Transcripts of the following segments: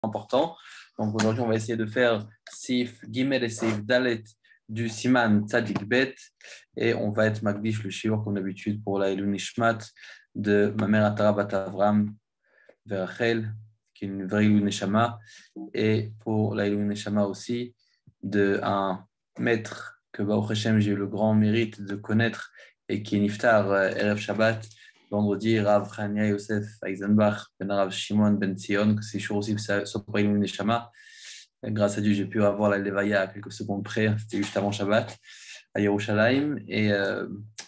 important. Donc aujourd'hui, on va essayer de faire Sif Gimel et Sif Dalet du Siman Tzadik Bet et on va être Magdish le shiur comme d'habitude pour la Elul Nishmat de ma mère Atara Bat Avram Verachel, qui est une vraie Elul Neshama, et pour la Elul Neshama aussi d'un maître que Baruch Hashem j'ai eu le grand mérite de connaître et qui est Niftar Erev Shabbat vendredi, Rav Chania Yosef Eisenbach, Ben Rav Shimon Ben Zion, que c'est chaud aussi que ça soit pour Elul Neshama. Grâce à Dieu, j'ai pu avoir la Levaya à quelques secondes près, c'était juste avant Shabbat, à Yerushalayim. Et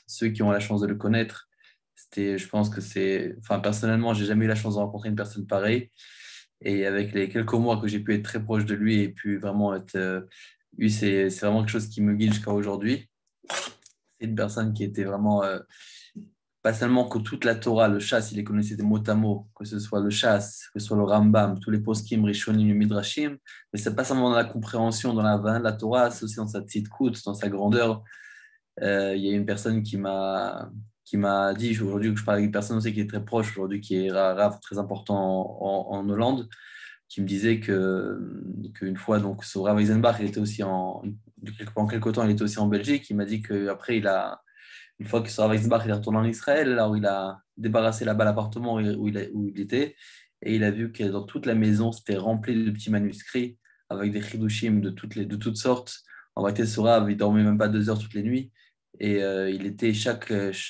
ceux qui ont la chance de le connaître, je pense que c'est. Enfin, personnellement, j'ai jamais eu la chance de rencontrer une personne pareille. Et avec les quelques mois que j'ai pu être très proche de lui et puis vraiment être. C'est vraiment quelque chose qui me guide jusqu'à aujourd'hui. C'est une personne qui était vraiment. Pas seulement que toute la Torah, le Shas, il les connaissait de mot à mot, que ce soit le Shas, que ce soit le Rambam, tous les poskim, Rishonim, le Midrashim, mais c'est pas seulement dans la compréhension, dans la Torah, c'est aussi dans sa petite coute, dans sa grandeur. Il y a une personne qui m'a dit aujourd'hui que je parle avec une personne aussi qui est très proche aujourd'hui, qui est Rav, très important en Hollande, qui me disait qu'une fois, donc, ce Rav Eisenbach, il était aussi pendant quelques temps, il était aussi en Belgique. Il m'a dit qu'après, une fois que Rav Eisenbach il est retourné en Israël, là où il a débarrassé là-bas l'appartement où il était, et il a vu que dans toute la maison, c'était rempli de petits manuscrits avec des chidushim de toutes sortes. En réalité, ce Rav, il dormait même pas 2 heures toutes les nuits. Et il était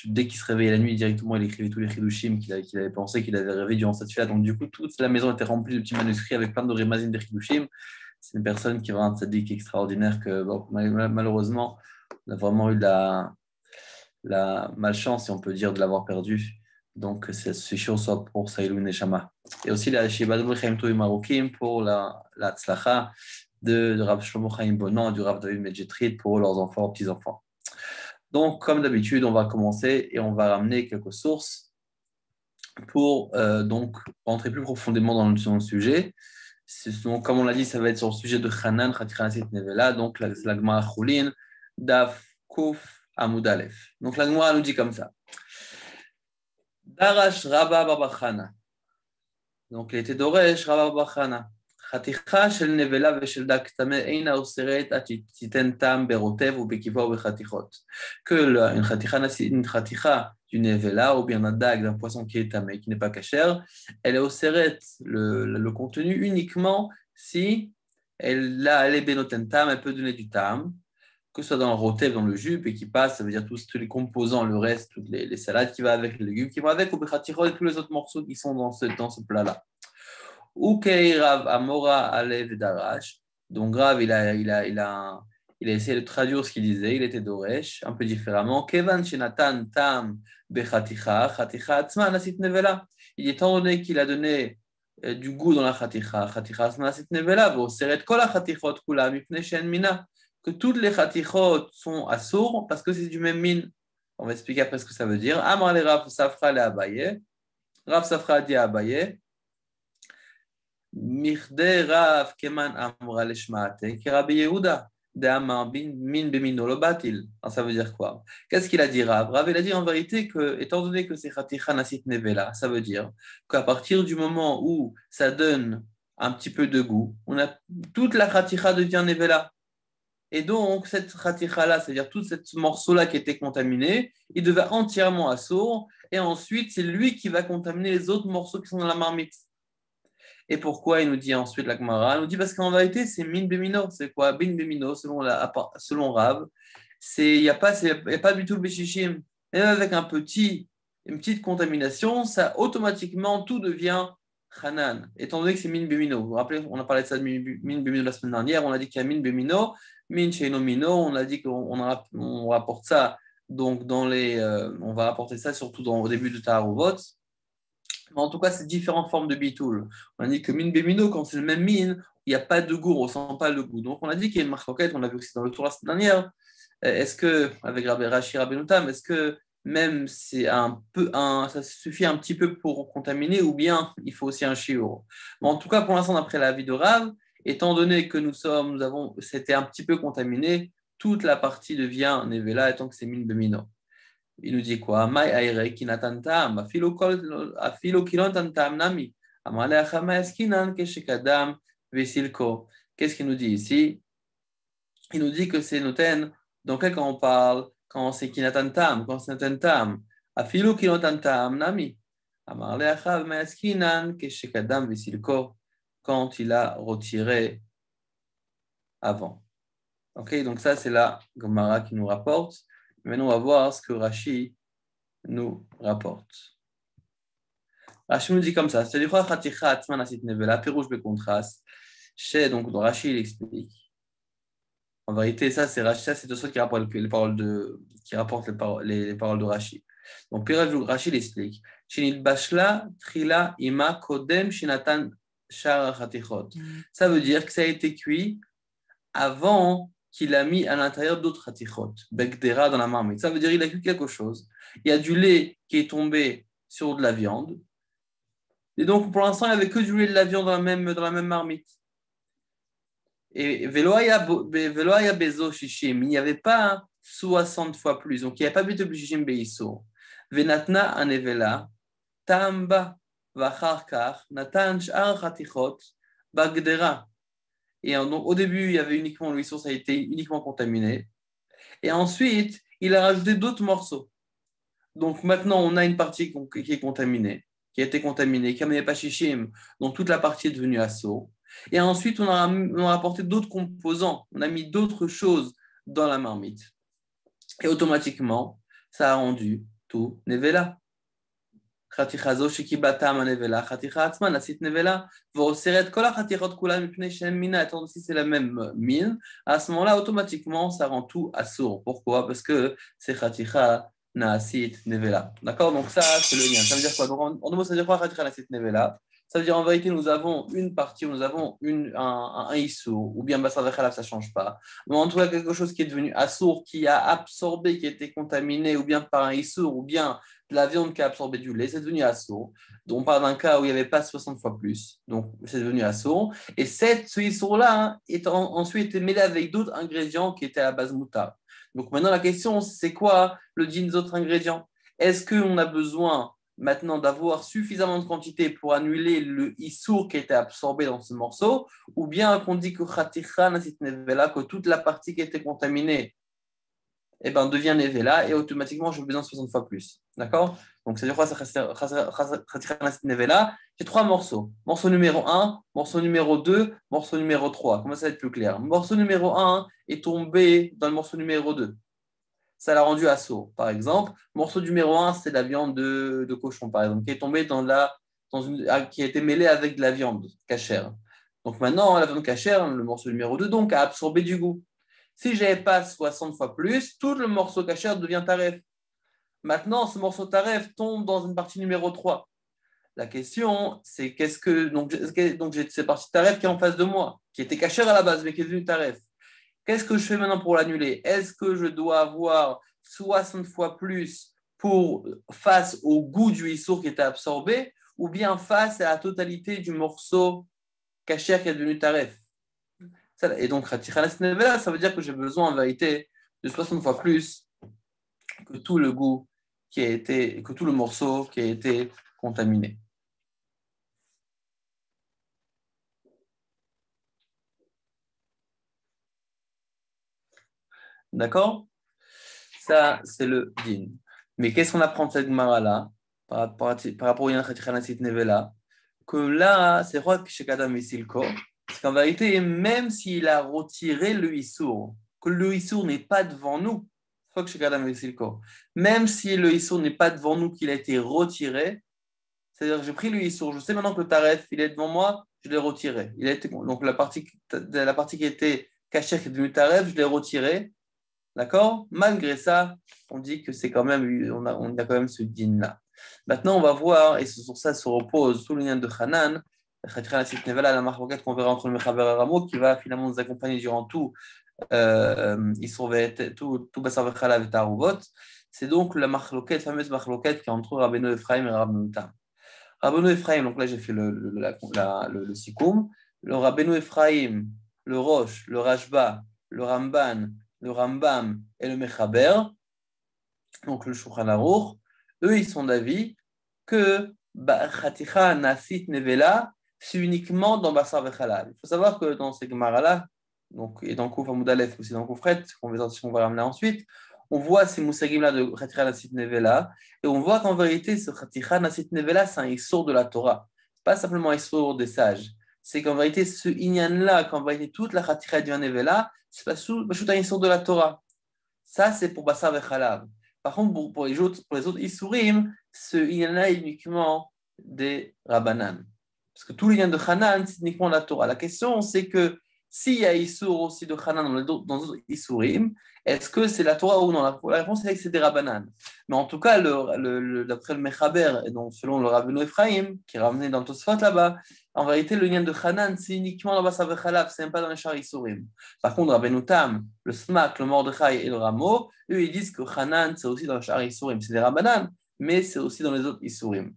dès qu'il se réveillait la nuit, directement, il écrivait tous les chidushim qu'il avait pensé, qu'il avait rêvé durant cette fête. Donc, du coup, toute la maison était remplie de petits manuscrits avec plein de remazines de chidushim. C'est une personne qui est vraiment un tzaddik extraordinaire que, bon, malheureusement, on a vraiment eu la malchance, si on peut dire, de l'avoir perdu. Donc, c'est chaud soit pour Saïlou Neshama. Et aussi la Shibadou Chaim Toui Marokim pour la Tzlacha de Rav Shlomo Chaim Bonan, du Rav David Medjetrit pour leurs enfants, petits-enfants. Donc, comme d'habitude, on va commencer et on va ramener quelques sources pour donc rentrer plus profondément dans le sujet. Donc, comme on l'a dit, ça va être sur le sujet de Hanan, Khatir Nasit Nevela, donc la Gemara Choulin, Daf Kouf Amud Aleph. Donc, la Gemara nous dit comme ça. Darash Rabba Babachana. Donc, il était Doresh Rabba Babachana. חתיכה של נבלה ושל דג טמא אינה אוסרת עד שתיתן טעם ברוטב ובקיבה ובחתיכות. Une חתיכה du nevela ou bien un dag d'un poisson qui est tamé, qui n'est pas kasher, elle est oseret le contenu uniquement si elle est benoten tam, elle peut donner du tam, que ce soit dans le rotev, dans le jus, et qui passe, ça veut dire tous les composants, le reste, toutes les salades qui vont avec, les légumes qui vont avec, ou bechatichot et tous les autres morceaux qui sont dans ce plat-là. Ou Rav Amora Alev Darash. Donc Rav, il a essayé de traduire ce qu'il disait. Il était Doresh, un peu différemment. Kevan Shenatan Tam Bechaticha, Chaticha Atzma Nasit Nevela. Il est étant donné qu'il a donné du goût dans la Chaticha, Chaticha Atzma Nasit Nevela, Vo Seret Kol HaChatichot Kula Mipne Shen Mina, que toutes les Chatichot sont assourds parce que c'est du même mine. On va expliquer après ce que ça veut dire. Amar le Rav Safra le Abaye. Rav Safra dit à Abaye. Mirde Rav Keman Amra Leshmaate, qui Rabbi Yehuda, Dama Min Bemino Lobatil. Ça veut dire quoi? Qu'est-ce qu'il a dit Rav? Rav, il a dit en vérité que, étant donné que c'est Khaticha Nasit Nevela, ça veut dire qu'à partir du moment où ça donne un petit peu de goût, toute la Khaticha devient Nevela. Et donc, cette Khaticha-là, c'est-à-dire tout ce morceau-là qui était contaminé, il devait entièrement assourd, et ensuite, c'est lui qui va contaminer les autres morceaux qui sont dans la marmite. Et pourquoi il nous dit ensuite la Gemara? Il nous dit parce qu'en vérité, c'est min bemino. C'est quoi? Min bemino, selon Rav, il n'y a pas du tout le béchichim. Même avec une petite contamination, ça automatiquement tout devient Hanan, étant donné que c'est min bemino. Vous vous rappelez, on a parlé de ça de min bemino la semaine dernière, on a dit qu'il y a min bemino, min sheino mino, on a dit qu'on rapporte ça, donc on va rapporter ça surtout au début de Taharuvot. En tout cas, c'est différentes formes de bitoul. On a dit que min bemino, quand c'est le même min, il n'y a pas de goût, on ne ressent pas le goût. Donc, on a dit qu'il y a une marque on l'a vu aussi dans le tour la semaine dernière. Est-ce que, avec Rabbi Rashi Rabbenutam, est-ce que même ça suffit un petit peu pour contaminer ou bien il faut aussi un shiur? Bon, en tout cas, pour l'instant, d'après l'avis de Rav, étant donné que c'était un petit peu contaminé, toute la partie devient nevela, étant que c'est min bemino. Il nous dit quoi? Qu'est-ce qu'il nous dit ici? Il nous dit que c'est noten, dans quel cas on parle, quand c'est kinatan tam, quand c'est noten tam, afilu kinatan tam nami. Quand il a retiré avant. Ok, donc ça c'est la Gemara qui nous rapporte. Maintenant on va voir ce que Rashi nous rapporte. Rashi nous dit comme ça, c'est du Khaticha Atzman Asit Nevela, Pirouche Bekontras. Chez donc dans Rashi il explique. En vérité, ça c'est Rashi, ça c'est de ceux qui rapportent les paroles de les paroles de Rashi. Donc Rashi il explique. Shinil Bashla Trila Ima Kodem Shinatan Shar Khatichot. Ça veut dire que ça a été cuit avant qu'il a mis à l'intérieur d'autres khatichot, bekdera dans la marmite. Ça veut dire qu'il a cuit quelque chose. Il y a du lait qui est tombé sur de la viande. Et donc, pour l'instant, il n'y avait que du lait et de la viande dans la même marmite. Et veloaya bezo shishim, il n'y avait pas 60 fois plus. Donc, il n'y avait pas beto shishim beiso. Venatna anevela, tamba vacharkar, natan shar khatichot, bagdera. Et donc, au début, il y avait uniquement le huisson, ça a été uniquement contaminé. Et ensuite, il a rajouté d'autres morceaux. Donc maintenant, on a une partie qui est contaminée, qui a été contaminée, qui n'a pas shishim. Donc toute la partie est devenue assaut. Et ensuite, on a apporté d'autres composants. On a mis d'autres choses dans la marmite. Et automatiquement, ça a rendu tout nevela. Attends, si c'est la même mine, à ce moment-là, automatiquement, ça rend tout assourd. Pourquoi? Parce que c'est Khaticha Naasit Nevela. D'accord? Donc, ça, c'est le lien. Ça veut dire quoi? Donc, en deux mots, ça veut dire quoi, Khaticha Naasit Nevela? Ça veut dire, en vérité, nous avons une partie où nous avons un issour, ou bien Bassar Vechalaf, ça ne change pas. Mais en tout cas, quelque chose qui est devenu assourd, qui a absorbé, qui a été contaminé, ou bien par un issour, ou bien de la viande qui a absorbé du lait, c'est devenu assourd. Donc, on parle d'un cas où il n'y avait pas 60 fois plus. Donc, c'est devenu assourd. Et ce issour-là est ensuite mêlé avec d'autres ingrédients qui étaient à la base moutarde. Donc, maintenant, la question, c'est quoi le din des autres ingrédients? Est-ce qu'on a besoin maintenant d'avoir suffisamment de quantité pour annuler le issour qui était absorbé dans ce morceau, ou bien qu'on dit que que toute la partie qui était contaminée devient nevela et automatiquement j'ai besoin de 60 fois plus. D'accord? Donc c'est-à-dire quoi nevela? J'ai trois morceaux. Morceau numéro 1, morceau numéro 2, morceau numéro 3. Comment ça va être plus clair? Morceau numéro 1 est tombé dans le morceau numéro 2. Ça l'a rendu assaut, par exemple. Morceau numéro 1, c'est la viande de cochon, par exemple, qui est tombée qui a été mêlée avec de la viande cachère. Donc maintenant, la viande cachère, le morceau numéro 2, donc, a absorbé du goût. Si je n'avais pas 60 fois plus, tout le morceau cachère devient taref. Maintenant, ce morceau taref tombe dans une partie numéro 3. La question, c'est donc j'ai cette partie taref qui est en face de moi, qui était cachère à la base, mais qui est devenue taref. Qu'est-ce que je fais maintenant pour l'annuler? Est-ce que je dois avoir 60 fois plus face au goût du issour qui était absorbé, ou bien face à la totalité du morceau cachère qui est devenu taref? Et donc, ça veut dire que j'ai besoin en vérité de 60 fois plus que tout le goût que tout le morceau qui a été contaminé. D'accord? Ça, c'est le din. Mais qu'est-ce qu'on apprend de cette Gemara-là par rapport au Yan Khatichanasit Nevela? Que là, c'est vrai que chez Kadam Isilko, c'est qu'en vérité, même s'il a retiré le Issour, que le Issour n'est pas devant nous, c'est vrai que chez Kadam Isilko, même si le Issour n'est pas devant nous, qu'il a été retiré, c'est-à-dire que j'ai pris le Issour, je sais maintenant que le Taref, il est devant moi, je l'ai retiré. Donc la partie qui était cachée, qui est devenue Taref, je l'ai retiré. D'accord? Malgré ça, on dit que c'est quand même, on a quand même ce din-là. Maintenant, on va voir, et sur ça se repose tout le lien de Hanan, la marquette qu'on verra entre le Mechaber et Ramo, qui va finalement nous accompagner durant tout, tout Bassar Vechalav et Taruvot. C'est donc la fameuse marquette qui est entre Rabbeinu Ephraim et Rabbeinu Tam. Rabbeinu Ephraim, donc là j'ai fait le Sikoum, le Rabbeinu Ephraim, le Rosh, le Rashba, le Ramban, le Rambam et le Mechaber, donc le Shulchan Aruch, eux, ils sont d'avis que Chaticha Nasit Nevela, c'est uniquement dans Bassar Vechalal. Il faut savoir que dans ces Gemara-là, donc, et dans Kouf Hamoud Aleph, aussi dans Koufret, qu'on va ramener ensuite, on voit ces moussagim-là de Chaticha Nasit Nevela, et on voit qu'en vérité, ce Chaticha Nasit Nevela, c'est un issour de la Torah. Pas simplement un issour des sages. C'est qu'en vérité, ce inyan-là, qu'en vérité, toute la Chaticha devient Nevela, c'est pas un issour de la Torah. Ça, c'est pour Bassar Vechalav. Par contre, pour les autres Issourim, ce inyan-là est uniquement des Rabbanan. Parce que tout le lien de Hanan, c'est uniquement la Torah. La question, c'est que s'il y a Issour aussi de Hanan dans d'autres Issourim, est-ce que c'est la Torah ou non? La réponse est que c'est des Rabbanan. Mais en tout cas, d'après le Mechaber, et donc selon le Rabbeinu Ephraim, qui est ramené dans le Tosfot là-bas, en vérité, le lien de Hanan, c'est uniquement dans Bassar Vechalav, c'est même pas dans les Char Issourim. Par contre, Rabbeinu Tam, le Smak, le Mordechai et le Ramo, eux, ils disent que Hanan, c'est aussi dans les Char Issourim. C'est des Rabbanan, mais c'est aussi dans les autres Issourim.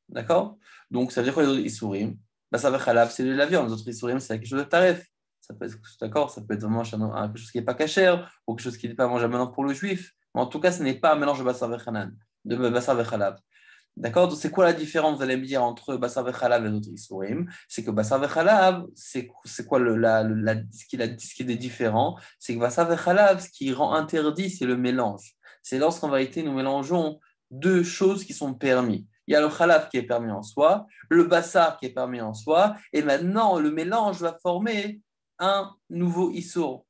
D'accord? Donc, ça veut dire quoi les autres Issourim? Bassar Vechalav, c'est de la viande. Les autres Issourim, c'est quelque chose de taref. Ça peut être, d'accord, ça peut être vraiment quelque chose qui n'est pas cachère ou quelque chose qui n'est pas mangeable maintenant pour le juif. Mais en tout cas, ce n'est pas un mélange de Bassar Vechalav. D'accord? Donc, c'est quoi la différence, vous allez me dire, entre Bassar Vechalav et d'autres Issourim? C'est que Bassar Vechalav, c'est quoi ce qui est différent? C'est que Bassar Vechalav, ce qui rend interdit, c'est le mélange. C'est lorsqu'en vérité, nous mélangeons deux choses qui sont permises. Il y a le Khalav qui est permis en soi, le Bassar qui est permis en soi, et maintenant, le mélange va former un nouveau Issour.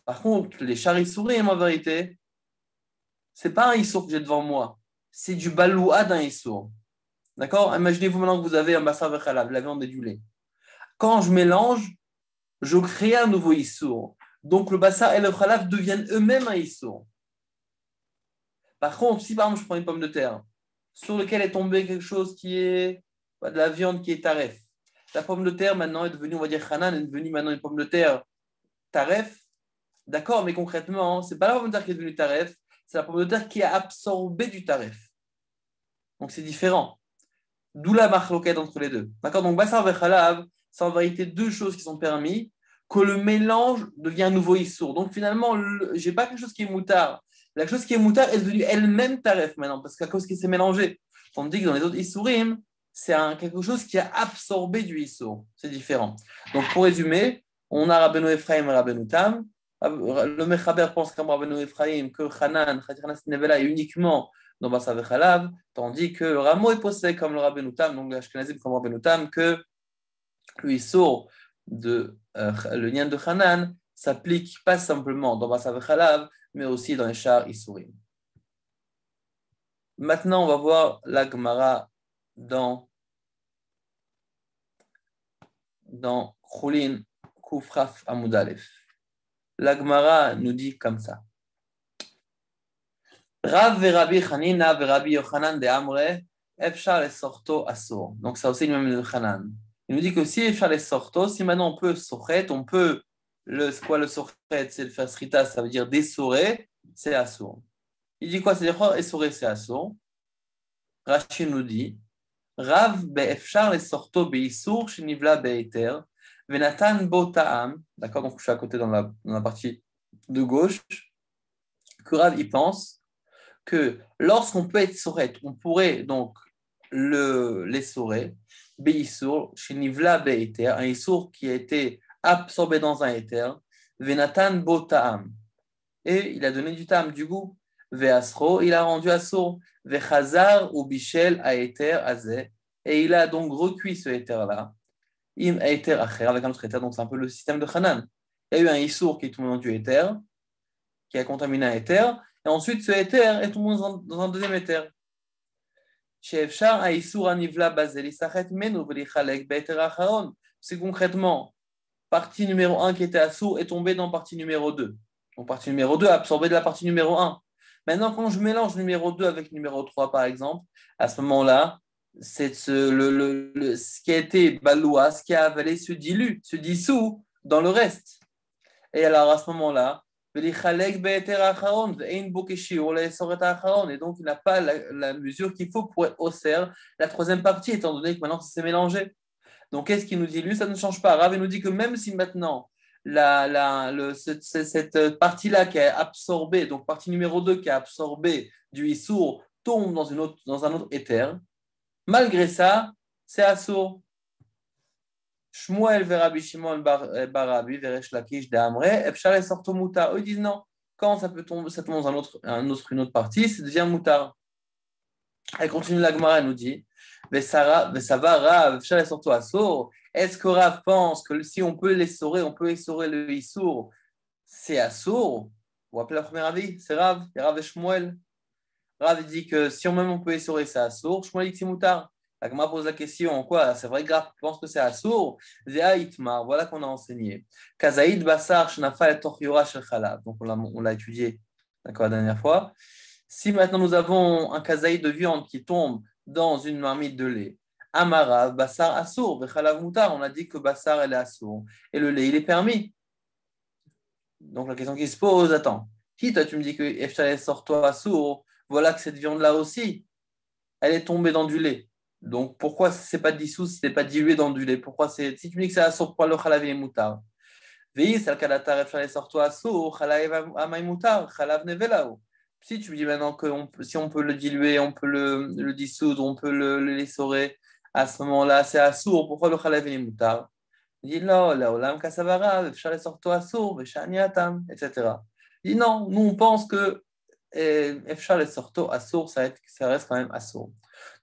Par contre, les Char Issourim, en vérité, ce n'est pas un Issour que j'ai devant moi. C'est du baloua d'un issour. D'accord? Imaginez-vous maintenant que vous avez un bassar vechalav, la viande et du lait. Quand je mélange, je crée un nouveau issour. Donc le bassar et le khalav deviennent eux-mêmes un issour. Par contre, si par exemple je prends une pomme de terre sur laquelle est tombé quelque chose qui est de la viande qui est taref, la pomme de terre maintenant est devenue, on va dire Hanan, est devenue maintenant une pomme de terre taref. D'accord, mais concrètement, ce n'est pas la pomme de terre qui est devenue taref, c'est la pomme de terre qui a absorbé du taref. Donc c'est différent. D'où la marloquette entre les deux. D'accord? Donc Bassar Vechalav, c'est en vérité deux choses qui sont permises, que le mélange devient un nouveau issour. Donc finalement, je n'ai pas quelque chose qui est moutard. La chose qui est moutard est devenue elle-même taref maintenant, parce qu'à cause qu'il s'est mélangé. Tandis que dans les autres issourim, c'est quelque chose qui a absorbé du issour. C'est différent. Donc pour résumer, on a Rabbeinu Ephraim et Rabbeinu Tam. Le Mechaber pense comme Rabbeinu Ephraim que Hanan, Chatichanas Nevela est uniquement dans Bassar Vechalav, tandis que le Ramo est possédé comme le Rabbeinu Tam, donc l'Ashkenazim comme Rabbeinu Tam, que le Issour le Nyan de Hanan s'applique pas simplement dans Bassar Vechalav, mais aussi dans les Char Issourim. Maintenant, on va voir la Gemara dans Choulin Koufraf Amud Aleph. La Gemara nous dit comme ça. Rav et Rabbi Chanina et Rabbi Yochanan de Amre, Efshar les sorto assour. Donc ça aussi, même de Hanan. Il nous dit que si Efshar les sorto, si maintenant on peut sochet, on peut, c'est quoi le sochet? C'est le faire srita, ça veut dire dessorer, c'est assour. Il dit quoi? C'est dire essorer, c'est assour. Rashi nous dit, Rav be Efshar les sorto be issour, shenivla be eter, venatan bo ta'am. D'accord, donc je suis à côté dans la partie de gauche. Que Rav y pense que lorsqu'on peut être soret, on pourrait donc l'essorer, beissour, chez Nivla be'eter, un issour qui a été absorbé dans un éther, venatan bo ta'am, et il a donné du ta'am, du goût, ve'asro, il a rendu assour, ve'chazar ou bichel a éther azé, et il a donc recuit ce éther-là, im éther acher, avec un autre éther, donc c'est un peu le système de Hanan. Il y a eu un issour qui est tombé dans du éther, qui a contaminé un éther, et ensuite ce éther est tombé dans un deuxième éther. C'est concrètement, partie numéro 1 qui était assour est tombée dans partie numéro 2. Donc partie numéro 2 a absorbé de la partie numéro 1. Maintenant, quand je mélange numéro 2 avec numéro 3, par exemple, à ce moment-là, c'est ce qui a été baloua, ce qui a avalé se dilue, se dissout dans le reste. Et alors à ce moment-là, et donc il n'a pas la mesure qu'il faut pour être osser la troisième partie, étant donné que maintenant ça s'est mélangé. Donc qu'est-ce qu'il nous dit? Lui, ça ne change pas. Rav nous dit que même si maintenant cette partie-là qui a absorbé, donc partie numéro 2 qui a absorbé du issour, tombe dans un autre éther, Malgré ça, c'est assourd. Shmuel Rabbi Shimon bar Rabbi Veresh Lakish de Amre, Efshar et sorto mutar. Eux disent non. Quand ça peut tomber, ça tombe dans une autre partie, ça devient mutar. Elle continue la Gemara, elle nous dit, Vesava Rav, Efshar et sorto assour. Est-ce que Rav pense que si on peut on peut essorer le issour, c'est assour? Vous vous rappelez la première avis? C'est Rav, et Rav et Shmuel. Rav dit que si on peut essorer, c'est assour. Shmuel dit que c'est mutar. La Gemara pose la question, quoi? C'est vrai que Rav pense que c'est assour. Zéa Itmar, voilà qu'on a enseigné. Kazaïd Basar Shnafa et Torhiora Shel Chalav. Donc on l'a étudié, d'accord, la dernière fois. Si maintenant nous avons un kazaïd de viande qui tombe dans une marmite de lait, Amarav Basar assour, Vechalav mutar. On a dit que Basar elle est assour et le lait il est permis. Donc la question qui se pose, attends, si toi tu me dis que Efshal sort toi assour, voilà que cette viande là aussi, elle est tombée dans du lait. Donc, pourquoi c'est pas dissous, si c'est pas dilué dans du lait? Pourquoi c'est. Si tu me dis que c'est assour, pourquoi le chalav est moutar? Veillez, c'est le cas d'Atar, Efshal sorto assour, chalav amay moutar, chalav nevelao. Si tu me dis maintenant que si on peut le diluer, on peut le dissoudre, on peut le l'essorer, à ce moment-là, c'est assour, pourquoi le chalav est moutar? Il dit non, là, olam kasavara, Efshal sorto assour, veshani atam, etc. Il dit non, nous on pense que Efshal sorto assour, ça reste quand même assour.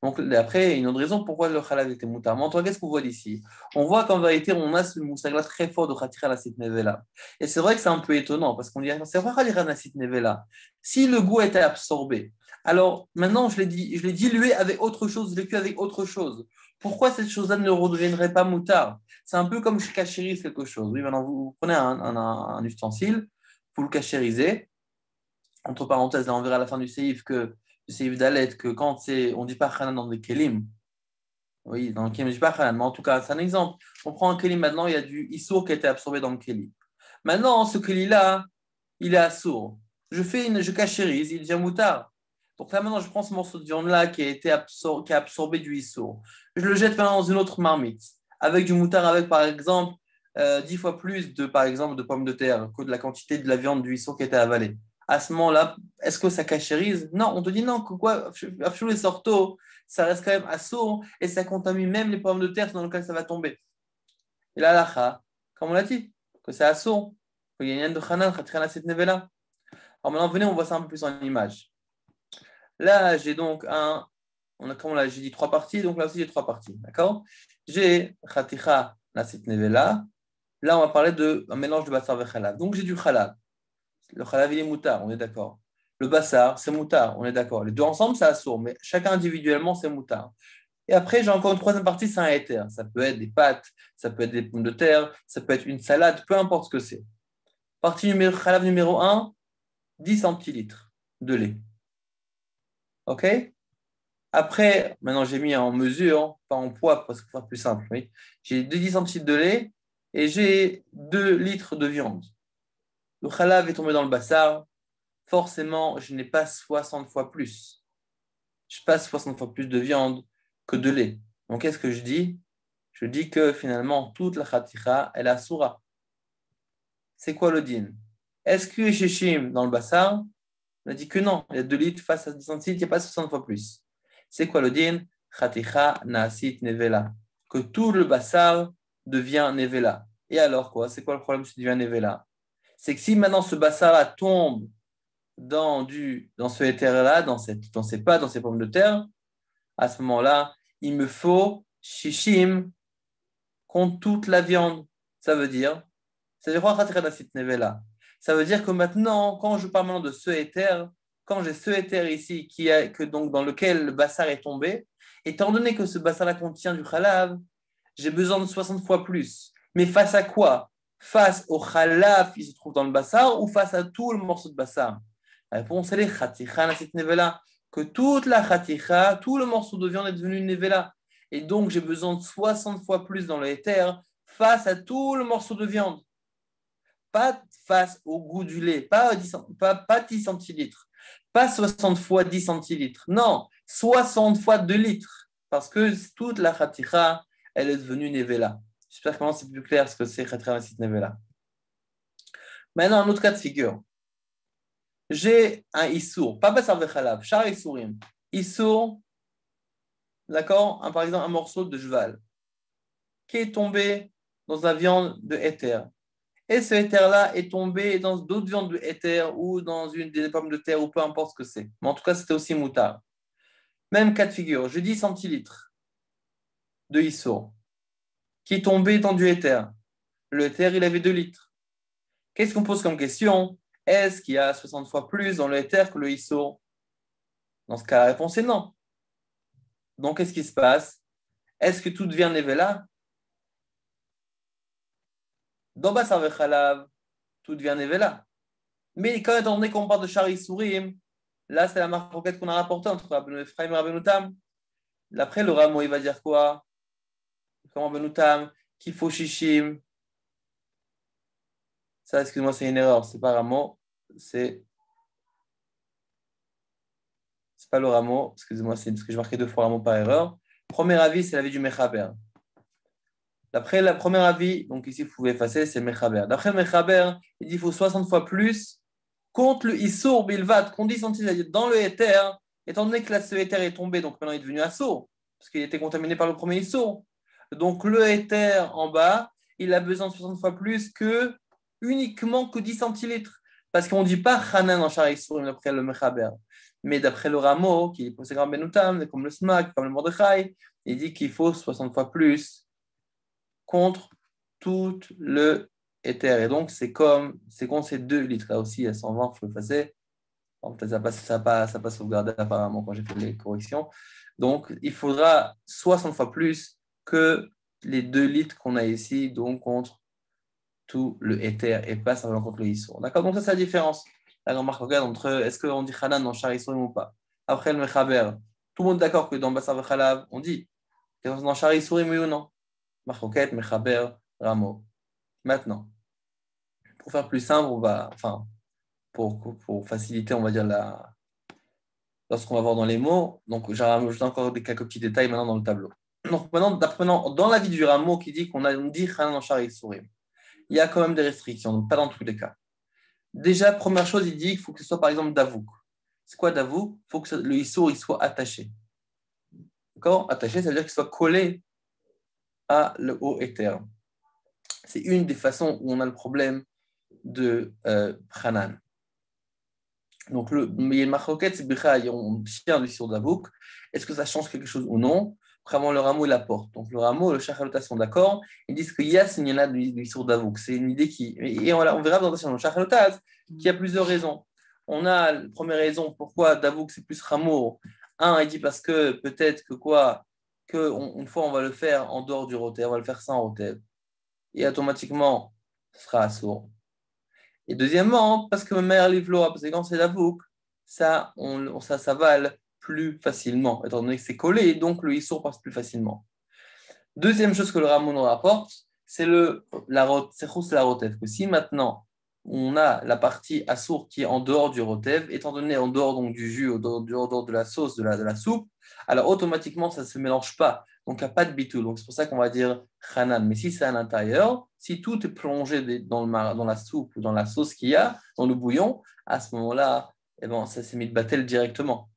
Donc après, il y a une autre raison pourquoi le halal était moutar. Mais en tout cas, qu'est-ce qu'on voit d'ici? On voit qu'en vérité, on a ce moussagla très fort de Khatira la sit nevela. Et c'est vrai que c'est un peu étonnant parce qu'on dit c'est vrai Khatira la sit nevela. Si le goût était absorbé, alors maintenant je l'ai dilué avec autre chose, je l'ai cuit avec autre chose. Pourquoi cette chose-là ne redeviendrait pas moutard? C'est un peu comme je cachérise quelque chose. Oui, maintenant vous prenez un ustensile, vous le cachérisez. Entre parenthèses, là, on verra à la fin du séif que du séif d'Alet que quand c'est, on dit pas Hanan dans des kelim. Oui, dans le kelim, on dit pas Hanan, mais en tout cas, c'est un exemple. On prend un kelim maintenant, il y a du issour qui a été absorbé dans le kelim. Maintenant, ce kelim-là, il est assour. Je cachérise, il devient moutard. Donc là, maintenant, je prends ce morceau de viande-là qui a absorbé du issour. Je le jette maintenant dans une autre marmite, avec du moutard, avec par exemple 10 fois plus par exemple, de pommes de terre que de la quantité de la viande du issour qui a été avalée. À ce moment-là, est-ce que ça cachérise? Non, on te dit non, que quoi, Afshou les sorto, ça reste quand même assour et ça contamine même les pommes de terre dans lesquelles ça va tomber. Et là, là, comme on l'a dit, que c'est assour, qu'il y a une de Hanan, Khatrana cette nevela. Alors maintenant, venez, on voit ça un peu plus en image. Là, j'ai donc comme j'ai dit, trois parties, donc là aussi j'ai trois parties, d'accord? J'ai Khaticha Nasit Nevela. Là, on va parler d'un mélange de bassar et khalav. Donc j'ai du khalav. Le khalav, il est moutard, on est d'accord. Le bassar, c'est moutard, on est d'accord. Les deux ensemble, c'est assourd, mais chacun individuellement, c'est moutard. Et après, j'ai encore une troisième partie, c'est un éther. Ça peut être des pâtes, ça peut être des pommes de terre, ça peut être une salade, peu importe ce que c'est. Partie khalav numéro 1, 10 centilitres de lait. OK? Après, maintenant j'ai mis en mesure, pas en poids, parce que c'est plus simple. Oui. J'ai 10 centilitres de lait et j'ai 2 litres de viande. Le khalav est tombé dans le bassar. Forcément, je n'ai pas 60 fois plus. Je passe 60 fois plus de viande que de lait. Donc, qu'est-ce que je dis? Je dis que finalement, toute la khaticha, elle a soura. C'est quoi le din? Est-ce que chez Shim, dans le bassar, on a dit que non, il y a 2 litres face à 10 centilitres, il n'y a pas 60 fois plus. C'est quoi le din? Khaticha nasit nevela. Que tout le bassar devient nevela. Et alors quoi? C'est quoi le problème si ça devient nevela? C'est que si maintenant ce bassar-là tombe dans ce éther-là, dans ces pâtes, dans ces pommes de terre, à ce moment-là, il me faut shishim contre toute la viande. Ça veut dire, c'est quoi khaticha nasit nevela? Ça veut dire que maintenant, quand je parle maintenant de ce éther, quand j'ai ce éther ici, donc, dans lequel le bassar est tombé, étant donné que ce bassar-là contient du khalav, j'ai besoin de 60 fois plus. Mais face à quoi? Face au khalav qui se trouve dans le bassar ou face à tout le morceau de bassar? La réponse, elle est khaticha nasit nevela. Que toute la khaticha, tout le morceau de viande est devenu une nevela. Et donc, j'ai besoin de 60 fois plus dans le éther face à tout le morceau de viande. Pas face au goût du lait, pas 10 centilitres, pas 60 fois 10 centilitres, non, 60 fois 2 litres, parce que toute la khaticha, elle est devenue nevela. J'espère que c'est plus clair ce que c'est khaticha nevela. Maintenant, un autre cas de figure. J'ai un issour, pas bassar vechalav, char issourim. Issour d'accord, par exemple un morceau de cheval qui est tombé dans la viande de éther. Et ce éther-là est tombé dans d'autres viandes de éther ou dans une des pommes de terre ou peu importe ce que c'est. Mais en tout cas, c'était aussi moutard. Même cas de figure, je dis centilitres de issour qui est tombé dans du éther. Le éther, il avait 2 litres. Qu'est-ce qu'on pose comme question? Est-ce qu'il y a 60 fois plus dans le éther que le issour? Dans ce cas, la réponse est non. Donc, qu'est-ce qui se passe? Est-ce que tout devient Nevela? Dans Bassar Vechalav, tout devient Nevela. Mais quand étant donné qu'on parle de Shari Sourim, là, c'est la marque qu'on a rapportée entre Rabbeinu Ephraim et Rabbeinu Tam. Après, le Ramo, il va dire quoi? Comme Rabbeinu Tam, qu'il faut Shishim. Ça, excuse-moi, c'est une erreur. C'est pas Ramo, c'est pas le Ramo. Excusez-moi, c'est parce que j'ai marqué 2 fois Ramo par erreur. Premier avis, c'est l'avis du Mechaber. D'après le premier avis, donc ici, vous pouvez effacer, c'est Mechaber. D'après le Mechaber, il dit qu'il faut 60 fois plus contre le Issour Bilvat, qu'on dit dans le Éther, étant donné que là, ce Éther est tombé, donc maintenant il est devenu Assour, parce qu'il était contaminé par le premier Issour. Donc le Éther en bas, il a besoin de 60 fois plus que uniquement que 10 centilitres. Parce qu'on ne dit pas Hanan en Shara Issour d'après le Mechaber. Mais d'après le Ramo, qui est posé comme Benoutam, comme le Smak, comme le Mordechai, il dit qu'il faut 60 fois plus contre tout le éther. Et donc, c'est comme ces 2 litres. Là aussi, à 120, il faut effacer. Peut-être ça pas sauvegardé apparemment quand j'ai fait les corrections. Donc, il faudra 60 fois plus que les 2 litres qu'on a ici, donc contre tout le éther et pas simplement contre le issour. D'accord? Donc, ça, c'est la différence. La remarque, regarde entre est-ce qu'on dit Hanan dans Shar Issour ou pas. Après, le Mechaber, tout le monde est d'accord que dans Bassar Vechalav, on dit dans Shar Issour, oui ou non? Marcoquette, Mechaber, Ramo. Maintenant, pour faire plus simple, pour faciliter, on va dire, lorsqu'on va voir dans les mots, donc j'ai rajouté encore quelques petits détails maintenant dans le tableau. Donc maintenant, dans la vie du Ramo qui dit on dit Hanan en Shari Sourim, il y a quand même des restrictions, donc pas dans tous les cas. Déjà, première chose, il dit qu'il faut que ce soit par exemple Davouk. C'est quoi Davouk? Il faut que le Issour il soit attaché. D'accord? Attaché, ça veut dire qu'il soit collé le haut éther. C'est une des façons où on a le problème de Hanan. Donc, il y a une marquette, c'est Bicha, on tient du sur Davouk. Est-ce que ça change quelque chose ou non? Vraiment, le rameau, il apporte. Donc, le rameau et le Shachalota sont d'accord. Ils disent qu'il y a il y en a du sur Davouk. C'est une idée qui. Et on verra dans le Shachalota qu'il y a plusieurs raisons. On a la première raison pourquoi Davouk c'est plus rameau. Un, il dit parce que peut-être une fois on va le faire en dehors du rotev, on va le faire sans rotev. Et automatiquement, ce sera assourd. Et deuxièmement, parce que mère livre parce que quand c'est la boucle, ça s'avale plus facilement, étant donné que c'est collé, et donc le issour passe plus facilement. Deuxième chose que le Ramon nous rapporte, c'est la rotev. Que si maintenant on a la partie assour qui est en dehors du rotev, étant donné en dehors donc, du jus, en dehors de la sauce, de la soupe, alors automatiquement ça ne se mélange pas. Donc il n'y a pas de bitou. Donc c'est pour ça qu'on va dire Hanan. Mais si c'est à l'intérieur, si tout est plongé dans la soupe ou dans la sauce qu'il y a, dans le bouillon, à ce moment-là, eh ben, ça s'est mis de battel directement.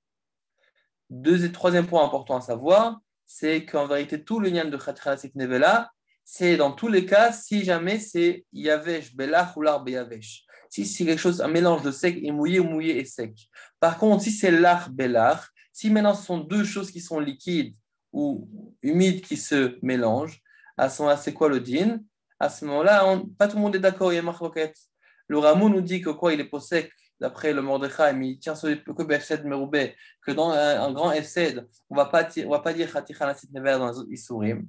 Troisième point important à savoir, c'est qu'en vérité, tout le lien de Khatranasik Nevela, c'est dans tous les cas, si jamais c'est Yavesh, Belach ou l'Arbe Yavesh. Si c'est quelque chose, un mélange de sec et mouillé ou mouillé et sec. Par contre, si c'est l'Ar Belach, si maintenant ce sont 2 choses qui sont liquides ou humides qui se mélangent, à ce moment-là, c'est quoi le din? À ce moment-là, pas tout le monde est d'accord, il y a marquette. Le Ramou nous dit que quoi, il est pas sec, d'après le Mordechai, mais il tient sur le que Befsed Meroubé, que dans un grand Efsed, on ne va pas dire Khatichan Asit Never dans les autres Issourim.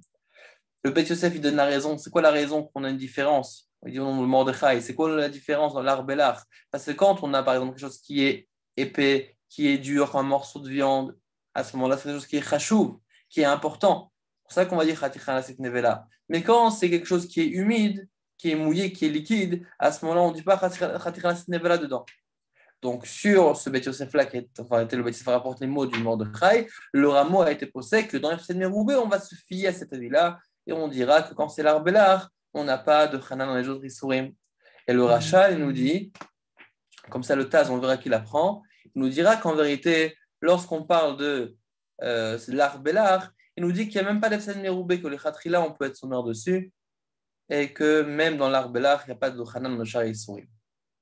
Le Bet Yosef, il donne la raison. C'est quoi la raison qu'on a une différence? Il dit au nom de Mordechai. C'est quoi la différence dans l'art belach? Parce que quand on a par exemple quelque chose qui est épais, qui est dur, comme un morceau de viande, à ce moment-là, c'est quelque chose qui est chachouv, qui est important. C'est pour ça qu'on va dire Khatichan Asit Nevela. Mais quand c'est quelque chose qui est humide, qui est mouillé, qui est liquide, à ce moment-là, on ne dit pas Khatichan Asit Nevela dedans. Donc, sur ce Bet Yosef-là, le Bet Yosef rapporte les mots du Mordechai, le rameau a été posé que dans Efsed Meroubé, on va se fier à cet avis-là et on dira que quand c'est l'arbelard, on n'a pas de Hanan dans les autres Issourim. Et le Rachal, il nous dit, comme ça le Taz, on verra qu'il apprend, il nous dira qu'en vérité, lorsqu'on parle de c'est l'art belach, il nous dit qu'il n'y a même pas d'Efsen Meroubé, que les Khatrila, on peut être sommaire dessus, et que même dans l'art belach, il n'y a pas de Hanan no Shari Sourim.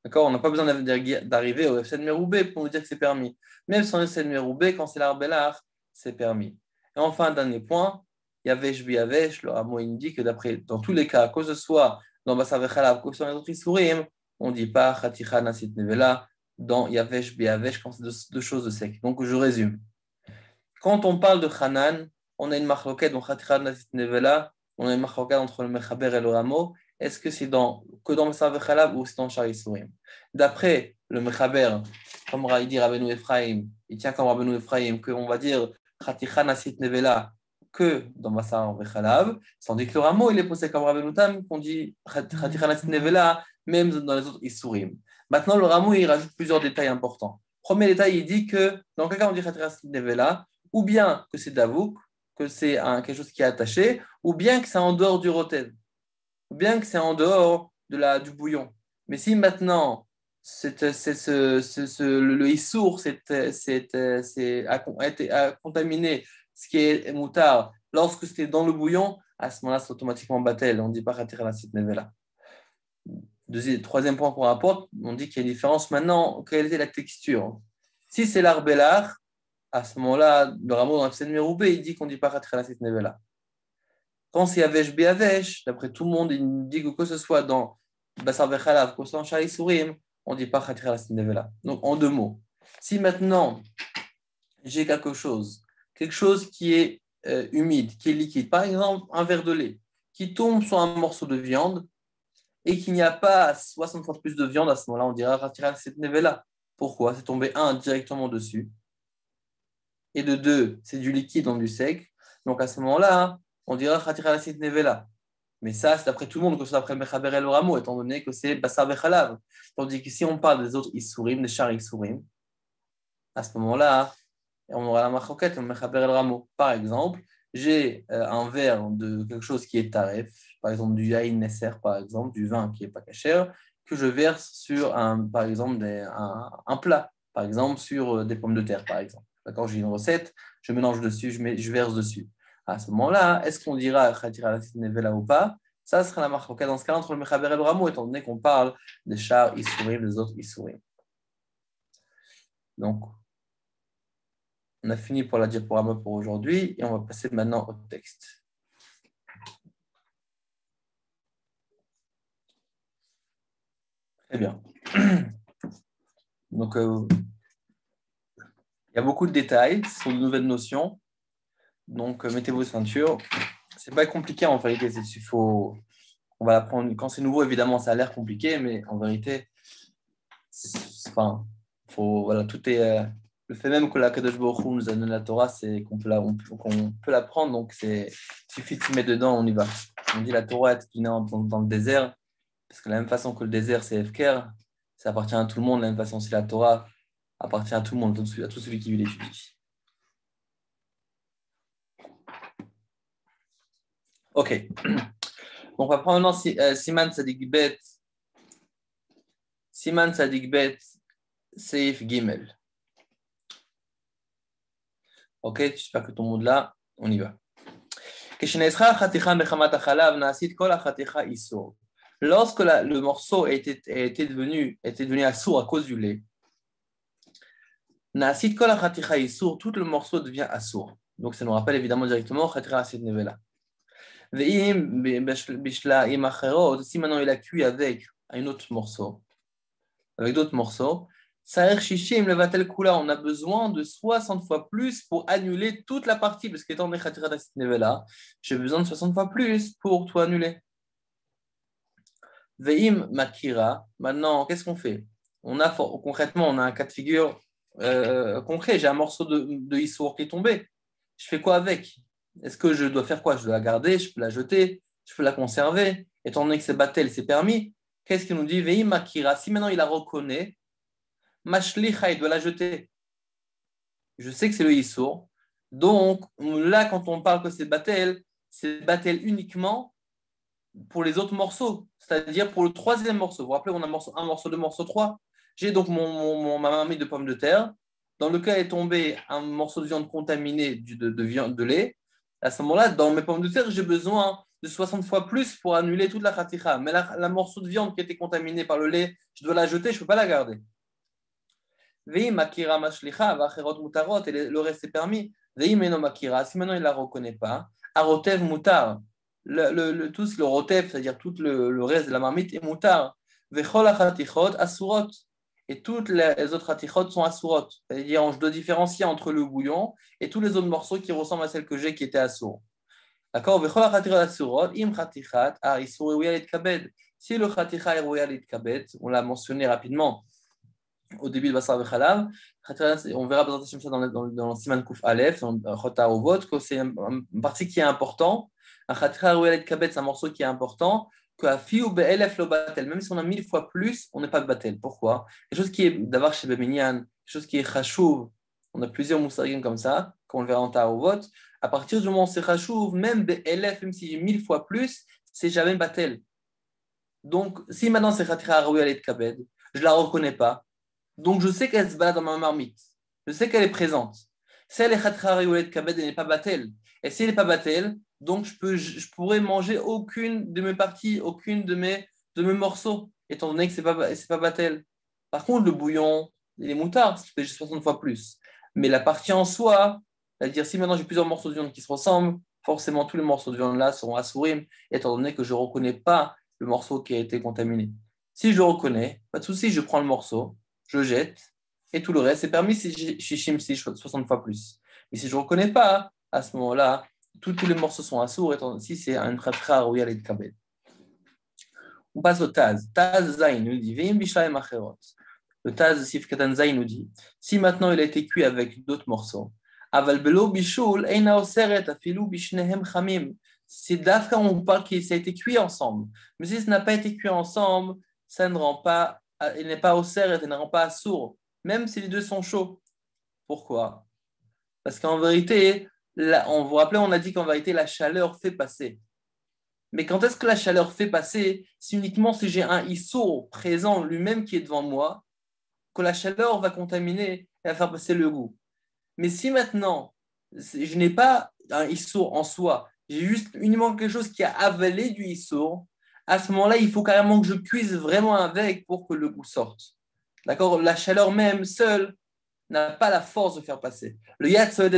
D'accord? On n'a pas besoin d'arriver au Efsen Meroubé pour nous dire que c'est permis. Même sans Efsen Meroubé, quand c'est l'art belach, c'est permis. Et enfin, dernier point, Yavesh Biyavesh, le Ramo il dit que dans tous les cas, que ce soit dans Basar Vechalav, que ce soit dans les autres Isurim, on ne dit pas Khaticha Nasit Nevela dans Yavesh Biyavesh quand c'est deux choses de sec. Donc je résume. Quand on parle de Hanan, on a une marloquette dans Khaticha Nasit Nevela, on a une marloquette entre le Mechaber et le Ramo. Est-ce que c'est que dans Basar Vechalav ou c'est dans Shar Isurim? D'après le Mechaber, comme il dit Rabbeinu Ephraim, il tient comme Rabbeinu Ephraim, qu'on va dire Khaticha Nasit Nevela que dans Basar Vechalav, tandis que le Ramo, il est posé comme Rabbeinu Tam, qu'on dit Khaticha Nasit Nevela, même dans les autres Isurim. Maintenant, le Ramo, il rajoute plusieurs détails importants. Premier détail, il dit que dans quel cas on dit Khaticha Nasit Nevela, ou bien que c'est Davouk, que c'est quelque chose qui est attaché, ou bien que c'est en dehors du rotel, ou bien que c'est en dehors du bouillon. Mais si maintenant, le issour a contaminé ce qui est moutard lorsque c'était dans le bouillon, à ce moment-là, c'est automatiquement battel. On ne dit pas Khatir la site nevela. Troisième point qu'on rapporte, on dit qu'il y a une différence maintenant. Quelle était la texture? Si c'est l'arbelard, à ce moment-là, le rameau dans le Meroubé, il dit qu'on ne dit pas Khatir la site nevela. Quand c'est Yavesh Biavesh, d'après tout le monde, il dit que ce soit dans Basar Vechalav, que ce soit en Shari Sourim, on ne dit pas Khatir la Nevela. Donc, en deux mots, si maintenant j'ai quelque chose qui est humide, qui est liquide, par exemple un verre de lait, qui tombe sur un morceau de viande et qu'il n'y a pas 60 fois plus de viande, à ce moment-là, on dira Khatir la Nevela. Pourquoi? C'est tombé directement dessus. Et de deux, c'est du liquide dans du sec. Donc, à ce moment-là, on dira Khatira la site nevela. Mais ça, c'est d'après tout le monde, que ce soit après Mechaber et le Ramo, étant donné que c'est Basar Bechalav. Tandis que si on parle des autres Isurim, des Shar Isurim, à ce moment-là, on aura la Machoket, le Mechaber et le Ramo. Par exemple, j'ai un verre de quelque chose qui est taref, par exemple du Yain Nesser, par exemple, du vin qui n'est pas cachère, que je verse sur par exemple, un plat, par exemple, sur des pommes de terre, par exemple. D'accord, j'ai une recette, je mélange dessus, je verse dessus. À ce moment-là, est-ce qu'on dira Khatira la Nevela ou pas? Ça sera la marque dans ce cas entre le Mechaber et le Ramo, étant donné qu'on parle des chars Isurim, des autres Isurim. Donc, on a fini pour la diaporama pour aujourd'hui et on va passer maintenant au texte. Très bien. Donc, il y a beaucoup de détails, ce sont de nouvelles notions. Donc, mettez vos ceintures. C'est pas compliqué en vérité. On va apprendre. Quand c'est nouveau, évidemment, ça a l'air compliqué, mais en vérité, voilà, tout est. Le fait même que la Kadosh Baruch Hu nous a donné la Torah, c'est qu'on peut l'apprendre. Donc, il suffit de se mettre dedans, on y va. On dit la Torah est donnée dans le désert, parce que de la même façon que le désert, c'est Efker, ça appartient à tout le monde. De la même façon, si la Torah appartient à tout le monde, à tout celui qui l'étudie. Ok. Donc, on va prendre maintenant Siman Tzadik Bet. Siman Tzadik Bet, Seif Gimel. Ok, j'espère que tout le monde là, on y va. Lorsque le morceau était devenu assourd à cause du lait, tout le morceau devient assourd. Donc ça nous rappelle évidemment directement si maintenant il a cuit avec un autre morceau, avec d'autres morceaux, on a besoin de 60 fois plus pour annuler toute la partie, parce qu'étant donné j'ai besoin de 60 fois plus pour tout annuler. Veim Makira, maintenant, qu'est-ce qu'on fait? Concrètement, on a un cas de figure concret. J'ai un morceau de Issour qui est tombé. Je fais quoi avec? Est-ce que je dois faire quoi? Je dois la garder, je peux la jeter, je peux la conserver. Étant donné que c'est battel, c'est permis. Qu'est-ce qu'il nous dit? Veim Makira, si maintenant il la reconnaît, Mashlicha, il doit la jeter. Je sais que c'est le Issour. Donc, là, quand on parle que c'est battel uniquement pour les autres morceaux, c'est-à-dire pour le troisième morceau. Vous vous rappelez, on a un morceau 2, morceau 3. J'ai donc ma marmite de pommes de terre. dans le cas est tombé un morceau de viande contaminée de viande, de lait, à ce moment-là, dans mes pommes de terre, j'ai besoin de 60 fois plus pour annuler toute la khatikha. Mais la morceau de viande qui était contaminée par le lait, je dois la jeter, je ne peux pas la garder. Veim akira mashlicha, vacherot mutarot, et le reste est permis. Veim eno makira, si maintenant il ne la reconnaît pas, arotev mutar, tout le rotev, c'est-à-dire tout le reste de la marmite est mutar. Vechol achatichot asurot, et toutes les autres hatichot sont asurot. C'est-à-dire, je dois différencier entre le bouillon et tous les autres morceaux qui ressemblent à celles que j'ai qui étaient asur. D'accord? Vechol achatichot asurot, im chatichat, isur eouyalit kabed. Si le chatichat est eouyalit kabed, on l'a mentionné rapidement au début de Basar Vechalav, on verra ça dans le Siman Kouf Aleph, dans le Chota Ovot, que c'est une partie qui est importante. Un Chatra Rouelet Kabet, c'est un morceau qui est important, que Afiou Be'elef lo Batel, même si on a 1000 fois plus, on n'est pas Batel. Pourquoi? Quelque chose qui est d'avoir chez Beminyan, quelque chose qui est Chachouv, on a plusieurs moussarigim comme ça, comme on le verra en Tarovot. À partir du moment où c'est Chachouv, même Be'elef, même si j'ai 1000 fois plus, c'est jamais Batel. Donc, si maintenant c'est Chatra Rouelet Kabet, je ne la reconnais pas. Donc, je sais qu'elle se balade dans ma marmite. Je sais qu'elle est présente. Si elle est khatrari ou elle est kabed, elle n'est pas batel. Et si elle n'est pas batel, donc je pourrais manger aucune de mes parties, aucune de mes morceaux, étant donné que ce n'est pas batel. Par contre, le bouillon, les moutards, ça fait juste 60 fois plus. Mais la partie en soi, c'est-à-dire si maintenant j'ai plusieurs morceaux de viande qui se ressemblent, forcément tous les morceaux de viande là seront assourim, étant donné que je ne reconnais pas le morceau qui a été contaminé. Si je le reconnais, pas de souci, je prends le morceau, je jette, et tout le reste, c'est permis si Shishim, si 60 fois plus. Mais si je ne reconnais pas, à ce moment-là, tous les morceaux sont assourds, étant si c'est un khatra ou yalit kabed. On passe au Taz. Taz Zain nous dit Veim bishlaim acherot. Le Taz Sif Katan Zain nous dit si maintenant il a été cuit avec d'autres morceaux, aval belo bishul eina oseret afilu bishnehem chamim. C'est d'Afrique on parle que ça a été cuit ensemble. Mais si ça n'a pas été cuit ensemble, ça ne rend pas, il n'est pas oseret, il ne rend pas sourd, même si les deux sont chauds. Pourquoi? Parce qu'en vérité, on vous rappelez, on a dit qu'en vérité, la chaleur fait passer. Mais quand est-ce que la chaleur fait passer? C'est uniquement si j'ai un issour présent lui-même qui est devant moi, que la chaleur va contaminer et va faire passer le goût. Mais si maintenant, je n'ai pas un issour en soi, j'ai juste uniquement quelque chose qui a avalé du issour, à ce moment-là, il faut carrément que je cuise vraiment avec pour que le goût sorte. D'accord? La chaleur même, seule, n'a pas la force de faire passer. Le yad seul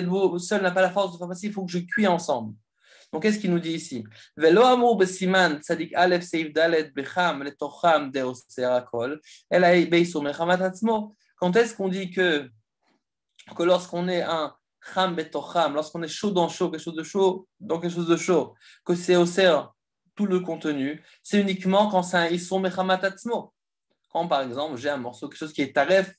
n'a pas la force de faire passer, il faut que je cuis ensemble. Donc, qu'est-ce qu'il nous dit ici? Velo amour besiman tzadik alef seif dalet becham letocham deoser akol elai beisur mechamat atzmo. Quand est-ce qu'on dit que lorsqu'on est un cham betocham, lorsqu'on est chaud dans chaud, quelque chose de chaud dans quelque chose de chaud, que c'est oser tout le contenu, c'est uniquement quand c'est un isur mechamat atzmo. Quand, par exemple, j'ai un morceau, quelque chose qui est taref,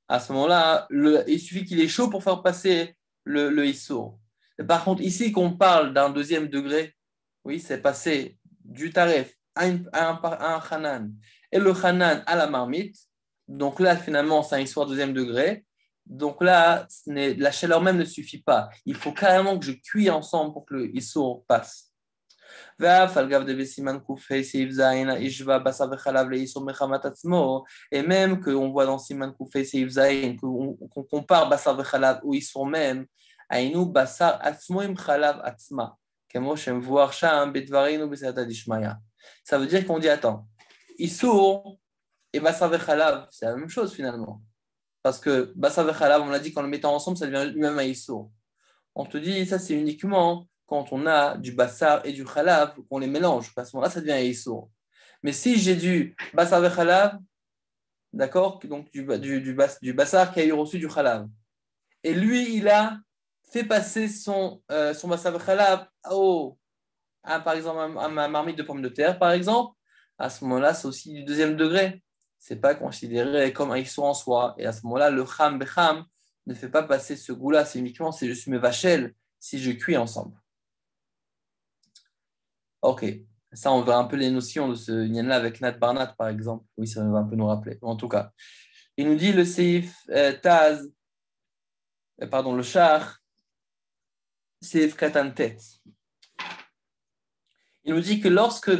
à ce moment-là, il suffit qu'il est chaud pour faire passer le issour. Par contre, ici, qu'on parle d'un deuxième degré, oui, c'est passé du taref à un hanan et le hanan à la marmite. Donc là, finalement, c'est un issour deuxième degré. Donc là, la chaleur même ne suffit pas. Il faut carrément que je cuis ensemble pour que le issour passe. Et même qu'on voit dans Siman Koufei Seif Zayin qu'on compare Basar Vechalav où ils sont même Aïnou Basar Atzmo im Chalav Atzma Kemo Shem Vuar Sham Bedvarinu Besata Dishmaya. Ça veut dire qu'on dit attends, Issour et Basar Vechalav c'est la même chose finalement, parce que Basar Vechalav on l'a dit qu'en le mettant ensemble ça devient lui-même un Issour. On te dit ça c'est uniquement quand on a du bassar et du khalav, qu'on les mélange. À ce moment-là, ça devient un issour. Mais si j'ai du bassar et khalav, d'accord, donc du bassar qui a eu reçu du khalav, et lui, il a fait passer son bassar et khalav par exemple, à ma marmite de pommes de terre, par exemple, à ce moment-là, c'est aussi du deuxième degré. Ce n'est pas considéré comme un issour en soi. Et à ce moment-là, le kham becham ne fait pas passer ce goût-là. C'est uniquement si je suis mes vachel, si je cuis ensemble. Ok, ça on verra un peu les notions de ce lien-là avec Nat Barnat par exemple. Oui, ça va un peu nous rappeler. En tout cas, il nous dit le Seif Taz, le Shach, Seif Katantet. Il nous dit que lorsqu'on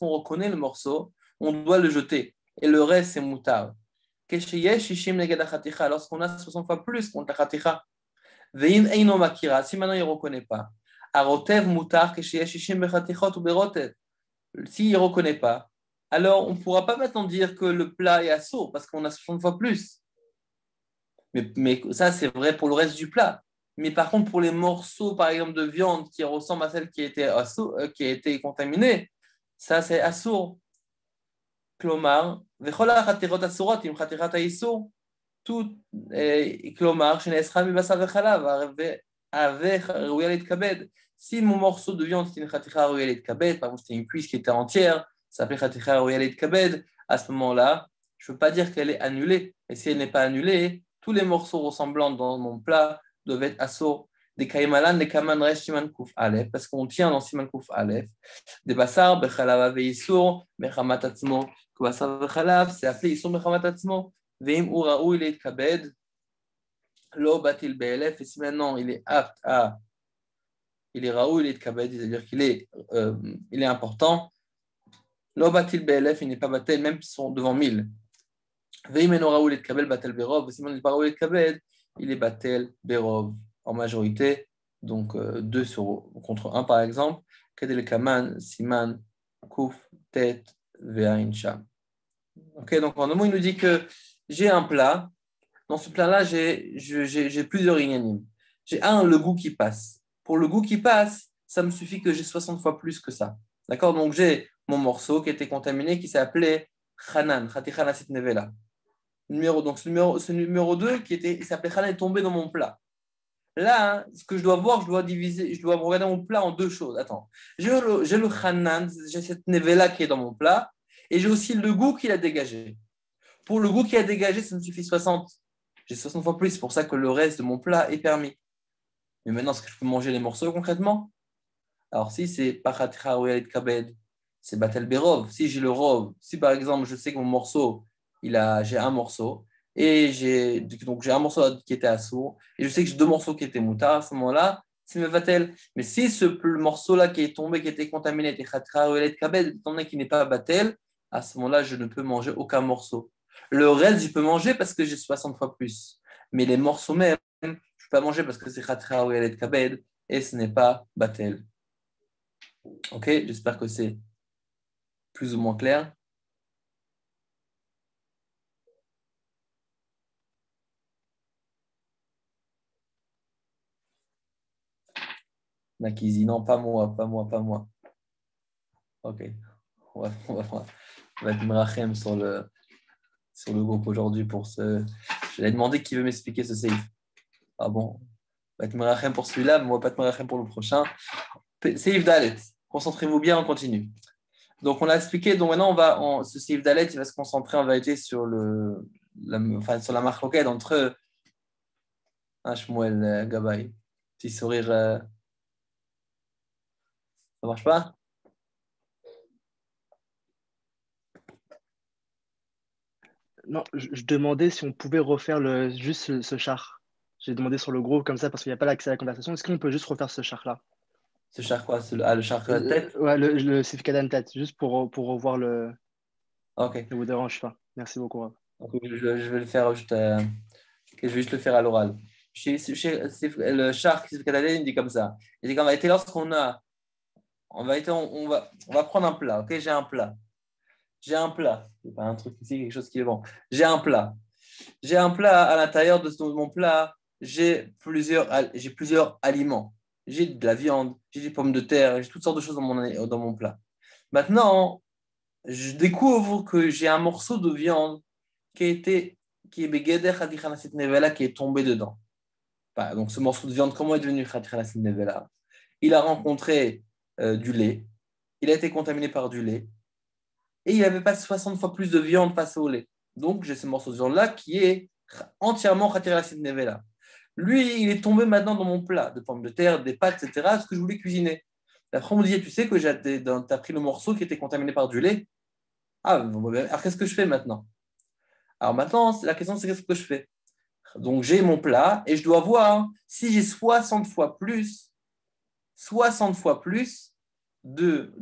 reconnaît le morceau, on doit le jeter. Et le reste, c'est moutar. lorsqu'on a 60 fois plus contre la chaticha. Veim eino makira, si maintenant il ne reconnaît pas. Arotev mutar kesheyesh shishim bechatichot ou berotev. S'il ne reconnaît pas, alors on ne pourra pas maintenant dire que le plat est assourd parce qu'on a 60 fois plus. Mais ça, c'est vrai pour le reste du plat. Mais par contre, pour les morceaux, par exemple, de viande qui ressemblent à celle qui a été contaminée, ça, c'est assourd. Klomar, vechol ha'chatirot asurot im chatirat ha'isur. Tout, Klomar, shenesra mibasar vechalav, avec rouya litkabed. Si mon morceau de viande, c'était une chaticha rouya litkabed, par exemple, c'était une cuisse qui était entière, ça s'appelait chaticha rouya litkabed, à ce moment-là, je ne peux pas dire qu'elle est annulée. Et si elle n'est pas annulée, tous les morceaux ressemblants dans mon plat doivent être assourds. Des kaimalan, des kaman resh siman kuf alef, parce qu'on tient dans siman kuf alef. Des basar, bechalava veisur, mechamat atzmo. Basar bechalav, c'est appelé isur mechamat atzmo. Veim uraou il est kabed. Lo batil be'elef. Et si maintenant il est apte à, il est raou, il est kabed, c'est-à-dire qu'il est, il est important. Lo batil be'elef, il n'est pas batel, même s'ils sont devant 1000. Veim eno raou il est kabed batel berov. Si maintenant il n'est pas raou il est kabed, il est batel berov en majorité. Donc 2 contre 1 par exemple. Kadel kaman, siman, kouf, tet, ve'ain sham. Ok, donc en un mot, il nous dit que j'ai un plat. Dans ce plat-là, j'ai plusieurs inyanim. J'ai le goût qui passe. Pour le goût qui passe, ça me suffit que j'ai 60 fois plus que ça. D'accord? Donc j'ai mon morceau qui était contaminé, qui s'est appelé Hanan, Khatichana Sit Nevela. Donc ce numéro 2 il s'appelait Hanan est tombé dans mon plat. Là, ce que je dois voir, je dois regarder mon plat en deux choses. Attends, j'ai le Hanan, j'ai cette Nevela qui est dans mon plat, et j'ai aussi le goût qu'il a dégagé. Pour le goût qu'il a dégagé, ça me suffit 60. J'ai 60 fois plus, c'est pour ça que le reste de mon plat est permis. Mais maintenant, est-ce que je peux manger les morceaux concrètement? Alors, si c'est Pachatcha ou Yalit Kabed, c'est Batel Berov. Si j'ai le Rov, si par exemple, je sais que mon morceau, j'ai un morceau, et j'ai un morceau qui était assourd, et je sais que j'ai deux morceaux qui étaient moutards, à ce moment-là, c'est Mevatel. Mais si le morceau-là qui est tombé, qui était contaminé, était Chatcha ou Yalit Kabed, étant donné qu'il n'est pas Batel, à ce moment-là, je ne peux manger aucun morceau. Le reste, je peux manger parce que j'ai 60 fois plus. Mais les morceaux même, je ne peux pas manger parce que c'est Khatra ou Yalet Kabed et ce n'est pas Batel. Ok, j'espère que c'est plus ou moins clair. Nakizi, non, pas moi, pas moi, pas moi. Ok, on va être mrachem sur le groupe aujourd'hui pour ce. Je vais demander qui veut m'expliquer ce safe. Ah bon, on va être mrachem pour celui-là, mais on va pas être mrachem pour le prochain. Safe Dalet, concentrez-vous bien, on continue. Donc, on l'a expliqué. Donc, maintenant, ce Sif Dalet, il va se concentrer en vérité sur sur la marloquette entre Shmuel Gabay. Petit sourire. Ça marche pas? Non, je demandais si on pouvait refaire juste ce char. J'ai demandé sur le groupe comme ça parce qu'il n'y a pas l'accès à la conversation. Est-ce qu'on peut juste refaire ce char-là? Ce char quoi? Le char tête? Ouais, le Sifkadan tête, juste pour revoir Ok. ne vous dérange pas. Merci beaucoup, Rob. Donc, je vais le faire juste. Je vais juste le faire à l'oral. Le char qui se il dit comme ça. Il dit qu'en vérité, lorsqu'on a. On va prendre un plat. Ok, j'ai un plat. J'ai un plat. C'est pas un truc ici, quelque chose qui est bon. J'ai un plat. J'ai un plat à l'intérieur de mon plat. J'ai plusieurs aliments. J'ai de la viande, j'ai des pommes de terre, j'ai toutes sortes de choses dans mon plat. Maintenant, je découvre que j'ai un morceau de viande qui est begeder Khadichanassit Nevela qui est tombé dedans. Donc, ce morceau de viande, comment est devenu Khadichanassit Nevela? Il a rencontré du lait. Il a été contaminé par du lait. Et il n'avait pas 60 fois plus de viande face au lait. Donc, j'ai ce morceau de viande-là qui est entièrement Khadichanassit Nevela. Lui, il est tombé maintenant dans mon plat de pommes de terre, des pâtes, etc., ce que je voulais cuisiner. Après, on me dit, tu sais que tu as pris le morceau qui était contaminé par du lait. Ah, bon, alors qu'est-ce que je fais maintenant? Alors maintenant, la question, c'est qu'est-ce que je fais? Donc, j'ai mon plat et je dois voir si j'ai 60 fois plus de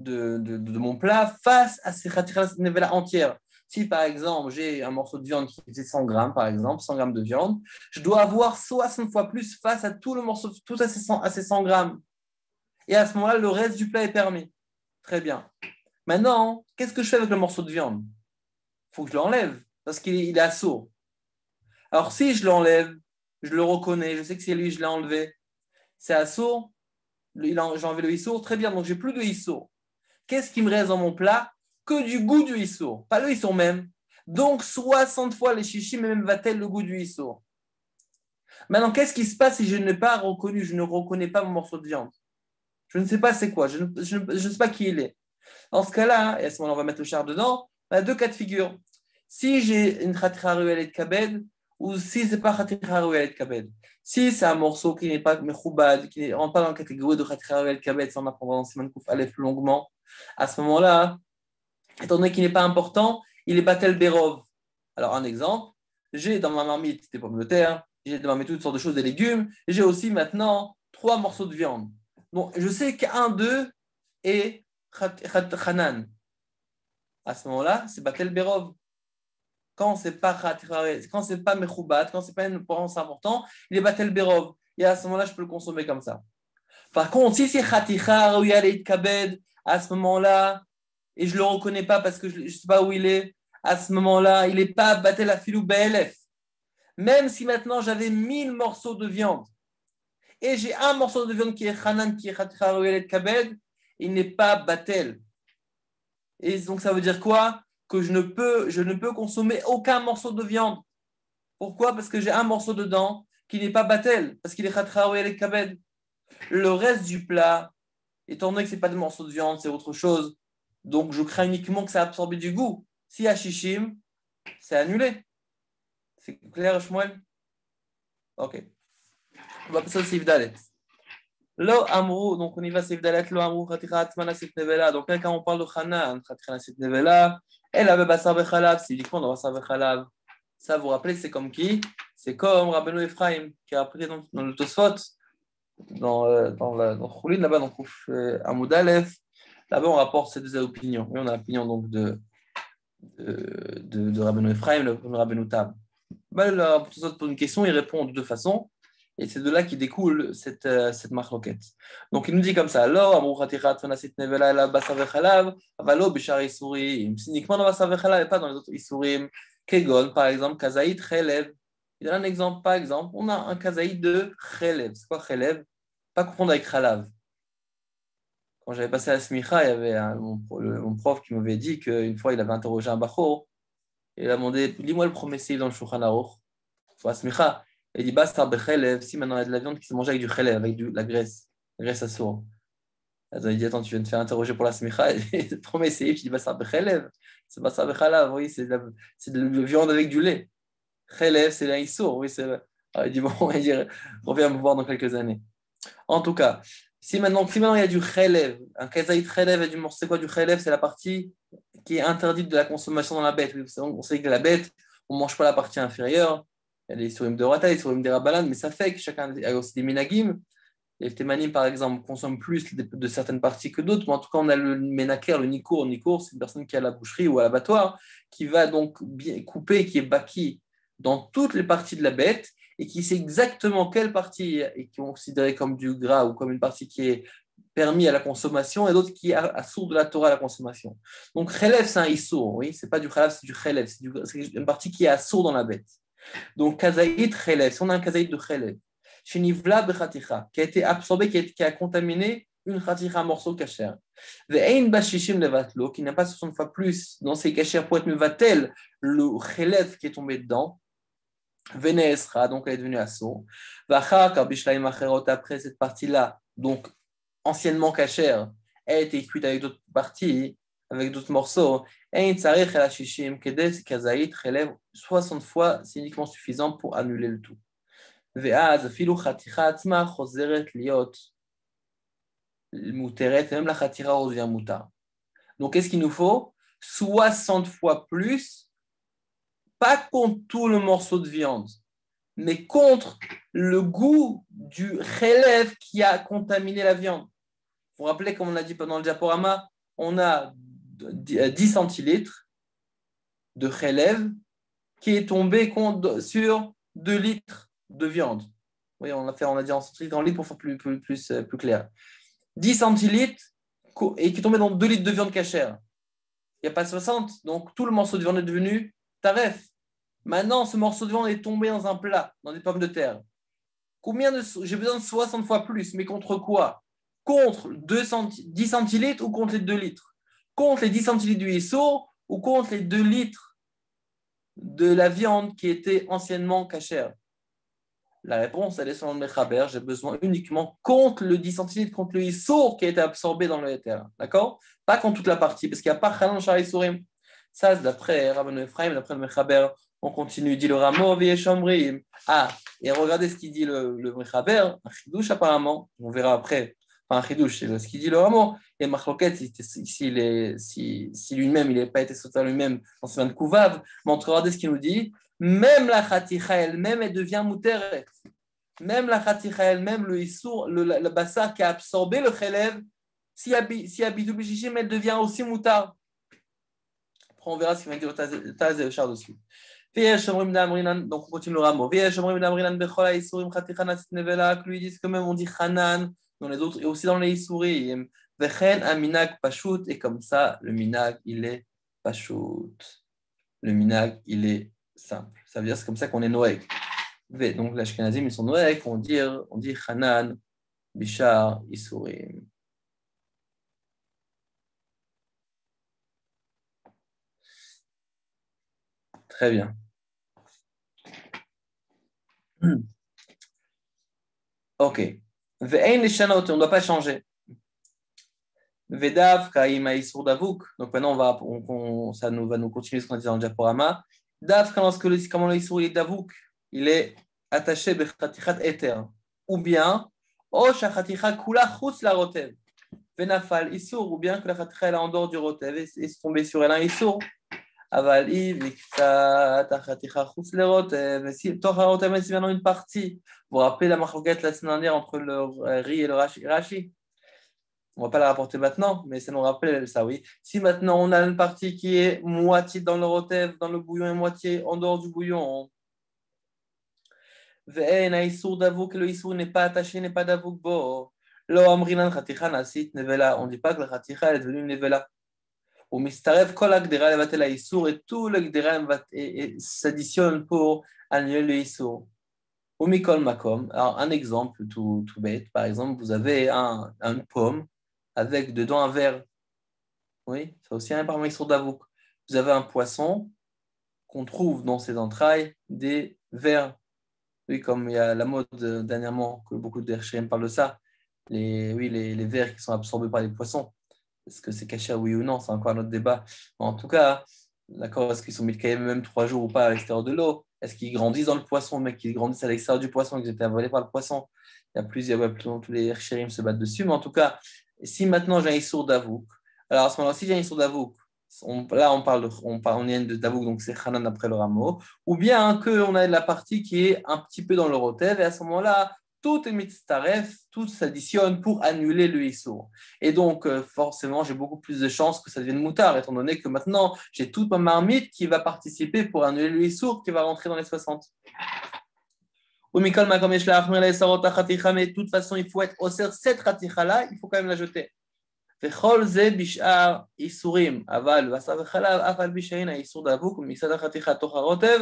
mon plat face à ces Khatira Nevela entières. Si par exemple j'ai un morceau de viande qui faisait 100 grammes, par exemple, 100 grammes de viande, je dois avoir 60 fois plus face à tout le morceau, tout à ces 100 grammes. Et à ce moment-là, le reste du plat est permis. Très bien. Maintenant, qu'est-ce que je fais avec le morceau de viande? Il faut que je l'enlève parce qu'il est assourd. Alors si je l'enlève, je le reconnais, je sais que c'est lui, je l'ai enlevé. C'est assourd, j'ai enlevé le issour, très bien, donc j'ai plus de issour. Qu'est-ce qui me reste dans mon plat? Que du goût du issour, pas le issour même. Donc 60 fois les chichis, même va-t-elle le goût du issour. Maintenant, qu'est-ce qui se passe si je n'ai pas reconnu, je ne reconnais pas mon morceau de viande? Je ne sais pas c'est quoi, je ne sais pas qui il est. Dans ce cas-là, et à ce moment-là, on va mettre le char dedans, on a deux cas de figure. Si j'ai une khatira ruelle de kabed, ou si ce n'est pas khatira ruelle de kabed. Si c'est un morceau qui n'est pas mechoubad, qui ne rentre pas dans la catégorie de khatira ruelle de kabed, ça on apprendra dans Siman Kouf Aleph plus longuement, à ce moment-là, étant donné qu'il n'est pas important, il est batel berov. Alors, un exemple, j'ai dans ma marmite des pommes de terre, j'ai dans ma marmite toutes sortes de choses, des légumes, et j'ai aussi maintenant 3 morceaux de viande. Donc, je sais qu'un d'eux est Hanan. À ce moment-là, c'est Batel Berov. Quand c'est pas quand c'est pas Mechoubat, quand c'est pas une importance importante, il est Batel Berov. Et à ce moment-là, je peux le consommer comme ça. Par contre, si c'est Khaticha, Rouyal Kabed, à ce moment-là, et je ne le reconnais pas parce que je ne sais pas où il est, à ce moment-là, il n'est pas Batel Afilou BLF. Même si maintenant j'avais 1000 morceaux de viande et j'ai un morceau de viande qui est Hanan, qui est Khaticha, Rouyal Kabed, il n'est pas Batel. Et donc, ça veut dire quoi? Que je ne peux consommer aucun morceau de viande. Pourquoi? Parce que j'ai un morceau dedans qui n'est pas batel, parce qu'il est khatraoui et kabed. Le reste du plat, étant donné que ce n'est pas des morceaux de viande, c'est autre chose. Donc, je crains uniquement que ça absorbe du goût. Si à shishim, c'est annulé. C'est clair, Shmuel? Ok. On va passer au Sif Dalet. Lo amrou, donc on y va, Sif Dalet, lo amrou, khatira atmana sit nevela. Donc là, quand on parle de Hanan, khatira sit nevela, elle avait bassar bechalav, c'est uniquement dans bassar bechalav. Ça, vous vous rappelez, c'est comme qui? C'est comme Rabbeinu Ephraim, qui a appris dans le Tosfot, dans Choulin, là-bas, dans Kouf Amoud Aleph. Là-bas, on rapporte ces deux opinions. Oui, on a l'opinion donc de Rabbeinu Ephraim, le Rabbeinu Tab. Le Tosfot pose une question, il répond de deux façons. Et c'est de là qui découle cette marloquette. Donc il nous dit comme ça, alors, Amouchatirat, Fenasit Nevela, la Basa Vechalav, Avalo, Bishar Isurim. C'est uniquement dans Basa Vechalav et pas dans les autres Isurim. Kegon, par exemple, Kazaït Chelev. Il donne un exemple, par exemple, on a un Kazaït de Chelev. C'est quoi Chelev? Pas confondre avec Chalav. Quand j'avais passé à la Smicha, il y avait mon prof qui m'avait dit qu'une fois il avait interrogé un Bachor, et il a demandé, lis-moi le premier save dans le Shulchan Aruch, sur la Smicha. Il dit, Bastar Bechelev, si maintenant il y a de la viande qui se mange avec du Chelev, avec la graisse à sourd. Alors, il dit, attends, tu viens de te faire interroger pour la Smicha, et le premier save, je dis, Bastar Bechelev, c'est Bastar Bechalav, oui, c'est de la viande avec du lait. Chelev, c'est un issour, oui, c'est vrai. Alors, il dit, bon, il dit, reviens me voir dans quelques années. En tout cas, si maintenant il y a du chelev, un kazaït chelev et du morceau, c'est quoi du chelev? C'est la partie qui est interdite de la consommation dans la bête. On sait que la bête, on ne mange pas la partie inférieure. Il y a les sourim de rata, les sourim de rabalan, mais ça fait que chacun a aussi des minagim. Les témanim, par exemple, consomment plus de certaines parties que d'autres. Mais en tout cas, on a le ménaker, le nikour. Nikour, c'est une personne qui est à la boucherie ou à l'abattoir, qui va donc bien couper, qui est baki dans toutes les parties de la bête et qui sait exactement quelle partie est considérée comme du gras ou comme une partie qui est permis à la consommation et d'autres qui est assourd de la Torah à la consommation. Donc, chelev, c'est un issour, oui, c'est pas du chalav, c'est du chelev, c'est une partie qui est assourd dans la bête. Donc, kazaït, chelev, si on a un kazaït de chelev, shenivla bechaticha, qui a été absorbé, qui a contaminé une chaticha, un morceau kasher. Ve'ein bashishim levatlo, qui n'a pas 60 fois plus dans ses kashers pour être mevatel, le chelev qui est tombé dedans. Venesra, donc elle est devenue assaut. Vachar, Karbishlaim Acherot, après cette partie-là, donc anciennement cachère, a été cuite avec d'autres parties, avec d'autres morceaux. Et Tsarich El Hashishim, Kedes, Kazaït, relève 60 fois, c'est uniquement suffisant pour annuler le tout. Ve'az, Filou Chaticha Atzma, Choseret Liot, Muteret, même la Chatira revient Mutar. Donc qu'est-ce qu'il nous faut? 60 fois plus, pas contre tout le morceau de viande, mais contre le goût du relève qui a contaminé la viande. Vous vous rappelez, comme on a dit pendant le diaporama, on a 10 centilitres de chélèv qui est tombé sur 2 litres de viande. Oui, on a dit en centilitres en litres pour faire plus clair. 10 centilitres et qui est tombé dans 2 litres de viande cachère. Il n'y a pas 60, donc tout le morceau de viande est devenu taref. Maintenant, ce morceau de viande est tombé dans un plat, dans des pommes de terre. J'ai besoin de 60 fois plus, mais contre quoi? Contre 10 centilitres ou contre les 2 litres? Contre les 10 centilitres du ISO ou contre les 2 litres de la viande qui était anciennement cachère? La réponse, elle est selon le Mechaber. J'ai besoin uniquement contre le 10 centilitres, contre le ISO qui a été absorbé dans le éther. D'accord? Pas contre toute la partie, parce qu'il n'y a pas Chanan Shar Isurim. Ça, c'est d'après Rabban Ephraim, d'après le Mechaber. On continue, dit le Ramo, Vieshomrim. Ah, et regardez ce qu'il dit le Mechaber, un chidouche apparemment. On verra après. Enfin, un chidouche, c'est ce qu'il dit le Ramo. Et Machloket, si lui-même, il n'a pas été sauté lui-même dans ce de Kouvav. Mais regardez ce qu'il nous dit. Même la khaticha elle-même, elle devient mouteret. Même la khaticha elle-même, le issour, le bassar qui a absorbé le chélèv, si Abidou Bishishim, elle devient aussi moutard. Après, on verra ce qu'il va dire Taz et le char dessus. Donc, on continue le rameau. Lui, ils disent que même on dit Hanan dans les autres et aussi dans les Issourim. Et comme ça, le minag, il est pashut. Le minag, il est simple. Ça veut dire c'est comme ça qu'on est Noël. Donc, l'Ashkenazim, ils sont Noël, on dit Hanan, Bishar, Issourim. Très bien. Ok. Ve'ein leshanot, on ne doit pas changer. Vedav kaima isur davuk. Donc maintenant, ça va nous continuer ce qu'on a dit dans le Japorama. Dav, comment le isur est davuk, il est attaché bechatichat eter. Ou bien, o shachatichat kula chutz la rotev. Venafal isur, ou bien que la chaticha est en dehors du rotev et se tomber sur elle un isur. Aval vikta tachaticha chutz le rotev. Si toch la rotev, c'est maintenant une partie. Vous vous rappelez la marloquette la semaine dernière entre le riz et le rashi? On ne va pas la rapporter maintenant, mais ça nous rappelle ça, oui. Si maintenant on a une partie qui est moitié dans le rotev, dans le bouillon, et moitié en dehors du bouillon, que le issour n'est pas attaché, n'est pas d'avouk bo. On ne dit pas que la khaticha est devenue une nevela. Ou mistarev kol agdera levatel la issour et tout le gdera s'additionne pour annuler le issour. Ou mikol makom. Alors un exemple tout bête, par exemple, vous avez une pomme avec dedans un verre. Oui, c'est aussi un parmi sur d'avouk. Vous avez un poisson qu'on trouve dans ses entrailles des vers. Oui, comme il y a la mode dernièrement, que beaucoup de Hershem parlent de ça. Les vers qui sont absorbés par les poissons. Est-ce que c'est caché, oui ou non? C'est encore un autre débat. En tout cas, d'accord, est-ce qu'ils sont mis quand même 3 jours ou pas à l'extérieur de l'eau? Est-ce qu'ils grandissent dans le poisson, mais qu'ils grandissent à l'extérieur du poisson, qu'ils étaient avalés par le poisson? Il y a tous les Hershem se battent dessus. Mais en tout cas, si maintenant j'ai un issour d'avouk, alors à ce moment-là, si j'ai un issour d'avouk, là on vient de d'avouk, donc c'est Hanan après le rameau, ou bien qu'on a la partie qui est un petit peu dans le rotev, et à ce moment-là, tout est mitzaref, tout s'additionne pour annuler le issour. Et donc, forcément, j'ai beaucoup plus de chances que ça devienne moutard, étant donné que maintenant, j'ai toute ma marmite qui va participer pour annuler le issour, qui va rentrer dans les 60. Mais de toute façon, il faut être au ser cette raticha-là, il faut quand même la jeter. וכל זה בשאר איסורים, אבל בשר וחלב, אף על פי שאין האיסור דבוק, ומקצת החתיכה תוך הרוטב,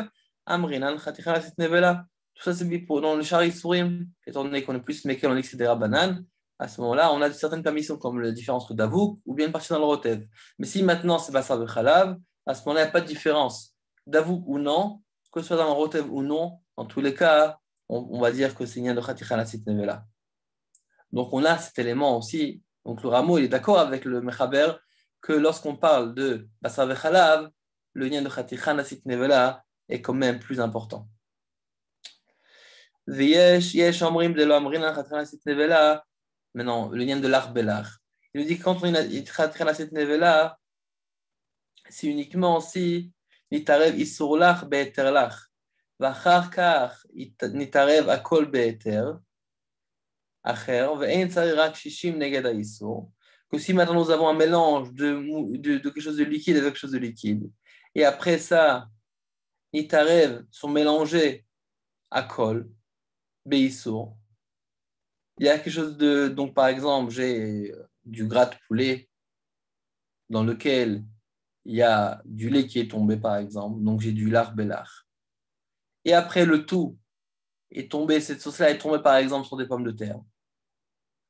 אמרינן חתיכה נעשית נבלה. Tout ça, c'est dans le char Isurim, étant donné qu'on est plus méquel, on dit que c'est des rabbanan. À ce moment-là, on a certaines permissions comme la différence entre Davouk ou bien une partie dans le Rotev. Mais si maintenant c'est Bassar de Khalav, à ce moment-là, il n'y a pas de différence. Davouk ou non, que ce soit dans le Rotev ou non, dans tous les cas, on va dire que c'est une de Khaticha Nasit Nevela. Donc on a cet élément aussi. Donc le Rameau il est d'accord avec le Mechaber que lorsqu'on parle de Bassar Vechalav, le lien de Khaticha Nasit Nevela est quand même plus important. Yesh Amrim de l'Amrin Khaticha Nasit Nevela, maintenant le lien de l'Arbelar. Il nous dit que quand on a Khaticha Nasit Nevela, c'est uniquement si Nitarev Isurlach Be'eterlach, Vachar Kach Nitarev Akol Be'eter. Que si maintenant nous avons un mélange de quelque chose de liquide avec quelque chose de liquide, et après ça, Nitarev sont mélangés à Kol, Beissour. Il y a quelque chose de. Donc, par exemple, j'ai du gratte-poulet dans lequel il y a du lait qui est tombé, par exemple. Donc, j'ai du lard bellar. Et après, le tout est tombé, cette sauce-là est tombée, par exemple, sur des pommes de terre.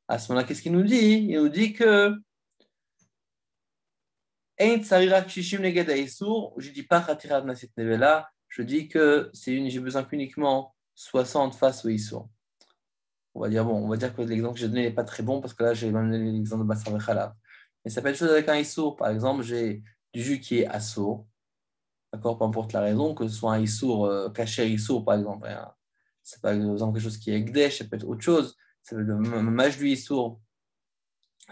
À ce moment-là, qu'est-ce qu'il nous dit? Il nous dit que je dis pas je dis que j'ai besoin qu'uniquement 60 face au Issour. On va dire que l'exemple que j'ai donné n'est pas très bon parce que là, j'ai donné l'exemple de Bassar Vechalab. Mais ça peut être chose avec un Issour. Par exemple, j'ai du jus qui est assour, d'accord, peu importe la raison, que ce soit un Issour, caché Issour, par exemple. C'est pas exemple quelque chose qui est Gdesh, ça peut être autre chose. Ça peut être le mâche du Issour,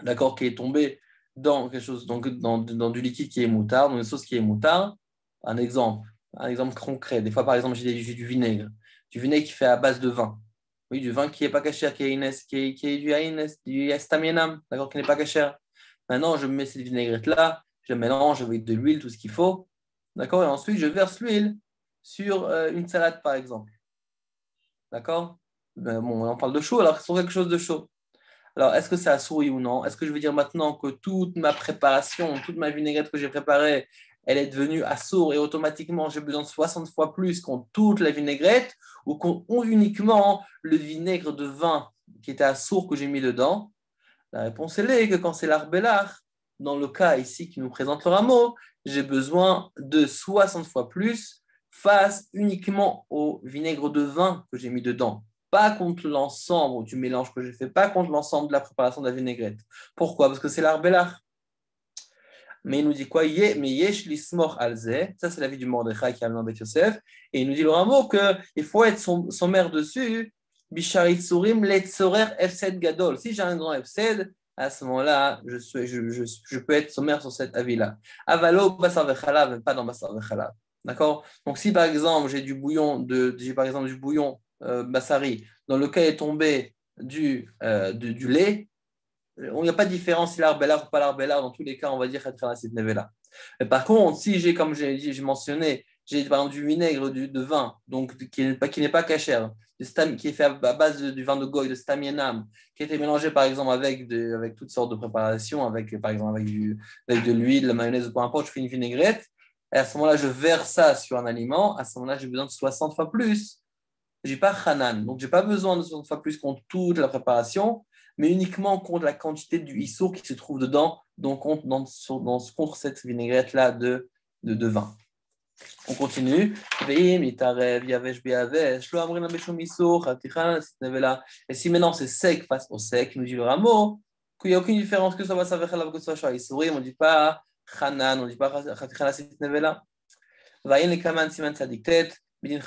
d'accord, qui est tombé dans quelque chose, donc dans du liquide qui est moutard, dans une sauce qui est moutard. Un exemple concret. Des fois, par exemple, j'ai du vinaigre qui fait à base de vin. Oui, du vin qui n'est pas caché, qui est du Haïnes, du Estamienam, d'accord, qui n'est pas caché. Maintenant, je mets cette vinaigrette-là, je la mélange avec de l'huile, tout ce qu'il faut, d'accord, et ensuite, je verse l'huile sur une salade, par exemple. D'accord? Bon, on parle de chaud, alors sur quelque chose de chaud. Alors, est-ce que c'est assouri ou non? Est-ce que je veux dire maintenant que toute ma préparation, toute ma vinaigrette que j'ai préparée, elle est devenue assour et automatiquement j'ai besoin de 60 fois plus contre toute la vinaigrette ou contre uniquement le vinaigre de vin qui était assour que j'ai mis dedans? La réponse est que quand c'est l'arbelard, dans le cas ici qui nous présente le rameau, j'ai besoin de 60 fois plus face uniquement au vinaigre de vin que j'ai mis dedans. Pas contre l'ensemble du mélange que j'ai fait, pas contre l'ensemble de la préparation de la vinaigrette. Pourquoi? Parce que c'est l'arbelard. Mais il nous dit quoi? Mais yesh lismor alze. Ça, c'est l'avis du Mordechai qui a amené Beth Yosef. Et il nous dit le rameau qu'il faut être son mère dessus. Bisharit surim letzorer efsed gadol. Si j'ai un grand efsed, à ce moment-là, je peux être sommaire sur cet avis-là. Avalo basar vechalav, mais pas dans basar vechalav. D'accord? Donc, si par exemple, j'ai par exemple du bouillon bassari, dans lequel est tombé du lait, il n'y a pas de différence si l'arbelard ou pas l'arbelard. Dans tous les cas, on va dire cette nevela. Mais par contre, si j'ai, comme j'ai mentionné, j'ai par exemple du vinaigre de vin, donc qui n'est pas cachère, qui est fait à base du vin de goy, de stamienam, qui a été mélangé par exemple avec toutes sortes de préparations, par exemple avec de l'huile, la mayonnaise ou peu importe, je fais une vinaigrette. Et à ce moment-là, je verse ça sur un aliment. À ce moment-là, j'ai besoin de 60 fois plus. Je n'ai pas Hanan, donc je n'ai pas besoin de 60 fois plus contre toute la préparation, mais uniquement contre la quantité du issour qui se trouve dedans, donc contre cette vinaigrette-là de vin. On continue. Et si maintenant c'est sec face au sec, nous dit le rameau, qu'il n'y a aucune différence que ce soit que ce soit issouri, on ne dit pas Hanan, on ne dit pas Khatikhan Nevela. Vaïen les Kaman Siman Sadiktet. Et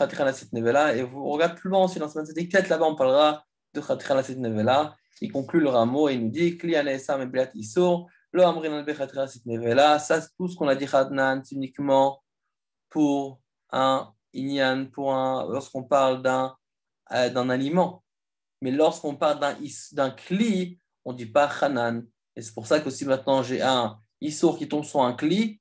vous regardez plus loin aussi dans ce tête, là-bas on parlera de Khatikhan Asit Nevela. Il conclut le rameau et il nous dit ça c'est tout ce qu'on a dit Khadnan, c'est uniquement pour un inyan, lorsqu'on parle d'un aliment. Mais lorsqu'on parle d'un kli, on ne dit pas Khanan. Et c'est pour ça que si maintenant j'ai un issour qui tombe sur un kli,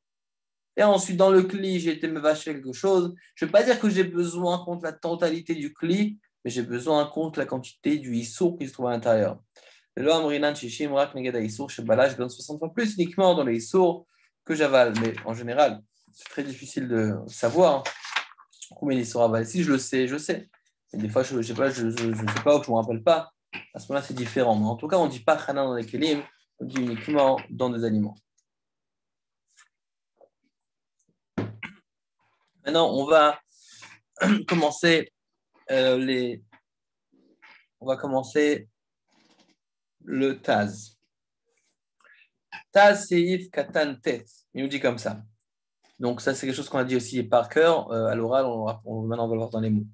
et ensuite, dans le cli, j'ai été me vacher quelque chose. Je ne vais pas dire que j'ai besoin contre la totalité du cli, mais j'ai besoin contre la quantité du issour qui se trouve à l'intérieur. Le amrinan shishim rak neged issour shebala, je donne 60 fois plus uniquement dans les issours que j'avale. Mais en général, c'est très difficile de savoir combien d'issours avale. Si je le sais, je sais. Et des fois, je ne sais pas, je sais pas ou je ne me rappelle pas. À ce moment-là, c'est différent. Mais en tout cas, on ne dit pas khana dans les kelim, on dit uniquement dans des aliments. Maintenant, on va commencer le Taz. Taz, c'est Yves Katan Tet. Il nous dit comme ça. Donc, ça, c'est quelque chose qu'on a dit aussi par cœur. À l'oral, maintenant, on va le voir dans les mots.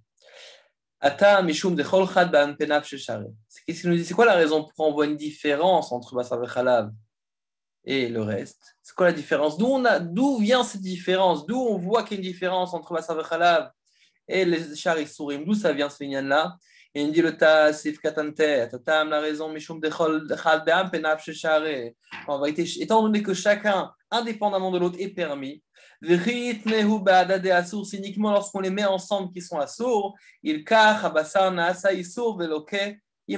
Ata Mishum de Cholchad Ban Penav Sheshare. Qu'est-ce qu'il nous dit? C'est quoi la raison pour qu'on voit une différence entre Basar Vechalav et le reste? C'est quoi la différence? D'où vient cette différence? D'où on voit qu'il y a une différence entre Basar Vechalav et les chars Issourim? D'où ça vient ce lignan-là? Et il dit le ta sif katante, tatam la raison, mishum dechol dechal be'am penaf sheshare. En vérité, étant donné que chacun, indépendamment de l'autre, est permis, v'rit nehu ba'adade asur, c'est uniquement lorsqu'on les met ensemble qui sont assour, il kach habasar naasa isur veloke. C'est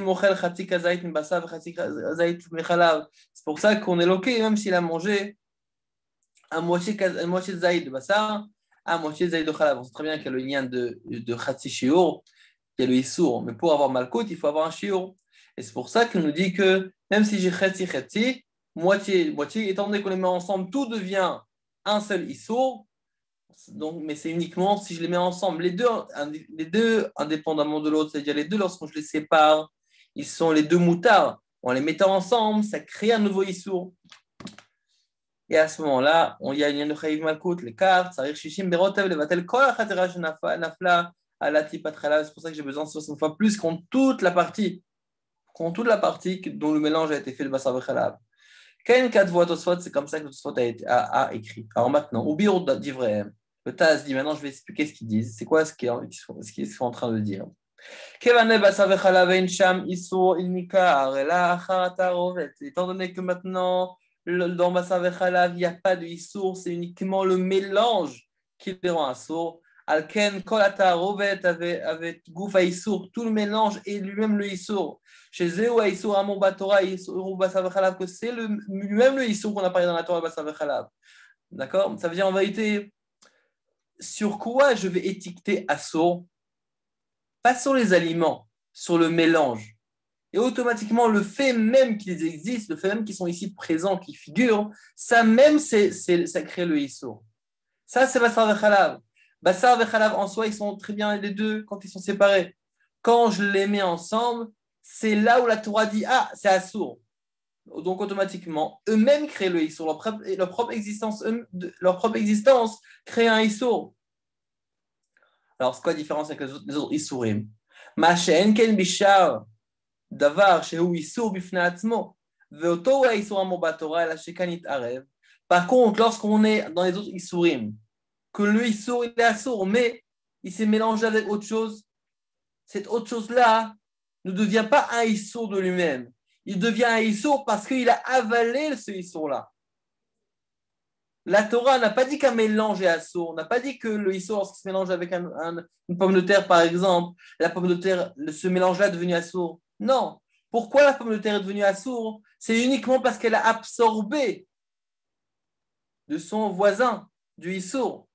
pour ça qu'on est loqué, même s'il a mangé à moitié de zaïd de bassar, à moitié de zaïd de chalav. On sait très bien qu'il y a le lien de khatsi shiur, il y a le issour, mais pour avoir malkout, il faut avoir un shiur. Et c'est pour ça qu'il nous dit que même si j'ai khatsi, moitié, étant donné qu'on les met ensemble, tout devient un seul issour. Donc, mais c'est uniquement si je les mets ensemble, les deux indépendamment de l'autre, c'est-à-dire les deux lorsqu'on je les sépare, ils sont les deux moutards. En les mettant ensemble, ça crée un nouveau issour. Et à ce moment-là, il y a une chayiv malkout, les cartes, ça shishim berotev, les vatel kol achatera nafla ala tipat chalav. C'est pour ça que j'ai besoin de 60 fois plus contre toute la partie dont le mélange a été fait le basar vechalav. Ken kat voit Tosfot, c'est comme ça que Tosfot a écrit. Alors maintenant, ou bir d'ivrehem. Le Taz dit maintenant, je vais expliquer ce qu'ils disent. C'est quoi ce qu'ils sont en train de dire. Étant donné que maintenant, dans Basar Vechalav, il n'y a pas de Issour, c'est uniquement le mélange qui les rend assour. Alken, Kol Atarovet avec Gouf Issour, tout le mélange et lui-même le Issour. Chez Zéou Issour Amon Batora, Issour Basar Vechalav, que c'est lui-même le Issour qu'on a parlé dans la Torah Basar Vechalav. D'accord? Ça veut dire en vérité, sur quoi je vais étiqueter assour? Pas sur les aliments, sur le mélange. Et automatiquement, le fait même qu'ils existent, le fait même qu'ils sont ici présents, qu'ils figurent, ça même, ça crée le issour. Ça, c'est Basar Vechalav. Basar Vechalav, en soi, ils sont très bien les deux quand ils sont séparés. Quand je les mets ensemble, c'est là où la Torah dit « Ah, c'est assour ». Donc, automatiquement, eux-mêmes créent le issour. Leur propre existence crée un issour. Alors, c'est quoi la différence avec les autres issourim? Ma she'en ken bishar davar shehu issour bifnei atzmo ve'oto hu ha'issour hamo batorah ela shekan yit'arev. Par contre, lorsqu'on est dans les autres issourim, que le issour il est assour, mais il s'est mélangé avec autre chose, cette autre chose-là ne devient pas un issour de lui-même. Il devient un issour parce qu'il a avalé ce issour-là. La Torah n'a pas dit qu'un mélange est assour, n'a pas dit que le issour, lorsqu'il se mélange avec une pomme de terre, par exemple, la pomme de terre, ce mélange-là est devenu assour. Non. Pourquoi la pomme de terre est devenue assour? C'est uniquement parce qu'elle a absorbé de son voisin, du issour.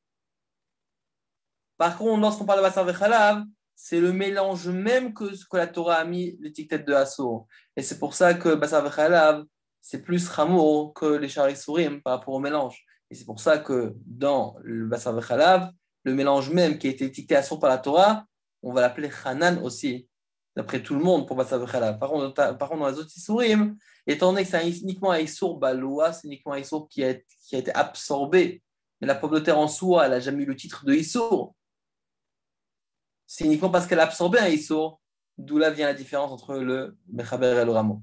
Par contre, lorsqu'on parle de Basar Vechalav, c'est le mélange même que la Torah a mis l'étiquette de assour. Et c'est pour ça que Basar Vechalav, c'est plus Chamour que les Shar Issourim par rapport au mélange. Et c'est pour ça que dans le Basar Vechalav, le mélange même qui a été étiqueté assour par la Torah, on va l'appeler Hanan aussi, d'après tout le monde pour Basar Vechalav. Par contre, dans les autres Issourim, étant donné que c'est uniquement un Issour Baloua, c'est uniquement un Issour qui a été absorbé. Mais la pomme de terre en soi, elle n'a jamais eu le titre de Issour. C'est uniquement parce qu'elle a absorbé un Issour, d'où là vient la différence entre le Mechaber et le Ramo.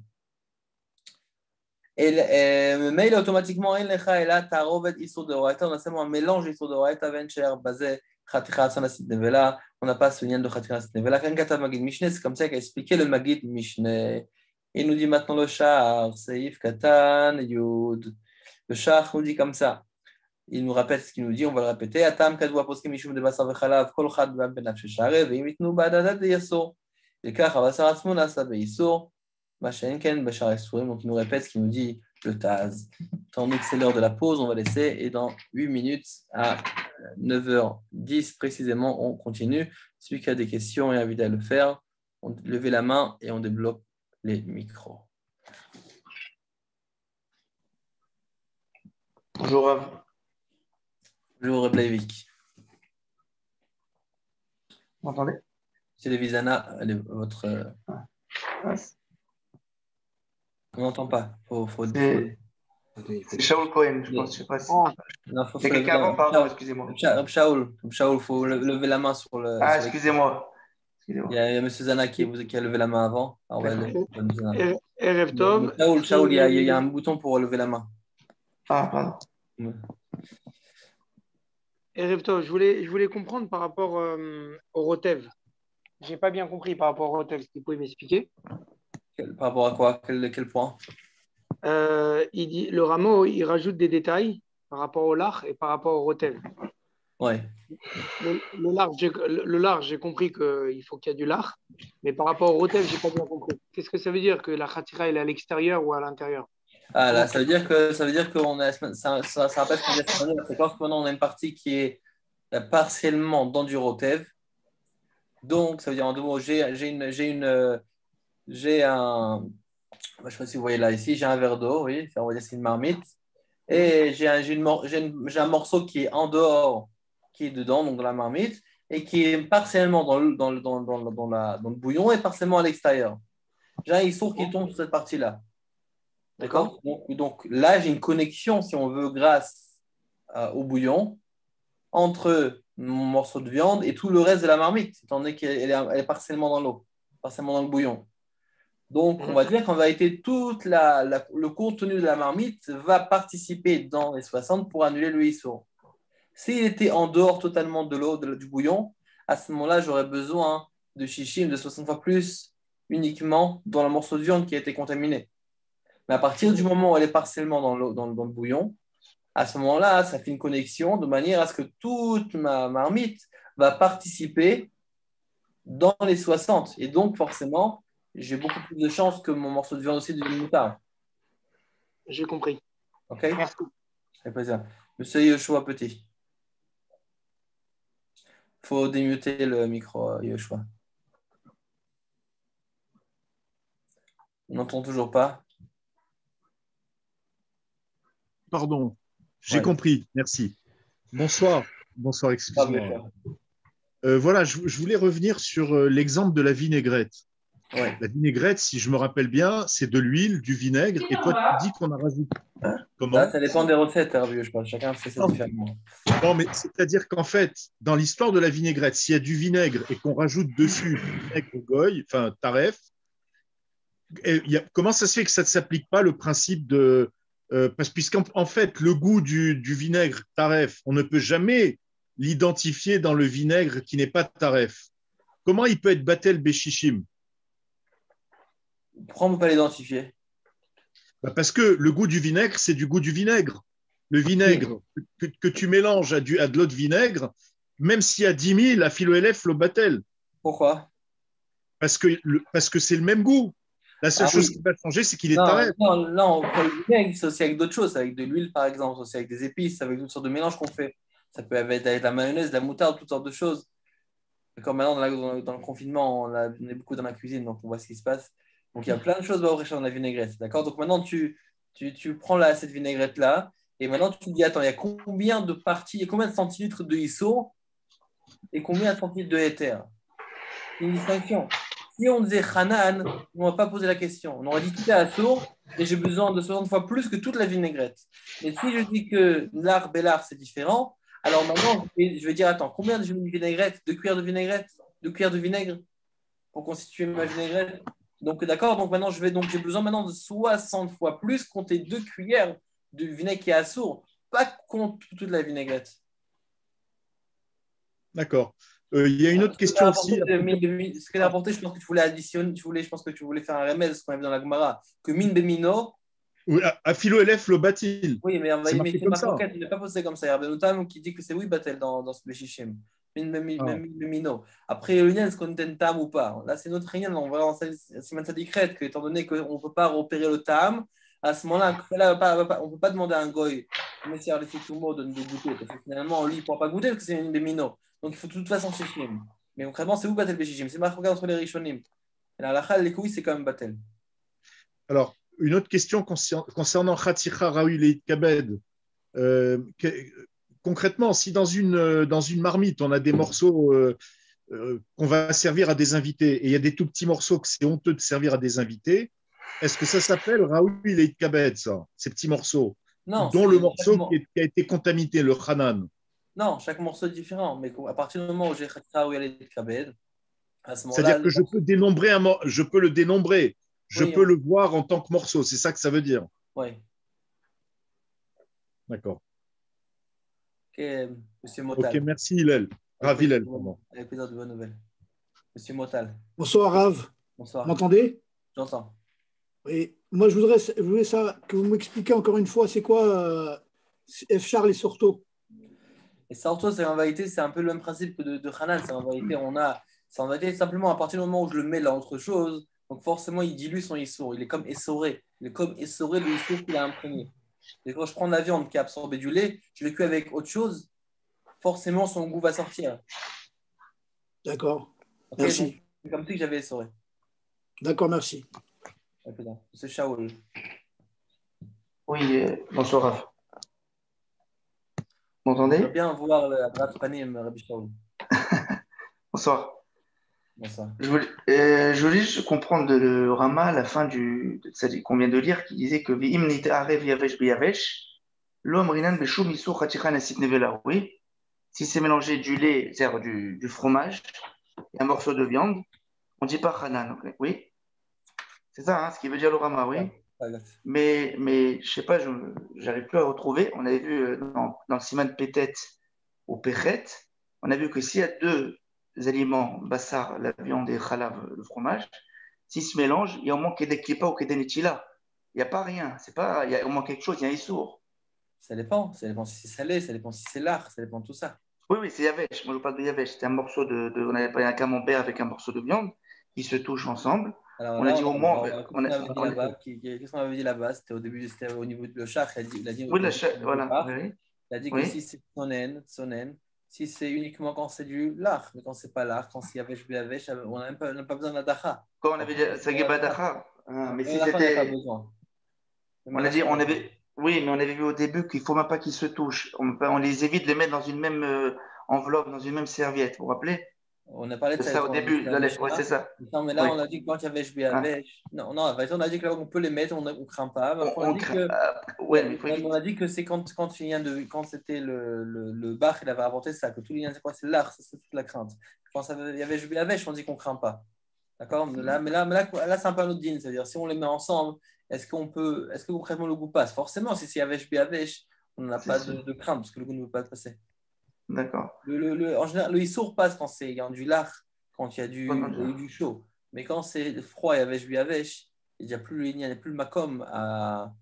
Mais il automatiquement, il est là, Tarovet Issour de Horaïta, on a seulement un mélange d'Issour de Horaïta, Vencher, Bazé, Khatikha Sanasit Nevela, on n'a pas ce lien de Khatikha Sanasit Nevela. Quand Kata Magid Mishneh, c'est comme ça qu'a expliqué le Magid Mishneh. Il nous dit maintenant le Shah, Seif Katan, Yud. Le Shah nous dit comme ça. Il nous répète ce qu'il nous dit, on va le répéter. Atam kadwa poskim mishum de basar vechalav, kol chad b'am ben nafshe share, ve'im itnu ba'adadat de yasor. Et car basar atzmo nasa be'yasor, ma she'en ken b'shar yasurim. Donc il nous répète ce qu'il nous dit le Taz. Tandis que c'est l'heure de la pause, on va laisser. Et dans 8 minutes, à 9h10 précisément, on continue. Celui qui a des questions est invité à le faire. On levez la main et on débloque les micros. Bonjour Rav. Bonjour Bleivik. Vous m'entendez? C'est le Visana, votre. On n'entend pas. C'est Shaul Cohen, je pense. Je sais pas si. Non, C'est quelqu'un avant, pardon, excusez-moi. Shaul, il faut lever la main sur le. Ah, excusez-moi. Il y a M. Zana qui a levé la main avant. Erev Tov. Shaul, il y a un bouton pour lever la main. Ah, pardon. Erev Tov, je voulais comprendre par rapport au Rotev. j'ai pas bien compris par rapport au rotel. Vous pouvez m'expliquer? Par rapport à quoi? Quel point? Il dit, le rameau, il rajoute des détails par rapport au lard et par rapport au rotel. Ouais. Le lard, j'ai compris qu'il faut qu'il y ait du lard, mais par rapport au rotel, j'ai pas bien compris. Qu'est-ce que ça veut dire que la khatira elle est à l'extérieur ou à l'intérieur? Ah là, ça veut dire qu'on a ça rappelle ce qu'on dit la semaine dernière, c'est parce que maintenant on a une partie qui est partiellement dans du rotev. Donc ça veut dire en deux mots, j'ai un, je sais pas si vous voyez là ici, j'ai un verre d'eau, oui, on va dire c'est une marmite, et j'ai un morceau qui est en dehors, qui est dedans, donc dans la marmite, et qui est partiellement dans le bouillon et partiellement à l'extérieur. J'ai un issour qui tombe sur cette partie-là. D'accord? Donc là, j'ai une connexion, si on veut, grâce au bouillon, entre mon morceau de viande et tout le reste de la marmite, étant donné qu'elle est partiellement dans l'eau, partiellement dans le bouillon. Donc, on va dire qu'en vérité, le contenu de la marmite va participer dans les 60 pour annuler le issour. S'il était en dehors totalement de l'eau, du bouillon, à ce moment-là, j'aurais besoin de chichim de 60 fois plus uniquement dans le morceau de viande qui a été contaminé. Mais à partir du moment où elle est partiellement dans le bouillon, à ce moment-là, ça fait une connexion de manière à ce que toute ma marmite va participer dans les 60. Et donc, forcément, j'ai beaucoup plus de chances que mon morceau de viande aussi devienne moutarde. J'ai compris. OK? Merci. Avec plaisir. Monsieur Yoshua Petit. Il faut démuter le micro, Yoshua. On n'entend toujours pas. Pardon, j'ai Ouais. compris, merci. Bonsoir, excuse-moi. Voilà, je voulais revenir sur l'exemple de la vinaigrette. Ouais. La vinaigrette, si je me rappelle bien, c'est de l'huile, du vinaigre, et toi, tu dis qu'on a rajouté. Comment? Ça dépend des recettes, Hervé, je pense. Chacun fait ça différemment. Non, mais c'est-à-dire qu'en fait, dans l'histoire de la vinaigrette, s'il y a du vinaigre et qu'on rajoute dessus du vinaigre goy, enfin taref, comment ça se fait que ça ne s'applique pas le principe de puisqu'en fait, le goût du vinaigre taref, on ne peut jamais l'identifier dans le vinaigre qui n'est pas taref. Comment il peut être batel béchichim? Pourquoi on ne peut pas l'identifier? Parce que le goût du vinaigre, c'est du goût du vinaigre. Le vinaigre que tu mélanges à de l'eau de vinaigre, même s'il y a 10 000, à philo-élève, le batel. Pourquoi? Parce que c'est le même goût. La seule chose qui va changer, c'est qu'il est taref. Non, le vinaigre, c'est aussi avec d'autres choses, avec de l'huile par exemple, c'est aussi avec des épices, avec toutes sortes de mélanges qu'on fait. Ça peut être avec de la mayonnaise, de la moutarde, toutes sortes de choses. Comme maintenant, dans le confinement, on est beaucoup dans la cuisine, donc on voit ce qui se passe. Donc il y a plein de choses au dans la vinaigrette. D'accord? Donc maintenant, tu prends cette vinaigrette-là, et maintenant tu te dis, attends, il y a combien de parties, il y a combien de centilitres de ISO et combien de centilitres de éther? Une distinction. Si on disait Hanan, on ne va pas poser la question. On aurait dit tout est à sourd et j'ai besoin de 60 fois plus que toute la vinaigrette. Mais si je dis que l'art, Bellard, c'est différent, alors maintenant, je vais dire attends, combien de vinaigrette? 2 cuillères de vinaigrette? 2 cuillères de vinaigre pour constituer ma vinaigrette? Donc, d'accord, donc maintenant, j'ai besoin maintenant de 60 fois plus compter 2 cuillères de vinaigre qui est à sourd, pas compte toute la vinaigrette. D'accord. Il y a une autre question aussi. Ce que tu as apporté, je pense que tu voulais additionner, je pense que tu voulais faire un remède, ce qu'on a vu dans la Gemara, que min bemino. Oui, à philo-élève, le batil. Oui, mais c'est c'est comme ma ça. coquette, il n'est pas posé comme ça. Il y a Benotam qui dit que c'est oui, batel dans ce Béchichim. Min bemino. Après, le lien, est-ce qu'on est tam ou pas? Là, c'est notre rien. On va en Siman Sadikret, que étant donné qu'on ne peut pas repérer le tam, à ce moment-là, on ne peut pas demander à un goy, mais si les tout mot de goûter, parce que finalement, lui, il ne pourra pas goûter parce que c'est une bemino. Donc, il faut de toute façon Shishim. Mais concrètement, c'est où Batel Béchichim? C'est marqué entre les Rishonim. Et la Lachal, les couilles, c'est quand même Batel. Alors, une autre question concernant Khaticha Raoul et Kabed. Concrètement, si dans une marmite, on a des morceaux qu'on va servir à des invités et il y a des tout petits morceaux que c'est honteux de servir à des invités, est-ce que ça s'appelle Raoul et Kabed, ça, ces petits morceaux? Non, dont le morceau qui a été contaminé, le Hanan? Non, chaque morceau est différent, mais à partir du moment où j'ai Khatra ou Yalet Kabed, à ce moment-là. C'est-à-dire que je peux le dénombrer, je peux le voir en tant que morceau, c'est ça que ça veut dire. Oui. D'accord. Ok, monsieur Motal. Ok, merci Hillel. Ravi Hillel. Avec plaisir de bonnes nouvelles. Monsieur Motal. Bonsoir Rav, vous Bonsoir. m'entendez? J'entends. Oui. Moi je voulais ça, que vous m'expliquiez encore une fois, c'est quoi F. Charles et Sorto? Et Sorto, c'est en vérité, c'est un peu le même principe que de Hanan. C'est en vérité, c'est en vérité simplement à partir du moment où je le mets là autre chose, donc forcément il dilue son issour. Il est comme essoré. Il est comme essoré le issour qu'il a imprégné. Et quand je prends la viande qui a absorbé du lait, je le cuis avec autre chose, forcément son goût va sortir. D'accord. Okay, Merci. donc, c'est comme si j'avais essoré. D'accord, merci. C'est Shaoul. Oui, bonsoir Rav. Vous Je veux m'entendez? bien voir la gratte panim, Rabbi Shaoul. Bonsoir. Bonsoir. Je voulais juste comprendre le Rama à la fin de celle qu'on vient de lire qui disait que V'im nit'arev yavesh biyavesh, lo amrinan beshum isur chatichan asit nevela. Oui, si c'est mélangé du lait, c'est-à-dire du fromage et un morceau de viande, on ne dit pas chanan. Oui, c'est ça, hein, ce qui veut dire le Rama, oui. Mais je sais pas, je n'arrive plus à retrouver. On avait vu dans le siman Pétet ou Péchet, on a vu que s'il y a deux aliments, bassar, la viande et khalav, le fromage, s'ils se mélangent, il y a au moins des klipa ou des nitila. Il n'y a pas rien. C'est pas, il y a au moins quelque chose, il y a un issour. Ça dépend si c'est salé, ça dépend si c'est lard, ça dépend de tout ça. Oui, oui, c'est yavesh. Moi, je parle de yavesh. C'était un morceau on avait pas un camembert avec un morceau de viande qui se touchent ensemble. Alors On là, a dit au moins. qu'est-ce qu'on avait dit là-bas? C'était au début, c'était au niveau de le chach. Il a dit Oui, départ, voilà. Oui. il a dit que Oui. si c'est sonen, si c'est uniquement quand c'est du lard, mais quand c'est pas lard, quand c'est yavesh beyavesh, on n'a pas besoin d'adacha. Quand on avait dit Sagabadacha, mais si On n'a pas c'était. besoin. On a dit, oui, mais on avait vu au début qu'il ne faut même pas qu'ils se touchent. On les évite de les mettre dans une même enveloppe, dans une même serviette. Vous vous rappelez? On a parlé de C'est ça, ça au début, la lettre. Oui, c'est ça. Non, mais là, Oui. on a dit que quand il y avait HBAVH, non, on a dit que là, on peut les mettre, on ne craint pas. Mais après, Ouais, mais il faut éviter. on a dit que c'est quand c'était le Bach, il avait rapporté ça, que tous les liens, c'est quoi? C'est l'art, c'est toute la crainte. Quand il y avait HBAVH, on dit qu'on ne craint pas. D'accord? Mais là, c'est un peu un autre din. C'est-à-dire, si on les met ensemble, est-ce que concrètement le goût passe? Forcément, si c'est HBAVH, on n'a pas de crainte, parce que le goût ne peut pas passer. D'accord. En général, le issour passe quand il y a du lard, quand il y a du chaud. Mais quand c'est froid et avec il n'y a plus le macom à.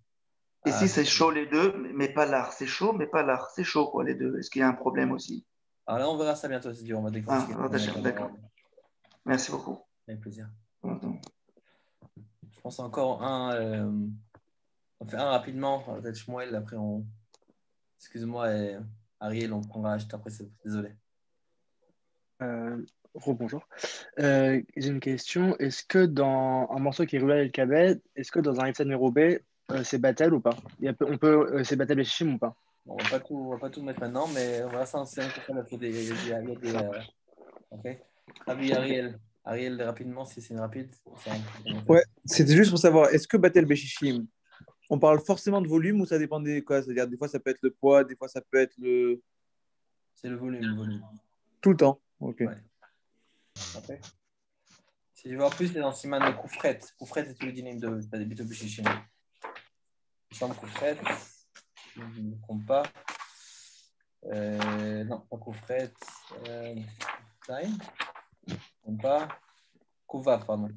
Et si c'est chaud les deux, mais pas lard, c'est chaud, mais pas lard, c'est chaud quoi les deux. Est-ce qu'il y a un problème aussi? Alors là, on verra ça bientôt, c'est dur, on va décortiquer. D'accord. Merci beaucoup. Avec plaisir. Pardon. Je pense encore on fait un rapidement, peut-être Shmuel, après on. Excuse-moi, Ariel, on prendra juste après, désolé. Rebonjour. J'ai une question. Est-ce que dans un morceau qui est roulé avec le kabed, est-ce que dans un Ifsan Merobé, c'est Batel ou pas? C'est Batel et Shishim ou pas? Bon, on va pas tout mettre maintenant, mais on va s'enseigner pour ça. Il y a des ok. Rabbi Ariel, rapidement, si c'est une rapide. Ouais, c'était juste pour savoir, est-ce que Batel Beshishim, on parle forcément de volume ou ça dépend de quoi? C'est-à-dire, des fois, ça peut être le poids, des fois, ça peut être le. C'est le volume. Tout le temps. Ok. Ouais. Okay. Si je vois plus, c'est dans Siman de Koufret. Koufret, c'est tout le dîner de Bito Beshishim. Il semble Koufret. Je ne me trompe pas. Non, pas Koufret. Pas. Kouvav, pardon.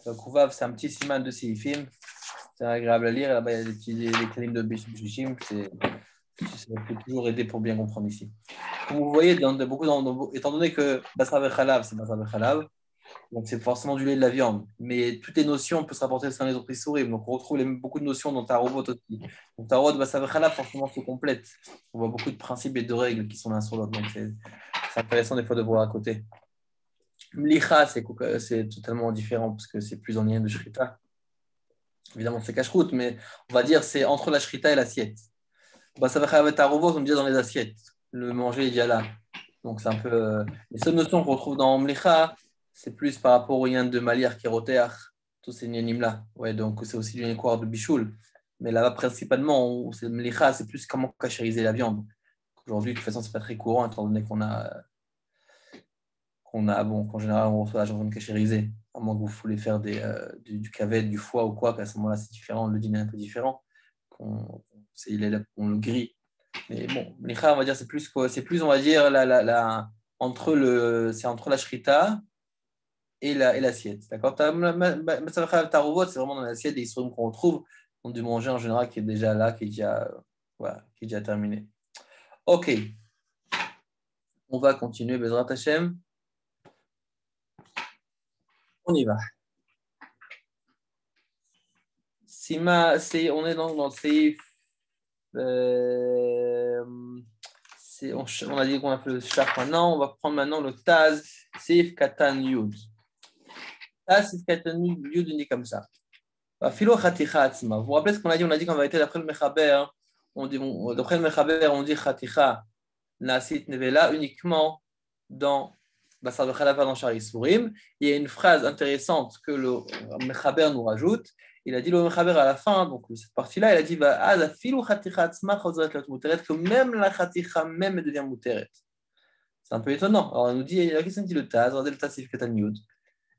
Kouvav, c'est un petit siman de Seifim. C'est agréable à lire. Là-bas, il y a les kalim de Beshishim. Ça peut toujours aider pour bien comprendre ici. Comme vous voyez, étant donné que Basra Bechalav, c'est Basra Bechalav, donc c'est forcément du lait de la viande. Mais toutes les notions peuvent se rapporter dans les autres isourim. Donc on retrouve beaucoup de notions dans Tarot aussi. Donc Tarot, Basra Bechalav, forcément, se complète. On voit beaucoup de principes et de règles qui sont l'un sur l'autre. Donc c'est intéressant des fois de voir à côté. Mlicha, c'est totalement différent parce que c'est plus en lien de Shrita. Évidemment, c'est cache-route, mais on va dire c'est entre la Shrita et l'assiette. Ça va faire on dit dans les assiettes. Le manger est déjà là. Donc c'est un peu. Les seules notions qu'on retrouve dans Mlicha, c'est plus par rapport au yin de Maliar, Kérotéach, tous ces nianim-là. Ouais, donc c'est aussi du Nékoir de Bichoul. Mais là-bas, principalement, c'est Mlicha, c'est plus comment cachériser la viande. Aujourd'hui, de toute façon, c'est pas très courant, étant donné qu'en général, on reçoit la viande cachérisée. À moins que vous voulez faire du cavette, du foie ou quoi, qu'à ce moment-là, c'est différent, le dîner est un peu différent. On le grille. Mais bon, Mlicha, on va dire, c'est plus, on va dire, c'est entre la shrita et l'assiette. D'accord? Taruvot, c'est vraiment dans l'assiette des Isurim qu'on retrouve. On dû manger en général qui est déjà là, qui est déjà terminé. Ok. On va continuer, Bezrat Hashem. On y va. On est dans le Seif. On a dit qu'on a fait le Shach maintenant. On va prendre maintenant le Taz, Seif Katan Yud. Taz, Seif Katan Yud, on dit comme ça. Philo Khaticha Atzma. Vous vous rappelez ce qu'on a dit? On a dit qu'en vérité, d'après le Mechaber, on dit Khaticha Nasit Nevela uniquement dans Basar Bechalav dans Shari Surim. Il y a une phrase intéressante que le Mechaber nous rajoute. Il a dit le Mechaber à la fin, donc cette partie-là, il a dit que même la Khaticha même devient Muteret. C'est un peu étonnant. Alors il nous dit, la question dit le Taz, regardez le Taz Sif Katan Yud.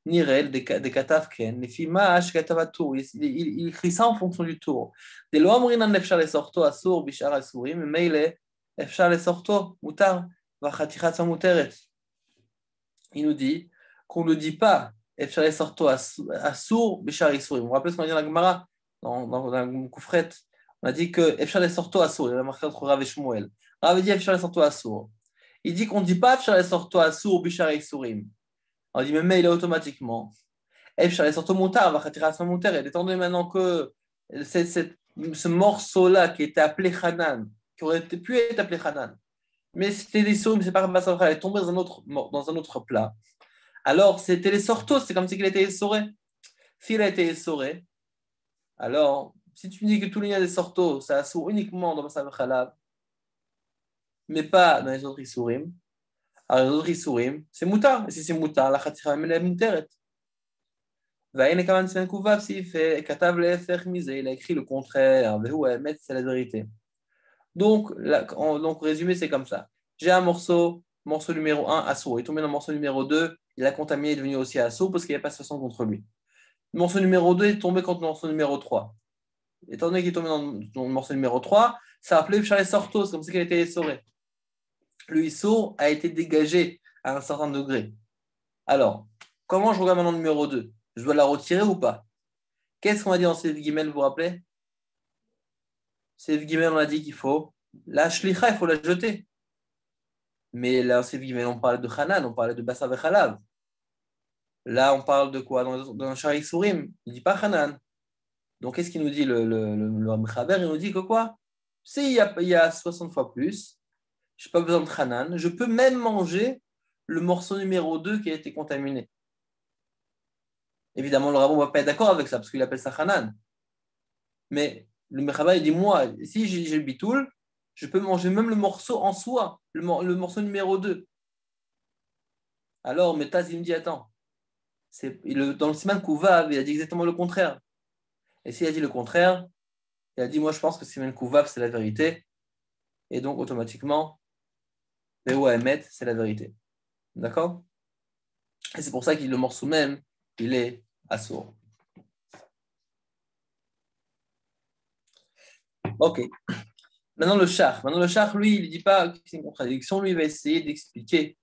Nirel des Katav Ken, les Fimash Katavatur. Il écrit ça en fonction du tour. Dès l'Omrinan Nefshar les sorto Asur Bishar Asurim, mais il est Efshar les sorto Mutar va Khaticha Tzma Muteret. Il nous dit qu'on ne le dit pas Efshar les sorto Asur Bishar Isurim. Vous vous rappelez ce qu'on a dit dans la Gemara, dans la Koufret? On a dit que Efshar les sorto Asur. Il y a marqué entre Rav et Shmuel. Rav dit Efshar les sorto Asur. Il dit qu'on ne dit pas Efshar les sorto Asur Bishar Isurim. On dit, mais il est automatiquement. Efshar les sorto Mutar va Khaticha Tzma Muteret. Étant donné maintenant que ce morceau-là qui était appelé Hanan, qui aurait pu être appelé Hanan, mais c'était des sauts, mais c'est pas grave, elle est tombée dans un autre plat. Alors, c'était les sortos, c'est comme si il était essoré. S'il a été essoré, alors, si tu me dis que tous les liens des sortos, ça assourt uniquement dans Basar Bechalav, mais pas dans les autres Isurim, alors les autres Isurim, c'est Mutar. Et si c'est Mutar, la Khaticha elle est Muteret. Il a écrit le contraire, c'est la vérité. Donc, résumé, c'est comme ça. J'ai un morceau numéro 1, Assour. Il est tombé dans le morceau numéro 2, il a contaminé, il est devenu aussi Assour parce qu'il n'y a pas de façon contre lui. Le morceau numéro 2 est tombé contre le morceau numéro 3. Étant donné qu'il est tombé dans le morceau numéro 3, ça a appelé Charles Sortos, comme si il a été essoré. Le Issour a été dégagé à un certain degré. Alors, comment je regarde maintenant le numéro 2? Je dois la retirer ou pas? Qu'est-ce qu'on a dit dans Seif Gimel, vous vous rappelez? Seif Gimel, on a dit qu'il faut la shlicha, il faut la jeter. Mais là, Seif Gimel, on parlait de Hanan, on parlait de Basar Bechalav. Là, on parle de quoi? Dans Shari Surim, il ne dit pas Hanan. Donc, qu'est-ce qu'il nous dit le Mechaber? Il nous dit que quoi? S'il y a 60 fois plus, je n'ai pas besoin de Hanan, je peux même manger le morceau numéro 2 qui a été contaminé. Évidemment, le rabbin ne va pas être d'accord avec ça, parce qu'il appelle ça Hanan. Mais le Mechaber, il dit, moi, si j'ai le bitoul, je peux manger même le morceau en soi, le morceau numéro 2. Alors, Metaz, il me dit, attends, dans le Siman Kouvav, il a dit exactement le contraire. Et s'il a dit le contraire, il a dit, moi, je pense que Siman Kouvav, c'est la vérité. Et donc, automatiquement, Ve'hu Ha'emet, c'est la vérité. D'accord? Et c'est pour ça que le morceau même, il est assourd. Ok. Maintenant, le Shach, lui, il ne dit pas que c'est une contradiction. Lui, il va essayer d'expliquer,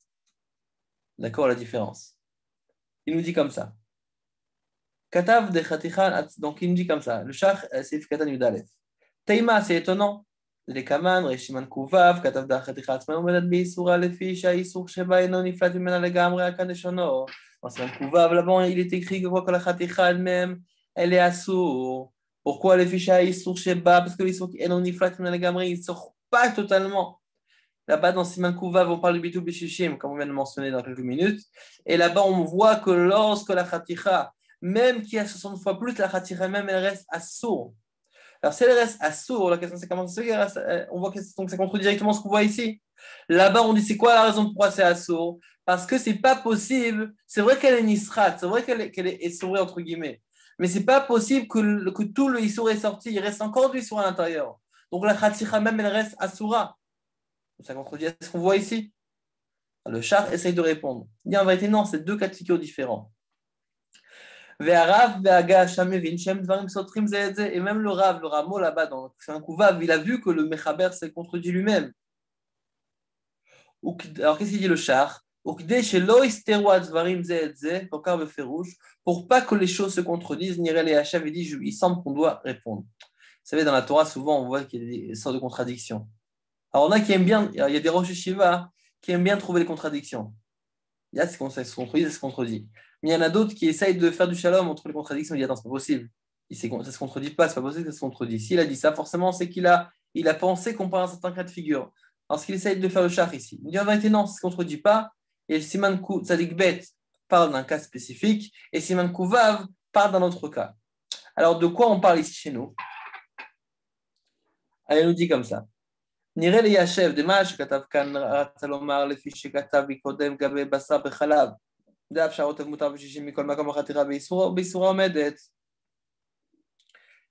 d'accord, la différence. Il nous dit comme ça. Katav de Khatichan, donc il nous dit comme ça. Le Shach, c'est Katan Yudalef. Teima, c'est étonnant. Les Kaman, Reshiman Kuvav, Katav de Khatichan, Omedat Beisura, Lefi, Shaïsour, Sheba, Enon, Iflat, Mena, Legamre, Akaneshono. Dans Siman Kuvav, là-bas, il est écrit que la Khatichan elle-même, elle est assour. Pourquoi les fiches Issour Sheba? Parce que l'Issour Enon, Iflat, Mena, Legamre, il ne sort pas totalement. Là-bas, dans Siman Kuvav, on parle du Bitou Bishishim, comme on vient de mentionner dans quelques minutes. Et là-bas, on voit que lorsque la Khaticha, même qui a 60 fois plus, la Khaticha même, elle reste assour. Alors, si elle reste assour, la question c'est comment ça se fait? On voit que ça contredit directement ce qu'on voit ici. Là-bas, on dit c'est quoi la raison pourquoi c'est assour? Parce que c'est pas possible. C'est vrai qu'elle est nisrat, c'est vrai qu'elle est essourée, entre guillemets. Mais c'est pas possible que tout le issour est sorti. Il reste encore du issour à l'intérieur. Donc, la Khaticha même, elle reste assoura. Ça contredit ce qu'on voit ici. Le Shach essaye de répondre. Il dit en vérité, non, c'est deux cas de figure différents. Et même le Rav, le Ramo là-bas, dans un Kouvav, il a vu que le Mechaber s'est contredit lui-même. Alors, qu'est-ce qu'il dit le char? Pour pas que les choses se contredisent, Nirel et Hachav dit il semble qu'on doit répondre. Vous savez, dans la Torah, souvent, on voit qu'il y a des sortes de contradictions. Alors, on a qui aiment bien, il y a des Rosh Yeshiva qui aiment bien trouver les contradictions. Il y a ce qu'on se contredit, ça se contredit. Mais il y en a d'autres qui essayent de faire du shalom entre les contradictions. Ils disent attends, c'est pas possible. Ça ne se contredit pas, c'est pas possible que ça se contredit. S'il a dit ça, forcément, c'est qu'il a pensé qu'on parle d'un certain cas de figure. Parce qu'il essaye de faire le char ici. Il dit en vérité, non, ça ne se contredit pas. Et le Siman Tzadik Bet parle d'un cas spécifique et Siman Vav parle d'un autre cas. Alors, de quoi on parle ici chez nous? Elle nous dit comme ça. נראה לי השב, דמה שכתב כאן רצה לומר לפי שכתב מקודם גבי בשר בחלב. זה אפשר אותב מותר בשישים מכל מקום בחתיכה באיסורה עומדת.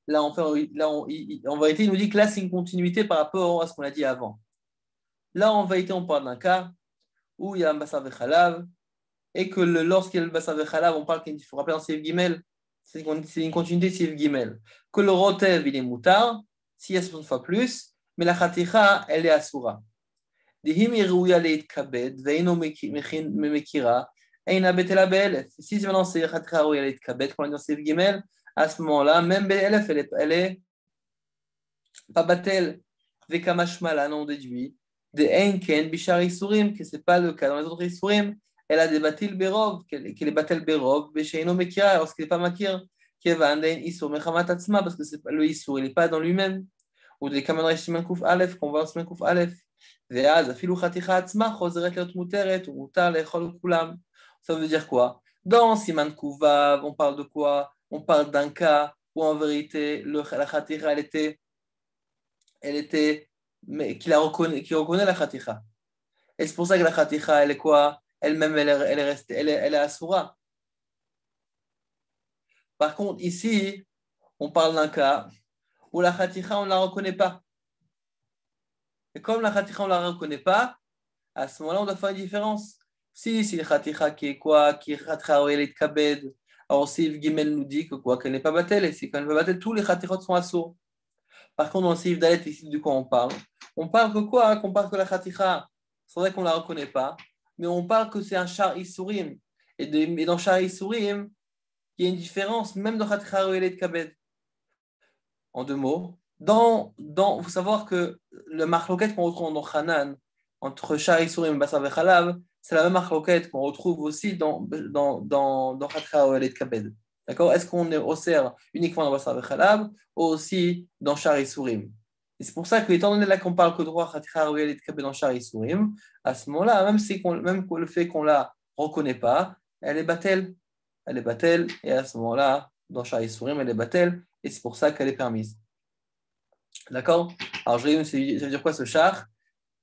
Là, en vérité, il nous dit que là, c'est une continuité par rapport à ce qu'on a dit avant. Là, en vérité, on parle d'un cas où il y a un basar vechalav et que lorsqu'il y a le basar vechalav, on parle qu'il faut rappeler dans Seif Gimel, c'est une continuité de Seif Gimel. Que le rotev, il est moutar, s'il y a 60 fois plus, mais la khaticha, elle est asura. Dihim irouya leitkabed, veino mekira, eina betela be'elef. Si maintenant c'est khaticha rouya leitkabed, comme on dit dans Seif Gimel, à ce moment-là, même be'elef, elle est pas batel. Vekamashmala, non déduit. De enken bishar isurim, que c'est pas le cas dans les autres isurim. Elle a des batil berov, qu'elle est batel berov, besheino mekira, lorsqu'il n'est pas makir, kevan dein isur mechamat atzma, parce que le isur, il n'est pas dans lui-même. Ou des kaman siman kuf alef, qu'on voit en siman kuf alef. Veaz, afilu chaticha atzma, chozeret leot muteret, ou mutar lechol kulam. Ça veut dire quoi? Dans siman kuvav, on parle de quoi? On parle d'un cas où en vérité, la chaticha, elle était, mais qui reconnaît la chaticha. Et c'est pour ça que la chaticha, elle est quoi? Elle-même, elle est restée, elle est asura. Par contre, ici, on parle d'un cas où la khaticha, on ne la reconnaît pas. Et comme la khaticha, on ne la reconnaît pas, à ce moment-là, on doit faire une différence. Si la khaticha qui est quoi, qui est khaticha oelet kabed, alors si Yves Gimel nous dit que quoi, qu'elle n'est pas battelle, et si qu'elle n'est pas battelle, tous les khatichot sont assourds. Par contre, dans le Seif Dalet, ici, de quoi on parle? On parle que quoi? Qu'on parle que la khaticha, c'est vrai qu'on ne la reconnaît pas, mais on parle que c'est un char isurim. Et dans char isurim, il y a une différence, même dans khaticha oelet kabed. En deux mots, faut savoir que le machloket qu'on retrouve dans Hanan, entre Shari Surim et Basar Vechalav, c'est la même machloket qu'on retrouve aussi dans Chatra Oelet Kabed. D'accord? Est-ce qu'on est osser uniquement dans Basar Vechalav ou aussi dans Shari Surim? Et c'est pour ça que, étant donné là qu'on parle que de Chatra Oelet Kabed dans Shari Surim, à ce moment-là, même le fait qu'on ne la reconnaît pas, elle est battelle. Elle est battelle, et à ce moment-là, dans Shari Surim, elle est battelle. Et c'est pour ça qu'elle est permise. D'accord? Alors, je résume, ça veut dire quoi ce char?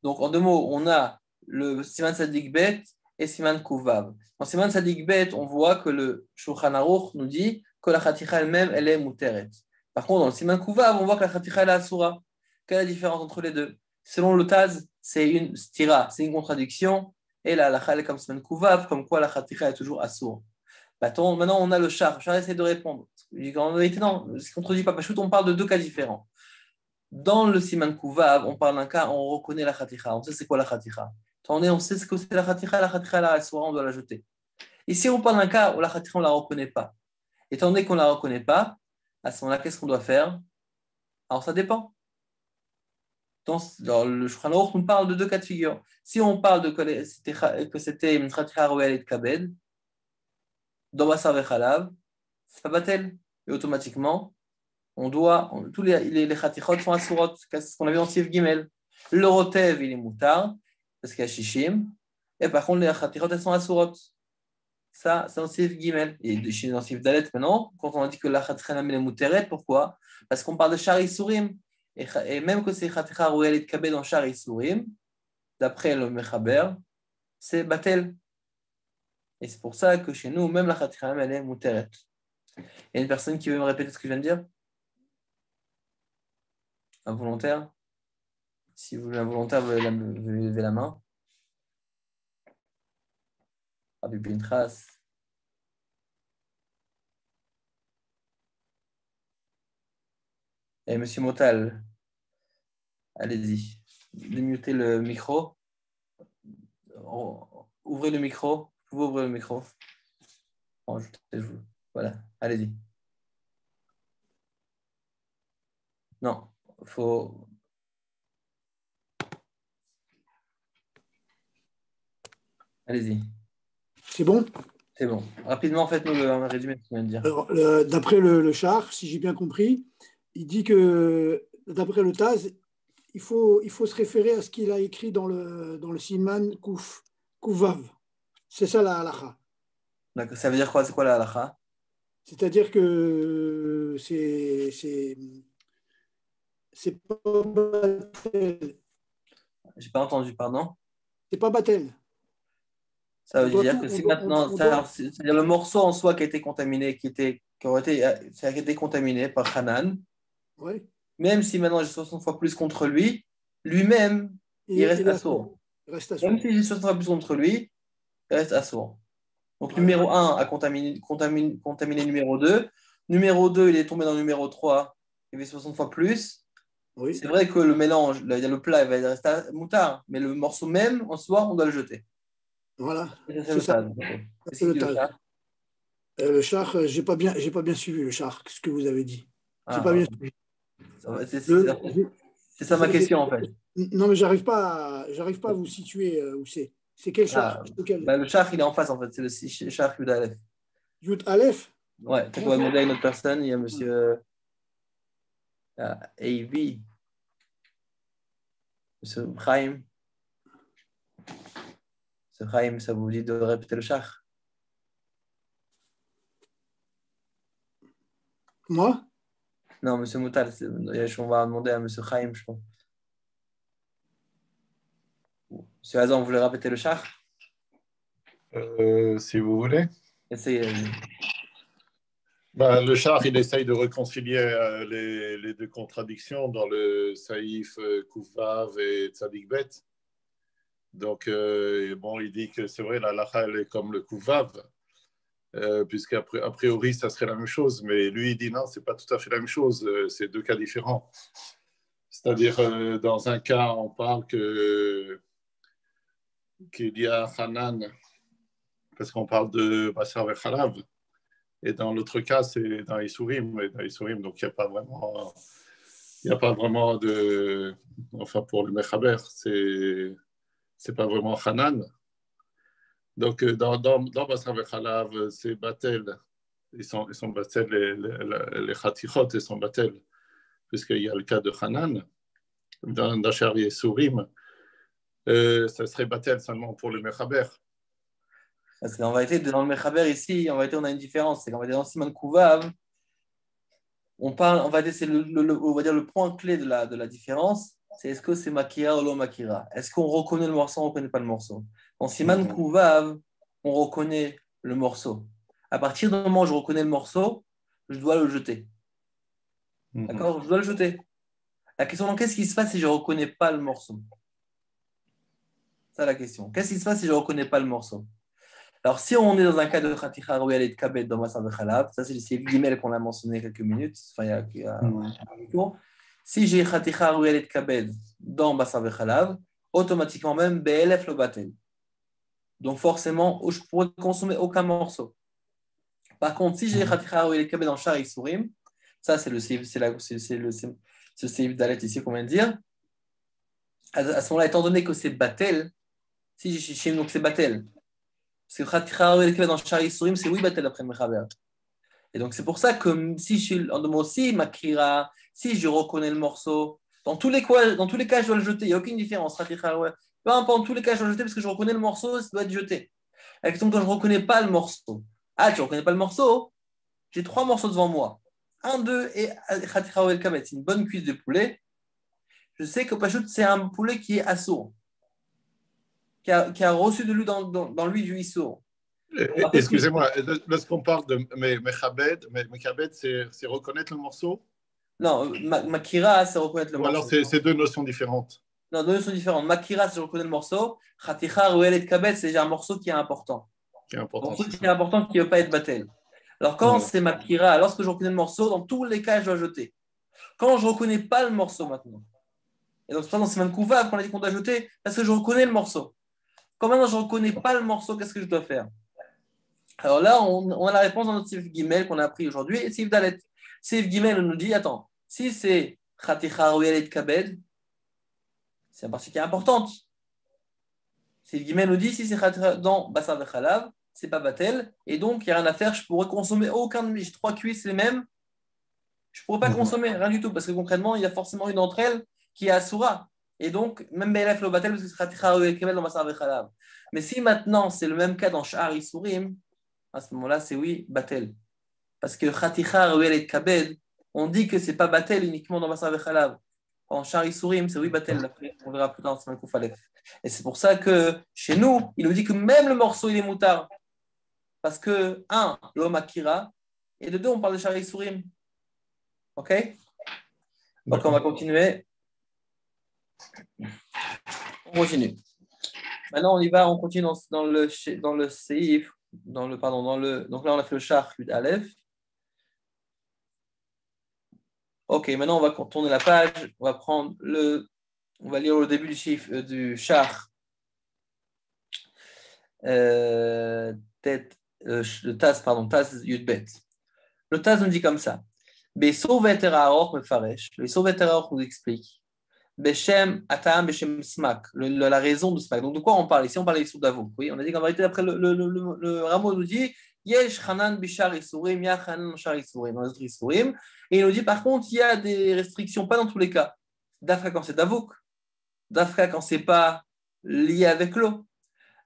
Donc, en deux mots, on a le Siman Tzadik Bet et Siman Kuvav. Dans Siman Tzadik Bet, on voit que le Shulchan Aruch nous dit que la Khaticha elle-même, elle est Muteret. Par contre, dans le Siman Kuvav, on voit que la Khaticha elle est Asura. Quelle est la différence entre les deux? Selon le Taz, c'est une stira, c'est une contradiction. Et la halakha elle est comme Siman Kuvav, comme quoi la Khaticha est toujours Asura. Maintenant, on a le char. Le char essaie de répondre. En vérité, non, ce qui ne contredit pas. Parce on parle de deux cas différents. Dans le Siman Kuvav, on parle d'un cas, on reconnaît la khaticha. On sait c'est quoi la khaticha. On sait ce que c'est la khaticha la soura, on doit la jeter. Ici, on parle d'un cas où la khaticha, on ne la reconnaît pas. Étant donné qu'on ne la reconnaît pas, à ce moment-là, qu'est-ce qu'on doit faire? Alors, ça dépend. Dans le Shulchan Aruch, on parle de deux cas de figure. Si on parle que c'était une khaticha royale et de kabed, dans Basar Vechalav, c'est pas batel. Et automatiquement, tous les khatichot sont asurot, c'est ce qu'on avait dans Seif Gimel. Le rotev, il est moutar, parce qu'il y a shishim, et par contre, les khatichot, elles sont asurot. Ça, c'est dans Seif Gimel. Et dans Seif Dalet, maintenant, quand on a dit que la khaticha elle est mouteret, pourquoi? Parce qu'on parle de shari surim, et même que c'est khaticha royal et kabed dans shari surim, d'après le Mechaber, c'est batel. Et c'est pour ça que chez nous, même la khaticha elle est mouteret. Il y a une personne qui veut me répéter ce que je viens de dire? Un volontaire? Si vous voulez un volontaire, vous levez la main. Rabbi Pintras. Et Monsieur Motal, allez-y. Démutez le micro. ouvrez le micro. Vous pouvez ouvrir le micro. Bon, voilà, allez-y. Non, faut. Allez-y. C'est bon? C'est bon. Rapidement, faites-nous un résumé de ce que tu viens de dire. Alors, d'après le char, si j'ai bien compris, il dit que, d'après le Taz, il faut se référer à ce qu'il a écrit dans le Siman Kuvav. C'est ça la halakha. D'accord. Ça veut dire quoi? C'est quoi la halakha? C'est-à-dire que c'est pas Batel. J'ai pas entendu, pardon. C'est pas Batel. Ça veut dire que si maintenant, c'est-à-dire le morceau en soi qui a été contaminé, qui a été contaminé par Hanan, Oui. même si maintenant j'ai 60 fois plus contre lui, lui-même, il reste assourd. Même si j'ai 60 fois plus contre lui, il reste assourd. Donc, numéro 1 a contaminé numéro 2. Numéro 2, il est tombé dans le numéro 3, il y avait 60 fois plus. Oui. C'est vrai que le mélange, le plat, il va rester moutard, mais le morceau même, en soi, on doit le jeter. Voilà. C'est ça. C'est le Taz. Le char, j'ai pas bien suivi le char, ce que vous avez dit. J'ai pas bien suivi. C'est ça ma question, en fait. Non, mais j'arrive pas à vous situer où c'est. C'est quel char? Le char, il est en face, en fait. C'est le char Yud Aleph. Yud Aleph? Ouais, peut-être qu'on va demander à une autre personne. Il y a monsieur A.V. Monsieur Chaim. Monsieur Chaim, ça vous dit de répéter le char? Moi? Non, monsieur Moutal. On va demander à monsieur Chaim, je pense. Monsieur Hazan, vous voulez répéter le char? Si vous voulez. Essayez. Le char, il essaye de réconcilier les deux contradictions dans le Saïf Kouvav et Tzadik Bet. Donc, il dit que c'est vrai, la halakha, elle est comme le Kouvav, puisqu'a priori, ça serait la même chose. Mais lui, il dit non, c'est pas tout à fait la même chose. C'est deux cas différents. C'est-à-dire, dans un cas, on parle qu'il y a Hanan, parce qu'on parle de Basar et Khalav. Et dans l'autre cas, c'est dans Isurim. Donc il n'y a pas vraiment de. Enfin, pour le Mechaber, c'est pas vraiment Hanan. Donc dans Basar et Khalav, c'est Batel. Ils sont Batel, les Khatichot, ils sont Batel, puisqu'il y a le cas de Hanan. Dans Shari et Isurim, ça serait Batel seulement pour le Mechaber. Parce qu'en vérité, dans le Mechaber ici, on a une différence. C'est qu'en vérité, dans Siman Kouvav, on va dire le point clé de la différence, c'est est-ce que c'est Makira ou lo Makira? Est-ce qu'on reconnaît le morceau ou on ne reconnaît pas le morceau? Dans Siman Kouvav, on reconnaît le morceau. À partir du moment où je reconnais le morceau, je dois le jeter. D'accord? Je dois le jeter. La question, qu'est-ce qui se passe si je ne reconnais pas le morceau? C'est la question. Qu'est-ce qui se passe si je ne reconnais pas le morceau? Alors, si on est dans un cas de Khaticha Royal et de Kabet dans Basar Khalav, ça c'est le Seif Gimel qu'on a mentionné quelques minutes, enfin il y a un tour. Si j'ai Khaticha Royal et de Kabet dans Basar Khalav, automatiquement même BLF le Batel. Donc forcément, je ne pourrais consommer aucun morceau. Par contre, si j'ai Khaticha Royal et de Kabet dans Shar Isurim, ça c'est le Seif Dalet ici qu'on vient de dire. À ce moment-là, étant donné que c'est Batel, si j'ai Shishim, donc c'est Batel. Parce que Khaticha dans Shar Isurim, c'est oui Batel après le Mechaber. Et donc c'est pour ça que si je suis en demande aussi Makira, si je reconnais le morceau, dans tous les cas, je dois le jeter. Il n'y a aucune différence. Peu importe, dans tous les cas, je dois le jeter parce que je reconnais le morceau, ça doit être jeté. La question quand je ne reconnais pas le morceau. Ah, tu ne reconnais pas le morceau? J'ai 3 morceaux devant moi. 1, 2 et Khaticha ou El Kabet. C'est une bonne cuisse de poulet. Je sais que Pachout, c'est un poulet qui est assourd. Qui a reçu de lui dans lui du issour. Excusez-moi, lorsqu'on parle de Mechabed, c'est reconnaître le morceau? Non, Makira, c'est reconnaître le morceau. Alors, c'est deux notions différentes. Non, deux notions différentes. Makira, c'est reconnaître le morceau. Khaticha, Ruel et Kabet, c'est un morceau qui est important. Qui est important, qui ne veut pas être battel. Alors, quand c'est Makira, lorsque je reconnais le morceau, dans tous les cas, je dois jeter. Quand je ne reconnais pas le morceau maintenant, et donc c'est pas dans Siman Kouvav qu'on a dit qu'on doit jeter, parce que je reconnais le morceau. Quand maintenant je ne reconnais pas le morceau, qu'est-ce que je dois faire? Alors là, on a la réponse dans notre Sif Gimel qu'on a appris aujourd'hui, et Sif Dalet. Sif Gimel nous dit, attends, si c'est Khaticha Ruelet Kabed, c'est une partie qui est importante. Sif Gimel nous dit, si c'est Khaticha dans Bassar Vechalav, c'est pas Batel, et donc il n'y a rien à faire, je pourrais consommer aucun de mes 3 cuisses les mêmes, je ne pourrais pas consommer, rien du tout, parce que concrètement, il y a forcément une d'entre elles qui est Asura. Et donc, même Belef lo Batel, parce que c'est Khaticha Ruelet Kabed dans Bassar Vechalav. Mais si maintenant c'est le même cas dans Sha'ar Isurim, à ce moment-là, c'est oui, Batel. Parce que Khaticha Ruelet Kabed, on dit que ce n'est pas Batel uniquement dans Bassar Vechalav. En Sha'ar Isurim, c'est oui, Batel. Après, on verra plus tard dans Siman Kuf Aleph. Et c'est pour ça que chez nous, il nous dit que même le morceau, il est moutard. Parce que, un, l'homme Akira, et de deux, on parle de Sha'ar Isurim. OK? Donc, on va continuer. On continue. Maintenant, on y va, on continue dans le Seif. Donc là, on a fait le Shach Yud Aleph. Ok, maintenant, on va tourner la page. On va lire le début du Shach. Le Taz Yud Bet. Le Taz nous dit comme ça. Beso Vetera Aroch Mefaresh. Le Beso Vetera Aroch nous explique. Beshem Atam Beshem Smak, la raison de Smak. Donc de quoi on parle? Ici on parle d'Issour d'Avouk. Oui, on a dit qu'en vérité, après le Rameau nous dit Yesh Hanan Bishar Isurim, Yah Hanan Bishar Isurim, dans les autres Isurim. Et il nous dit par contre, il y a des restrictions, pas dans tous les cas. Dafka quand c'est d'Avouk, Dafka quand c'est pas lié avec l'eau.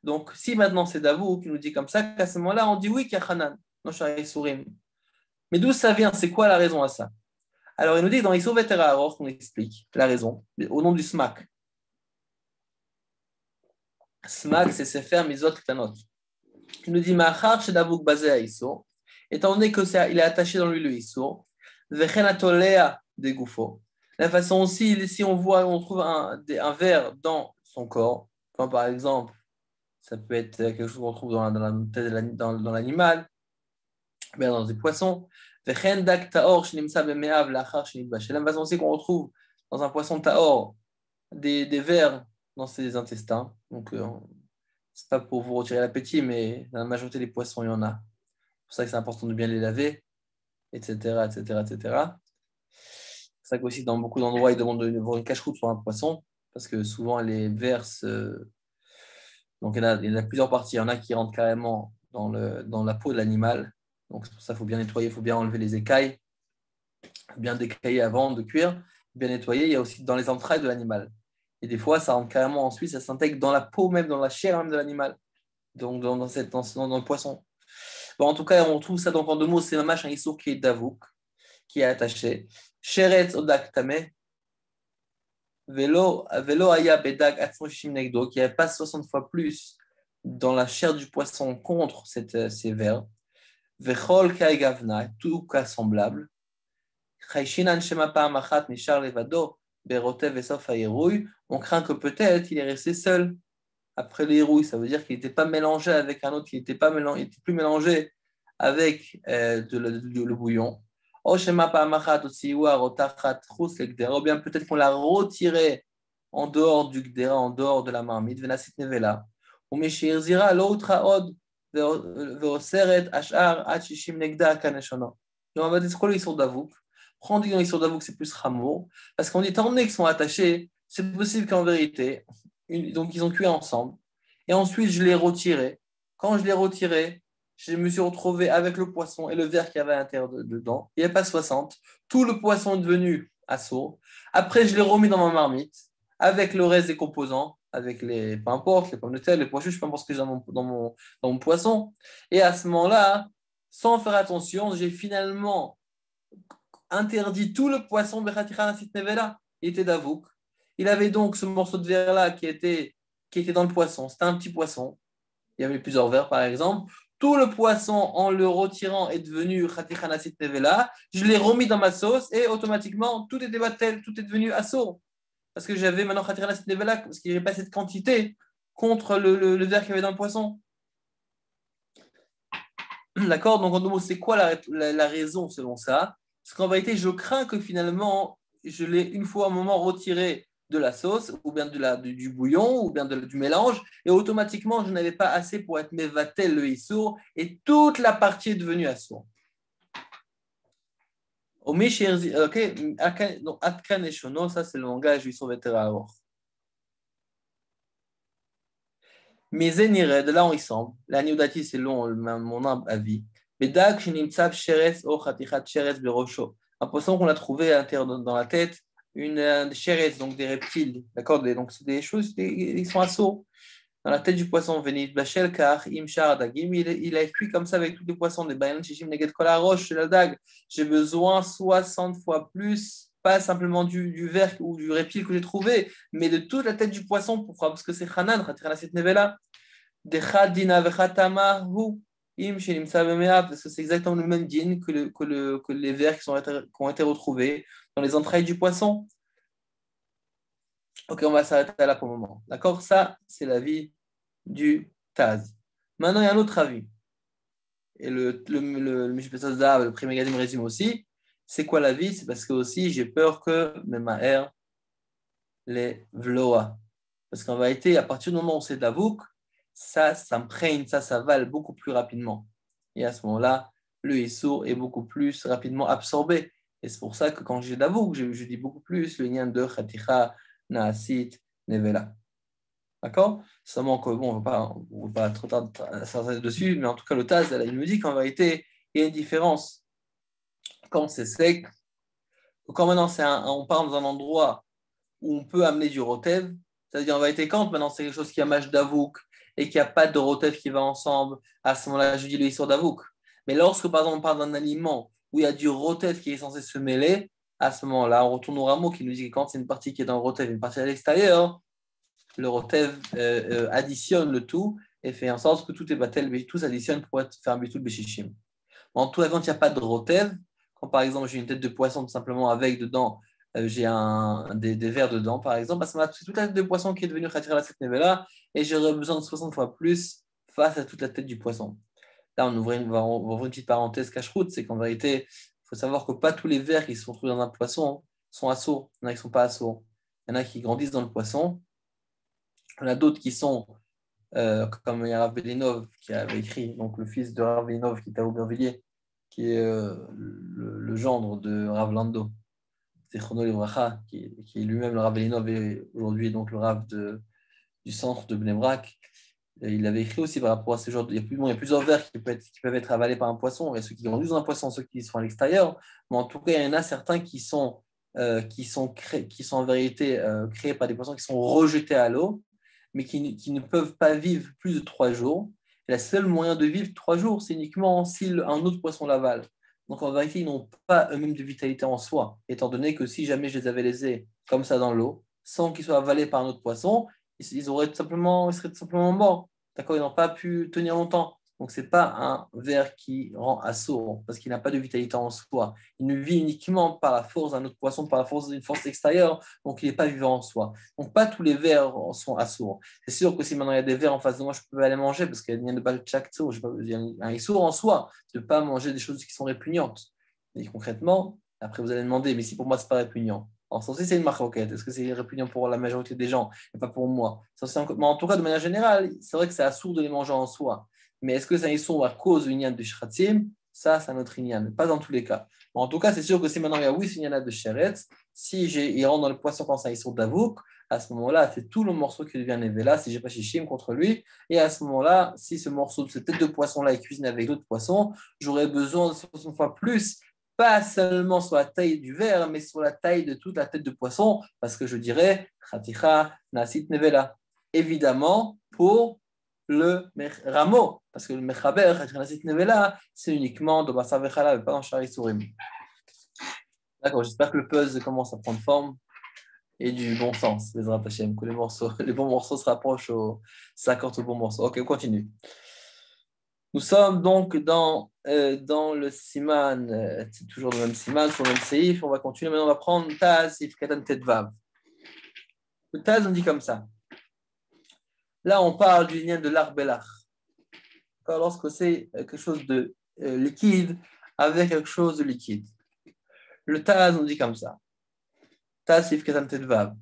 Donc si maintenant c'est d'Avouk, il nous dit comme ça, qu'à ce moment-là, on dit oui qu'il y a Hanan Bishar Isurim. Mais d'où ça vient? C'est quoi la raison à ça? Alors, il nous dit dans Issour Vetera Aroch qu'on explique la raison, au nom du Smak. Smak, c'est Sefer Mizot Ktanot. Il nous dit Machar Shedavouk Bazé à Issour, étant donné qu'il est attaché dans lui le Issour, Vechen Atolea de Goufo. La façon aussi, si on voit, on trouve un verre dans son corps, comme par exemple, ça peut être quelque chose qu'on trouve dans l'animal, bien dans des poissons. C'est la même façon aussi qu'on retrouve dans un poisson taor des vers dans ses intestins. Donc, c'est pas pour vous retirer l'appétit, mais dans la majorité des poissons, il y en a. C'est pour ça que c'est important de bien les laver, etc., etc., etc. C'est pour ça qu'aussi, dans beaucoup d'endroits, ils demandent de voir une cache-croûte sur un poisson, parce que souvent, les vers... Donc, il y en a plusieurs parties. Il y en a qui rentrent carrément dans la peau de l'animal. Donc, c'est pour ça qu'il faut bien nettoyer, il faut bien enlever les écailles, bien décailler avant de cuire, bien nettoyer. Il y a aussi dans les entrailles de l'animal. Et des fois, ça rentre carrément ensuite, ça s'intègre dans la peau même, dans la chair même de l'animal, donc dans le poisson. Bon, en tout cas, on trouve ça donc en deux mots, c'est un issour qui est d'avouk, qui est attaché. Sheretz odak tame, velo aya bedag atzmo shishim negdo, qui n'y avait pas 60 fois plus dans la chair du poisson contre ces vers. Vechol kai gavna, tout cas semblable. Chayshinan shema pa'amachat nishar levado, berotev esof hayerouy. On craint que peut-être il est resté seul après l'hérouille. Ça veut dire qu'il n'était pas mélangé avec un autre, il n'était plus mélangé avec le bouillon. Ou bien peut-être qu'on l'a retiré en dehors du gdera, en dehors de la marmite. Venasit nevela. Ou meshir zira l'autre od. Donc, on va dire quoi l'histoire d'Avouk. On dit que l'histoire d'Avouk, c'est plus Ramour, parce qu'on dit étant donné qu'ils sont attachés, c'est possible qu'en vérité, donc ils ont cuit ensemble. Et ensuite, je l'ai retiré. Quand je l'ai retiré, je me suis retrouvé avec le poisson et le verre qu'il y avait à l'intérieur dedans. Il n'y avait pas 60. Tout le poisson est devenu assaut. Après, je l'ai remis dans ma marmite avec le reste des composants, avec peu importe, les pommes de terre, les pois chiches, peu importe ce que j'ai dans mon poisson. Et à ce moment-là, sans faire attention, j'ai finalement interdit tout le poisson. Il était d'Avouk. Il avait donc ce morceau de verre-là qui était dans le poisson. C'était un petit poisson. Il y avait plusieurs verres, par exemple. Tout le poisson, en le retirant, est devenu Khatichanassit Nevela. Je l'ai remis dans ma sauce et automatiquement, tout était batel, tout est devenu assour. Parce que j'avais maintenant Khatichanassit Nevela, parce qu'il n'y avait pas cette quantité contre le verre qu'il y avait dans le poisson. D'accord? Donc, en deux mots, c'est quoi la raison selon ça? Parce qu'en vérité, je crains que finalement, je l'ai une fois à un moment retiré de la sauce, ou bien du bouillon, ou bien du mélange, et automatiquement, je n'avais pas assez pour être mevatel le issour, et toute la partie est devenue assour. Ok, donc Atkan et Shono, ça c'est le langage du Sovetera. Mais Zenired, là on y semble. La Niudati, c'est mon avis. Bedag, Shinimtsav, Sheres, O Khatichat, Sheres, Berosho. Un poisson qu'on a trouvé à l'intérieur dans la tête, une Sheres, donc des reptiles. D'accord. Donc c'est des choses, ils sont assos. Dans la tête du poisson, Venit Bachel, car Imshar Dagim, il a cuit comme ça avec tous les poissons, des Bayan, Shishim, Neget, Kola, Roche, la Dag. J'ai besoin 60 fois plus, pas simplement du verre ou du reptile que j'ai trouvé, mais de toute la tête du poisson. Pourquoi? Parce que c'est Hanan, Khatirana Sit Nevela. Dechadina Vechatama Hu, Im Shenim Savemea, parce que c'est exactement le même din que les vers qui ont été retrouvés dans les entrailles du poisson. Ok, on va s'arrêter là pour le moment. D'accord? Ça, c'est l'avis du Taz. Maintenant, il y a un autre avis. Et le Mishpesot Zahav, le prix magazine résume aussi. C'est quoi l'avis? C'est parce que aussi, j'ai peur que Memaher les Vloa. Parce qu'en vérité, à partir du moment où c'est Davouk, ça s'imprègne, ça s'avale beaucoup plus rapidement. Et à ce moment-là, le Issour est beaucoup plus rapidement absorbé. Et c'est pour ça que quand j'ai Davouk, je dis beaucoup plus le lien de Khaticha, Naasit, Nevela. D'accord? Seulement que, bon, on ne va pas trop s'attarder dessus, mais en tout cas, le Taz, il nous dit qu'en vérité, il y a une différence. Quand c'est sec, quand maintenant on part dans un endroit où on peut amener du rotev, c'est-à-dire en vérité, quand maintenant c'est quelque chose qui a mâche d'avouk et qu'il n'y a pas de rotev qui va ensemble, à ce moment-là, je dis le histoire d'avouk. Mais lorsque, par exemple, on parle d'un aliment où il y a du rotev qui est censé se mêler, à ce moment-là, on retourne au rameau qui nous dit que quand c'est une partie qui est dans le rotev et une partie à l'extérieur, le rotev additionne le tout et fait en sorte que tout est batel, tout s'additionne pour faire un bitul béchichim. En tout cas, quand il n'y a pas de rotev, quand par exemple j'ai une tête de poisson tout simplement avec dedans, j'ai des vers dedans par exemple, c'est toute la tête de poisson qui est devenue khatira la cette nevela et j'aurais besoin de 60 fois plus face à toute la tête du poisson. Là, on va ouvrir une petite parenthèse cache-route, c'est qu'en vérité, il faut savoir que pas tous les vers qui sont trouvés dans un poisson sont assourds. Il y en a qui ne sont pas assourds. Il y en a qui grandissent dans le poisson. Il y en a d'autres qui sont comme il y a Rav Belinov qui avait écrit, donc le fils de Rav Belinov qui est à Aubervilliers, qui est le gendre de Rav Lando, c'est Chrono Livracha, qui est lui-même le Rav Belinov et aujourd'hui donc le Rav du centre de Bnei Brak. Il avait écrit aussi par rapport à ce genre il y a plusieurs vers qui peuvent être avalés par un poisson. Il y a ceux qui grandissent dans un poisson, ceux qui sont à l'extérieur, mais en tout cas, il y en a certains qui sont en vérité créés par des poissons qui sont rejetés à l'eau, mais qui ne peuvent pas vivre plus de 3 jours. Et le seul moyen de vivre 3 jours, c'est uniquement si un autre poisson l'avale. Donc en vérité, ils n'ont pas eux-mêmes de vitalité en soi, étant donné que si jamais je les avais laissés comme ça dans l'eau, sans qu'ils soient avalés par un autre poisson, ils seraient tout simplement morts. D'accord, ils n'ont pas pu tenir longtemps. Donc ce n'est pas un ver qui rend assourd, parce qu'il n'a pas de vitalité en soi. Il ne vit uniquement par la force d'un autre poisson, par la force d'une force extérieure, donc il n'est pas vivant en soi. Donc pas tous les vers sont assourds. C'est sûr que si maintenant il y a des vers en face de moi, je peux pas les manger, parce qu'il y a de bal tchakto, il y a un issour en soi, de ne pas manger des choses qui sont répugnantes. Et concrètement, après vous allez demander, mais si pour moi c'est pas répugnant. Alors, ça aussi, c'est une marquette. Est-ce que c'est répugnant pour la majorité des gens et pas pour moi? Mais en tout cas, de manière générale, c'est vrai que c'est assourd de les manger en soi. Mais est-ce que c'est un issour à cause d'une yann de shratzim? Ça, c'est un autre yann. Pas dans tous les cas. Mais en tout cas, c'est sûr que si maintenant il y a oui, c'est une yann de sheretz, si il rentre dans le poisson quand c'est un issour d'avouk, à ce moment-là, c'est tout le morceau qui devient nevela si j'ai pas shishim contre lui. Et à ce moment-là, si ce morceau, cette tête de poisson-là est cuisiné avec d'autres poissons, j'aurais besoin de 60 fois plus. Pas seulement sur la taille du verre, mais sur la taille de toute la tête de poisson, parce que je dirais Khaticha, Nasit, Nevela. Évidemment, pour le rameau, parce que le Mechaber, Khaticha, Nasit, Nevela, c'est uniquement dans Bassa Vechala, et pas dans Shari Sourim. D'accord, j'espère que le puzzle commence à prendre forme et du bon sens, les Hashem, que les bons morceaux se rapprochent s'accordent au bon morceau. Ok, on continue. Nous sommes donc dans le Siman, c'est toujours le même Siman, sur le même Seif. On va continuer. Maintenant, on va prendre Taz, Seif, Katan, Tetvav. Le Taz, on dit comme ça. Là, on parle du lien de l'arbelach. Lorsque c'est quelque chose de liquide avec quelque chose de liquide. Le Taz, on dit comme ça. Taz, Seif, Katan, Tetvav.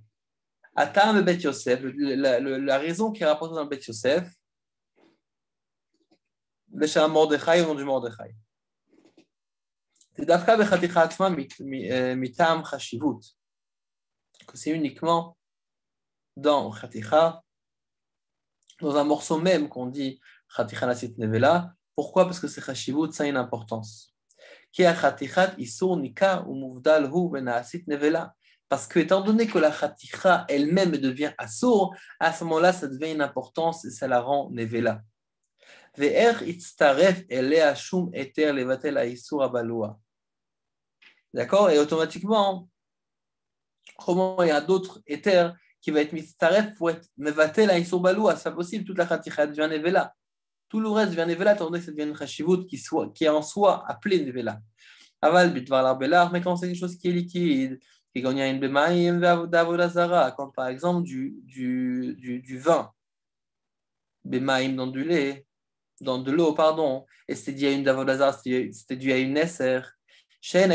Atam le Bet Yosef, la raison qui est rapportée dans le Bet Yosef, le Shalom Mordechai au nom du Mordechai. C'est Dafka Bechaticha Atzma Mitam Chashivut. C'est uniquement dans Chaticha, dans un morceau même qu'on dit Chaticha Nasit Nevela. Pourquoi? Parce que c'est Chashivut, ça a une importance. Qui a Chatichat Isur Nika ou Muvdal Hu Benasit Nevela. Parce que, étant donné que la Chaticha elle-même devient Asur, à ce moment-là, ça devient une importance et ça la rend Nevela. Ve'er itztaref elea shum eter levatel ha'isur habaloua. D'accord? Et automatiquement, comment il y a d'autres éthers qui va être mitztaref pour être mevatel ha'isur baloua? C'est pas possible, toute la Chaticha devient Nevela. Tout le reste devient Nevela, étant donné que ça devient une Chashivut qui est en soi appelée Nevela. Aval bitvar l'arbelar, mais quand c'est quelque chose qui est liquide, qui gagne une bemaïm d'Avodazara, quand par exemple du vin, bemaïm dans du lait, dans de l'eau, pardon, et c'était dû à une d'Avodazara, c'était dû à une Nesser, qu'à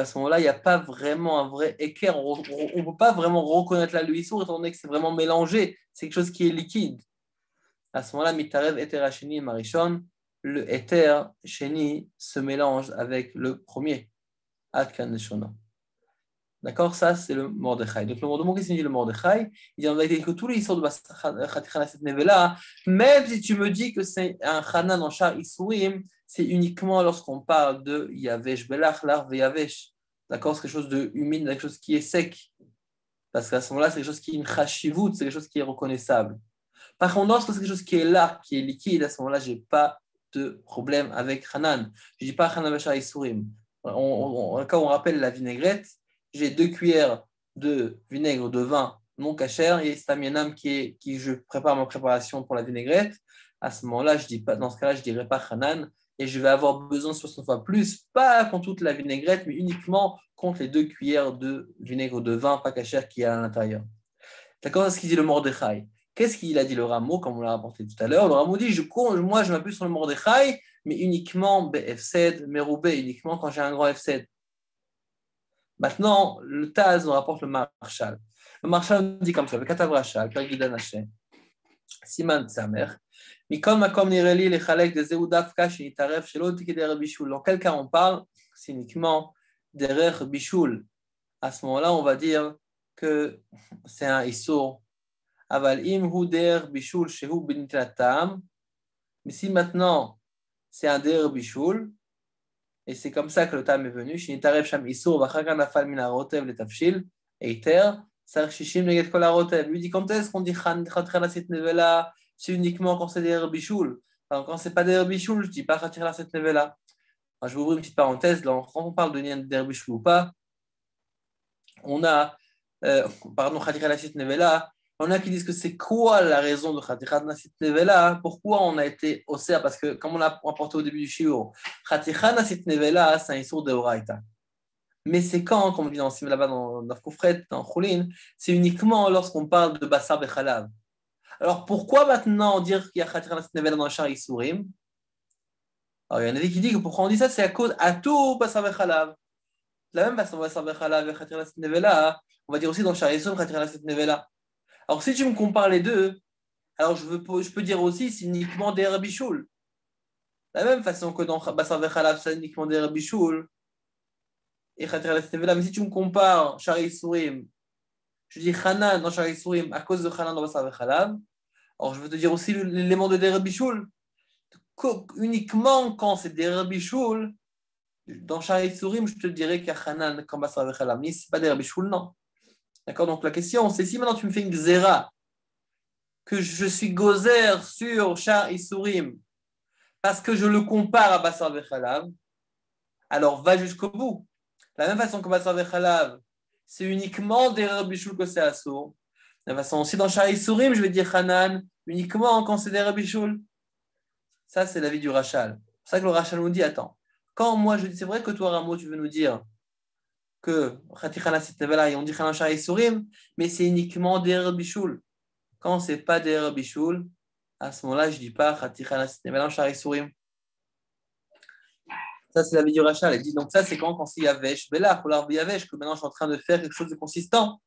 ce moment-là, il n'y a pas vraiment un vrai équerre, on ne peut pas vraiment reconnaître la luissour, étant donné que c'est vraiment mélangé, c'est quelque chose qui est liquide. À ce moment-là, mitarev eter hasheni marishon, le éther sheni se mélange avec le premier. D'accord, ça c'est le Mordechai. Donc le Mordechai, qu'est-ce qu'il dit le Mordechai? Il dit en vérité que tous les histoires de Chaticha Nasit Nevela, même si tu me dis que c'est un Hanan en Shar Isurim, c'est uniquement lorsqu'on parle de Yavesh Belach, l'arve Yavesh. D'accord, c'est quelque chose de humide, quelque chose qui est sec. Parce qu'à ce moment-là, c'est quelque chose qui est une Chashivut, c'est quelque chose qui est reconnaissable. Par contre, lorsque c'est quelque chose qui est là, qui est liquide, à ce moment-là, je n'ai pas de problème avec Hanan. Je ne dis pas Hanan Bashar Isurim. Quand on rappelle la vinaigrette, j'ai 2 cuillères de vinaigre de vin non cachère et stamianam qui je prépare ma préparation pour la vinaigrette. À ce moment-là, dans ce cas-là, je ne dirai pas Hanan et je vais avoir besoin 60 fois plus, pas contre toute la vinaigrette, mais uniquement contre les 2 cuillères de vinaigre de vin pas cachère qui est à l'intérieur. D'accord, c'est ce qu'il dit le Mordechai. Qu'est-ce qu'il a dit le Rameau, comme on l'a rapporté tout à l'heure? Le Rameau dit, moi je m'appuie sur le Mordechai, mais uniquement BFZ, Meroubé, uniquement quand j'ai un grand FZ. Maintenant, le Taz nous rapporte le Marshal. Le Marshal dit comme ça, le Katav Rachal, Pergidan Hashem, Siman Tzamer, Mikol Makom Nireli, les Chalek de Zeudafka, Shinitaref, Shelo Tikeder Bishul. Dans quel cas on parle? C'est uniquement derrière Bishul. À ce moment-là, on va dire que c'est un Issour. Aval im hu der bishul shehu b'nitlatam. Mais si maintenant c'est un der bishul, et c'est comme ça que le tam est venu, shinitaref sham isur v'achar nafal min harotev letafshil eiter sarich shishim neget kol harotev. Lui dit quand est-ce qu'on dit chatchel asit nevela? C'est uniquement quand c'est der bishul. Alors, quand c'est pas der bishul, je dis pas chatchel asit nevela. Je vais ouvrir une petite parenthèse. Quand on parle de der bishul ou pas, on a chatchel asit nevela. On a qui disent que c'est quoi la raison de Chatichat Nasit Nevela? Pourquoi on a été osser? Parce que, comme on l'a rapporté au début du shiur, Chatichat Nasit Nevela, c'est un issour de Oraita. Mais c'est quand, comme on dit là-bas dans Nafkoufret, dans Choulin, c'est uniquement lorsqu'on parle de Bassar Bechalav. Alors pourquoi maintenant dire qu'il y a Chatichat Nasit Nevela dans le Shar Isurim? Alors il y en a qui disent que pourquoi on dit ça, c'est à cause à tout Bassar Bechalav. De la même façon, Bassar Bechalav et Chatichat Nasit Nevela, on va dire aussi dans le Shar Isurim, Chatichat Nasit Nevela. Alors, si tu me compares les deux, alors je peux dire aussi c'est uniquement des Rabishul. De la même façon que dans Bassar Vechalav, c'est uniquement des Rabishul. Et mais si tu me compares Shari Isurim, je dis Hanan dans Shari Isurim à cause de Hanan dans Bassar Vechalav, alors je veux te dire aussi l'élément de des Rabishul. Uniquement quand c'est des Rabishul, dans Shari Isurim, je te dirais qu'il y a Hanan comme Bassar Vechalav. Mais ce n'est pas des Rabishul, non. D'accord, donc la question, c'est si maintenant tu me fais une xéra, que je suis gozer sur Shar Isurim, parce que je le compare à Bassar Vechalav, alors va jusqu'au bout. De la même façon que Bassar Vechalav, c'est uniquement des Rabishul que c'est Assour. De la même façon aussi dans Shar Isurim, je vais dire Hanan, uniquement quand c'est des Rabishul. Ça, c'est l'avis du Rachal. C'est pour ça que le Rachal nous dit, attends, quand moi je dis, c'est vrai que toi, Ramo, tu veux nous dire que Chatichat Nasit Nevela, et on dit Hanan Shar Isurim, mais c'est uniquement des Rabishul. Quand ce n'est pas des Rabishul, à ce moment-là, je ne dis pas Chatichat Nasit Nevela Shar Isurim. Ça, c'est la vie du Rachal. Elle dit donc, ça, c'est quand c'est Yavesh, Belach, ou l'arbre Yavesh, que maintenant je suis en train de faire quelque chose de consistant.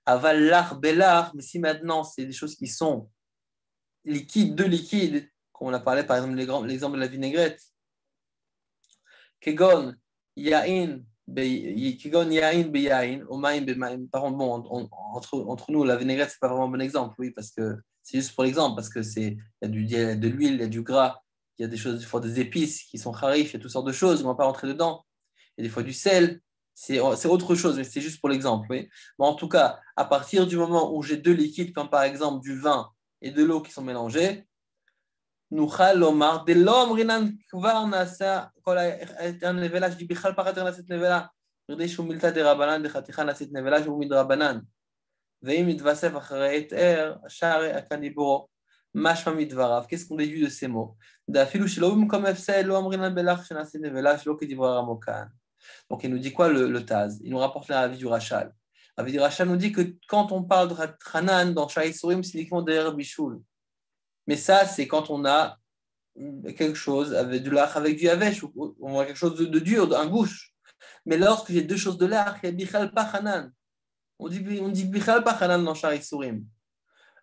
Aval l'art, Belach, mais si maintenant c'est des choses qui sont liquides, deux liquides, comme on a parlé par exemple l'exemple de la vinaigrette, Kegon, Yain, Kegon, Yain, Beyain, Omaim, Bemaim. Par contre, bon, entre nous, la vinaigrette, c'est pas vraiment un bon exemple, oui, parce que c'est juste pour l'exemple, parce que il y a de l'huile, il y a du gras, il y a des choses, des fois des épices qui sont harif, il y a toutes sortes de choses, on ne va pas rentrer dedans. Il y a des fois du sel, c'est autre chose, mais c'est juste pour l'exemple, oui. Mais en tout cas, à partir du moment où j'ai deux liquides, comme par exemple du vin et de l'eau qui sont mélangés, נוכל לומר, דלא אמרינן כבר נעשה כל הנבלה, שהיא בכלל פחד נעשית נבלה, כדי שהוא מילתא דרבנן דחתיכה נעשית נבלה שהוא מדרבנן, ואם יתווסף אחרי התאר, השערי הכניבורו, משמע מדבריו, qu'est-ce qu'on déduit de ces mots? דאפילו שלא במקום הפסד, לא אמרינן בלח שנעשית נבלה, שלא כדברי הרמו כאן. Donc il nous dit quoi le Taz? Il nous rapporte la vie du Rachal. La vie du Rachal nous dit que quand on parle de Hanan dans Shai Surim, c'est uniquement derrière Bichoul. Mais ça, c'est quand on a quelque chose avec du lach, avec du yavesh, ou on a quelque chose de dur, un gouche. Mais lorsque j'ai deux choses de lach, il y a bichal pa hanan. On dit bichal pa hanan dans Shari Surim.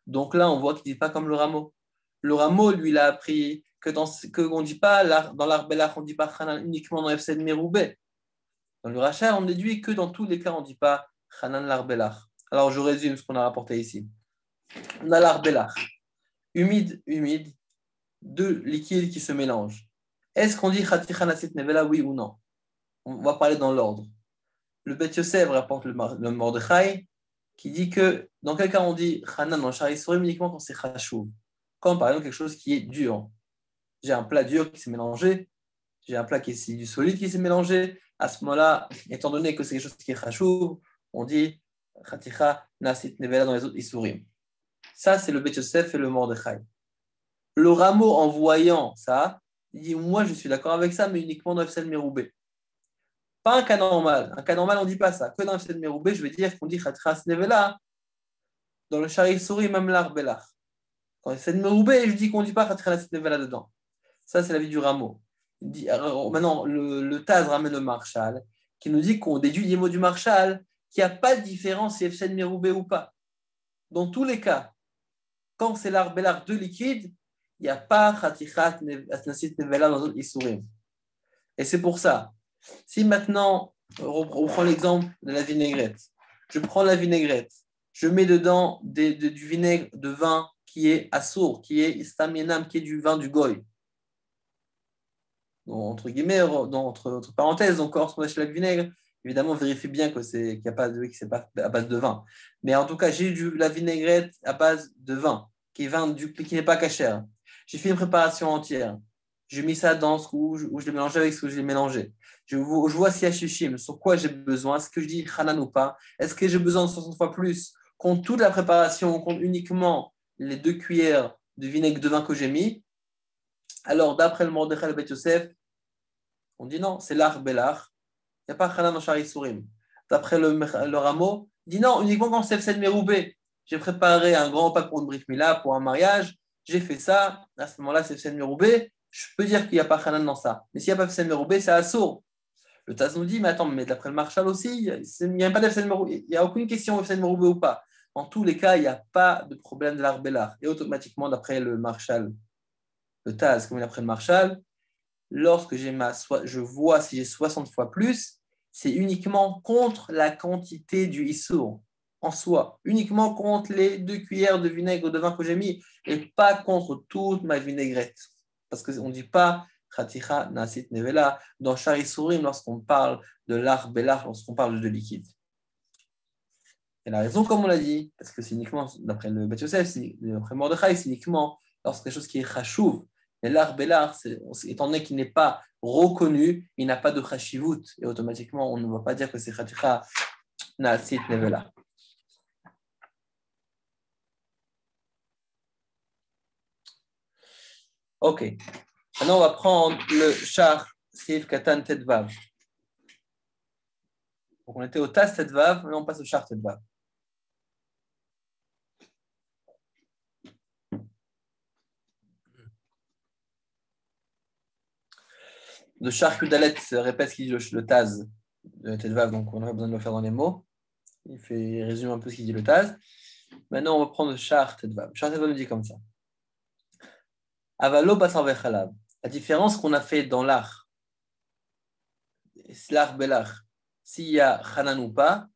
Donc là, on voit qu'il ne dit pas comme le rameau. Le rameau, lui, il a appris que on ne dit pas dans l'art belach, on ne dit pas hanan uniquement dans Efsed Meroubé. Dans le rachar, on déduit que dans tous les cas, on ne dit pas hanan l'art belach. Alors je résume ce qu'on a rapporté ici. On a l'art belach. Humide, deux liquides qui se mélangent. Est-ce qu'on dit Khaticha Nasit Nevela, oui ou non? On va parler dans l'ordre. Le Bet Yosef rapporte le Mordechai qui dit que dans quel cas on dit Hanan dans Shari Surim uniquement quand c'est Khashouv. Comme par exemple quelque chose qui est dur. J'ai un plat dur qui s'est mélangé, j'ai un plat qui est du solide qui s'est mélangé. À ce moment-là, étant donné que c'est quelque chose qui est Khashouv, on dit Khaticha Nasit Nevela dans les autres Isurim. Ça, c'est le Bet Yosef et le Mordechai. Le rameau, en voyant ça, il dit moi je suis d'accord avec ça, mais uniquement dans Efsed Meroubé. Pas un cas normal. Un cas normal, on ne dit pas ça. Que dans Efsed Meroubé, je vais dire qu'on dit Khatras Nevela. Dans le Shari Souri, même l'art Belach. Dans Efsed Meroubé, je dis qu'on ne dit pas Khatras Nevela dedans. Ça, c'est la vie du rameau. Maintenant, le Taz ramène le Marshal, qui nous dit qu'on déduit des mots du Marshal, qu'il n'y a pas de différence si Efsed Meroubé ou pas. Dans tous les cas, quand c'est l'art Belach de liquide, il n'y a pas Khatichat Nasit Nevela dans d'autres Isurim. Et c'est pour ça. Si maintenant, on prend l'exemple de la vinaigrette. Je prends la vinaigrette, je mets dedans du vinaigre de vin qui est assour, qui est istamienam, qui est du vin du goy. Donc, entre guillemets, entre parenthèses, encore, lorsqu'on achète le vinaigre, évidemment, vérifie bien que c'est n'est pas à base de vin. Mais en tout cas, j'ai la vinaigrette à base de vin, qui n'est pas cachère. J'ai fait une préparation entière. J'ai mis ça dans ce où je l'ai mélangé avec ce que je l'ai mélangé. Je vois s'il y a shushim, sur quoi j'ai besoin. Est-ce que je dis hanan ou pas? Est-ce que j'ai besoin de 60 fois plus? Compte toute la préparation, compte uniquement les 2 cuillères de vinaigre de vin que j'ai mis. Alors, d'après le Mordechai le Bet Yosef, on dit non, c'est l'art belach. Il n'y a pas hanan dans Shari Surim. D'après le rameau, il dit non, uniquement quand c'est Efsed Meroubé. J'ai préparé un grand repas pour une brit mila, pour un mariage. J'ai fait ça. À ce moment-là, c'est Efsed Meroubé. Je peux dire qu'il n'y a pas hanan dans ça. Mais s'il n'y a pas Efsed Meroubé, c'est assour. Le Taz nous dit, mais attends, mais d'après le Marshal aussi, il n'y a pas d'Efsed Meroubé. Il n'y a aucune question Efsed Meroubé ou pas. En tous les cas, il n'y a pas de problème de l'art belach. Et automatiquement, d'après le Marshal, le Taz, comme d'après le Marshal, lorsque je vois si j'ai 60 fois plus, c'est uniquement contre la quantité du issour en soi, uniquement contre les 2 cuillères de vinaigre de vin que j'ai mis et pas contre toute ma vinaigrette. Parce qu'on ne dit pas Khaticha Nasit Nevela dans Shari Surim lorsqu'on parle de l'art belach, lorsqu'on parle de liquide. Et la raison, comme on l'a dit, parce que c'est uniquement, d'après le Bet Yosef, d'après Mordechai, c'est uniquement lorsque quelque chose qui est chashouv. Et l'art belach, étant donné qu'il n'est pas reconnu, il n'a pas de chashivut. Et automatiquement, on ne va pas dire que c'est Khaticha Nasit Nevela. Ok. Maintenant, on va prendre le Shach Sif Katan Tetvav. Donc, on était au Tas Tetvav, maintenant on passe au Shach Tetvav. de Char Kudalet répète ce qu'il dit le Taz de Tedvav, donc on aurait besoin de le faire dans les mots. Il résume un peu ce qu'il dit le Taz. Maintenant, on va prendre Char Tedvav. Char Tedvav nous dit comme ça. Avalo basar vechalav. La différence qu'on a fait dans l'art, belach, s'il y a Hanan ou pas,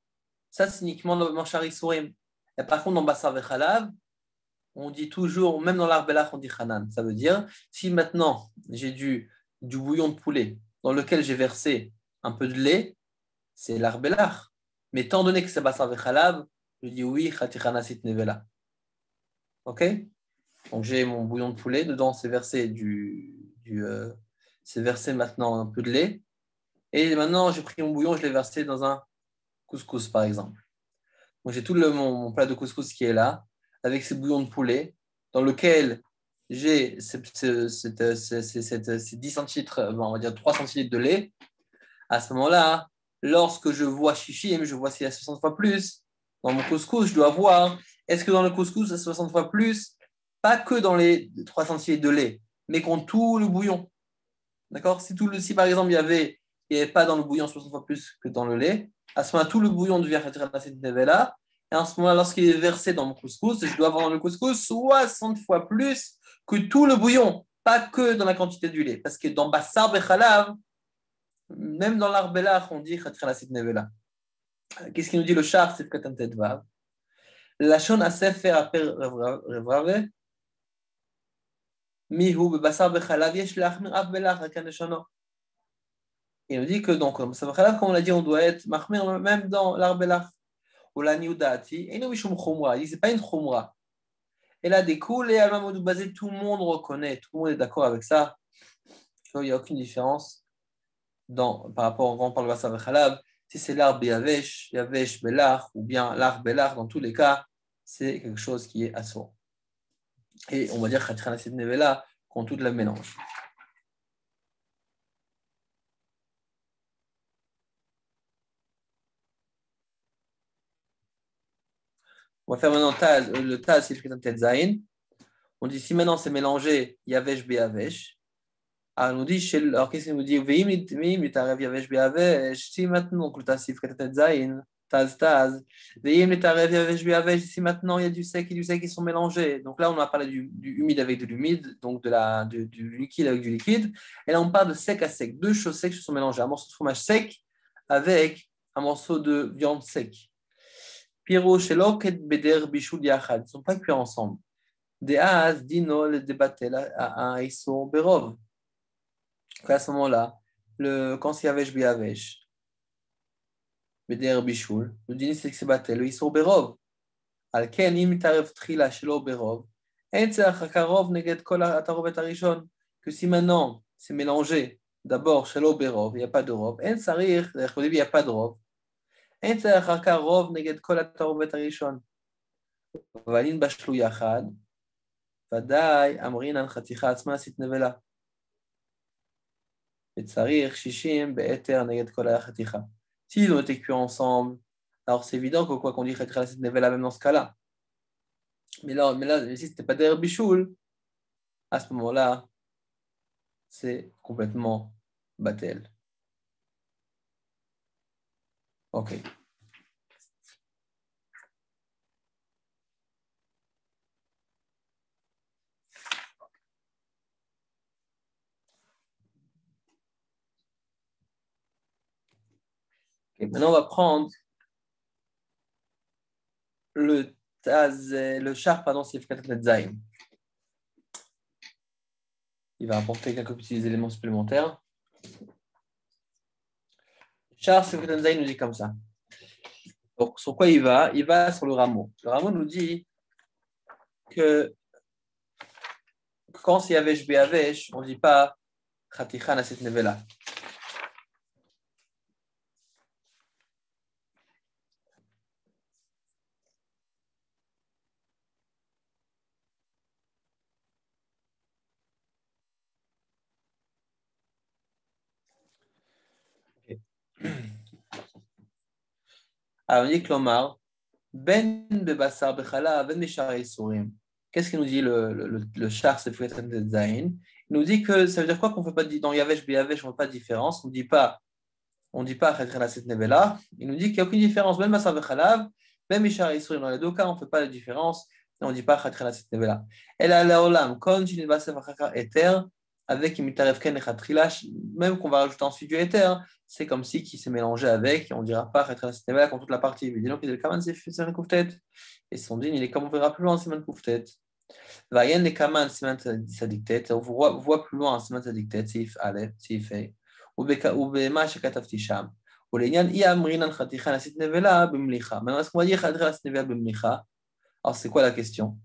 ça c'est uniquement dans Machar Isurim. Et par contre, dans basar vechalav, on dit toujours, même dans l'art belach, on dit Hanan. Ça veut dire, si maintenant j'ai du bouillon de poulet dans lequel j'ai versé un peu de lait, c'est l'art belach. Mais étant donné que c'est basar vechalav, je dis oui, chatichanasit nevela. Ok? Donc j'ai mon bouillon de poulet, dedans c'est versé c'est versé maintenant un peu de lait. Et maintenant j'ai pris mon bouillon, je l'ai versé dans un couscous par exemple. Donc j'ai tout mon plat de couscous qui est là, avec ces bouillons de poulet, dans lequel j'ai ces 10 centilitres, on va dire 3 centilitres de lait. À ce moment-là, lorsque je vois chichim, je vois s'il y a 60 fois plus. Dans mon couscous, je dois voir, est-ce que dans le couscous, il y a 60 fois plus? Pas que dans les 3 centilitres de lait, mais qu'on tout le bouillon. D'accord? Si par exemple, il n'y avait pas dans le bouillon 60 fois plus que dans le lait, à ce moment-là, tout le bouillon devient Khatiranasit Nevela. Et à ce moment-là, lorsqu'il est versé dans mon couscous, je dois avoir dans le couscous 60 fois plus que tout le bouillon, pas que dans la quantité du lait. Parce que dans Bassar Bechalav, même dans l'Arbelach, on dit Khatiranasit Nevela. Qu'est-ce qu'il nous dit le char? C'est Katan Tedvav. Lachon Asefer Aper Revrave. Il nous dit que donc, comme on l'a dit, on doit être mahmir même dans l'arbelach. Ou la niudati, et nous mishum khumra. Il dit c'est pas une khumra. Et là, des coups, les almamoudou basé, tout le monde reconnaît, tout le monde est d'accord avec ça. Il n'y a aucune différence par rapport quand on parle de basar vechalav. Si c'est l'arbre yavesh, yavesh belach, ou bien l'arbre belach, dans tous les cas, c'est quelque chose qui est assourd. Et on va dire Khatiranasit Nevela qu'on tout le mélange. On va faire maintenant le Taz, c'est le Tet Zayin. On dit si maintenant c'est mélangé Yavesh Beyavesh. Alors on dit, alors qu'est-ce qu'il nous dit? Veim Litarev Yavesh Beyavesh. Si maintenant, donc le Taz, c'est le Tet Zayin. Taz. Veim Litarev Yavesh Beyavesh. Si maintenant il y a du sec et du sec qui sont mélangés. Donc là, on a parlé du humide avec de l'humide, donc du liquide avec du liquide. Et là, on parle de sec à sec. Deux choses secs qui sont mélangées. Un morceau de fromage sec avec un morceau de viande sec. Piro Shelok et Beder Bishul Yachad. Ils ne sont pas cuits ensemble. Deaz, Dino, le débattel à Iso Berov. À ce moment-là, quand c'est Yavesh Biyavesh, Beder Bishul, le dîner c'est que c'est battel, le Iso Berov. Alken, im tarev trila shelo Berov. En tzach hakarov neget kol atarovet arishon. Que si maintenant c'est mélangé, d'abord shelo Berov, il n'y a pas de rov. En sarir, au début il n'y a pas de rov. En tzach hakarov neget kol atarovet arishon. Valin bashlu yachad. ודאי אמרין על חתיכה עצמה עשית נבלה. וצריך 60 בהתר נגד כל החתיכה. S'ils ont été cuits ensemble, alors c'est évident que quoi qu'on dit חתיכה עשית נבלה même dans ce cas-là. Mais là si c'était pas der bichoul, à ce moment-là, c'est complètement batel. Ok. Okay, maintenant, on va prendre le char, pardon, c'est Fkatat Zayin. Il va apporter quelques petits éléments supplémentaires. Char, c'est Fkatat Zayin nous dit comme ça. Donc, sur quoi il va? Il va sur le rameau. Le rameau nous dit que quand c'est Yavesh Beyavesh, on ne dit pas Khaticha Naset Nevela. Alors, on dit que l'Omar, Ben Bebassar Bechala, Ben Mishar Sourim. Qu'est-ce qu'il nous dit le char, c'est Fkatat Zayin? Il nous dit que ça veut dire quoi qu'on ne fait pas dans Yavesh, Beyavesh, on ne fait pas de différence. On ne dit pas Chatra Nasit Nevela. Il nous dit qu'il n'y a aucune différence. Même Basar Vechalav, même Ishar Issour, dans les deux cas, on ne fait pas la différence. Et on ne dit pas Chatra Nasit Nevela. Elle a la Olam, quand Jin Basar Vechakar Eter, avec Imitaref Ken et Chatrilash, même qu'on va rajouter ensuite du Eter, c'est comme si qui s'est mélangé avec, et on ne dira pas Chatra Nasit Nevela contre toute la partie. Évidemment qu'il est le Kaman, c'est Siman Kouftet. Et son din, il est comme on verra plus loin, Siman Kouftet. Vayen les Kaman, Siman Sadiktet. On voit plus loin, Siman Sadiktet, Sif Aleph, Sif A. ובמה שכתבתי שם. ולעניין אי אמרינן חתיכה נעשית נבלה במליחה. Maintenant, est-ce qu'on va dire חתיכה נעשית נבלה במליחה? Alors, c'est quoi la question? Vous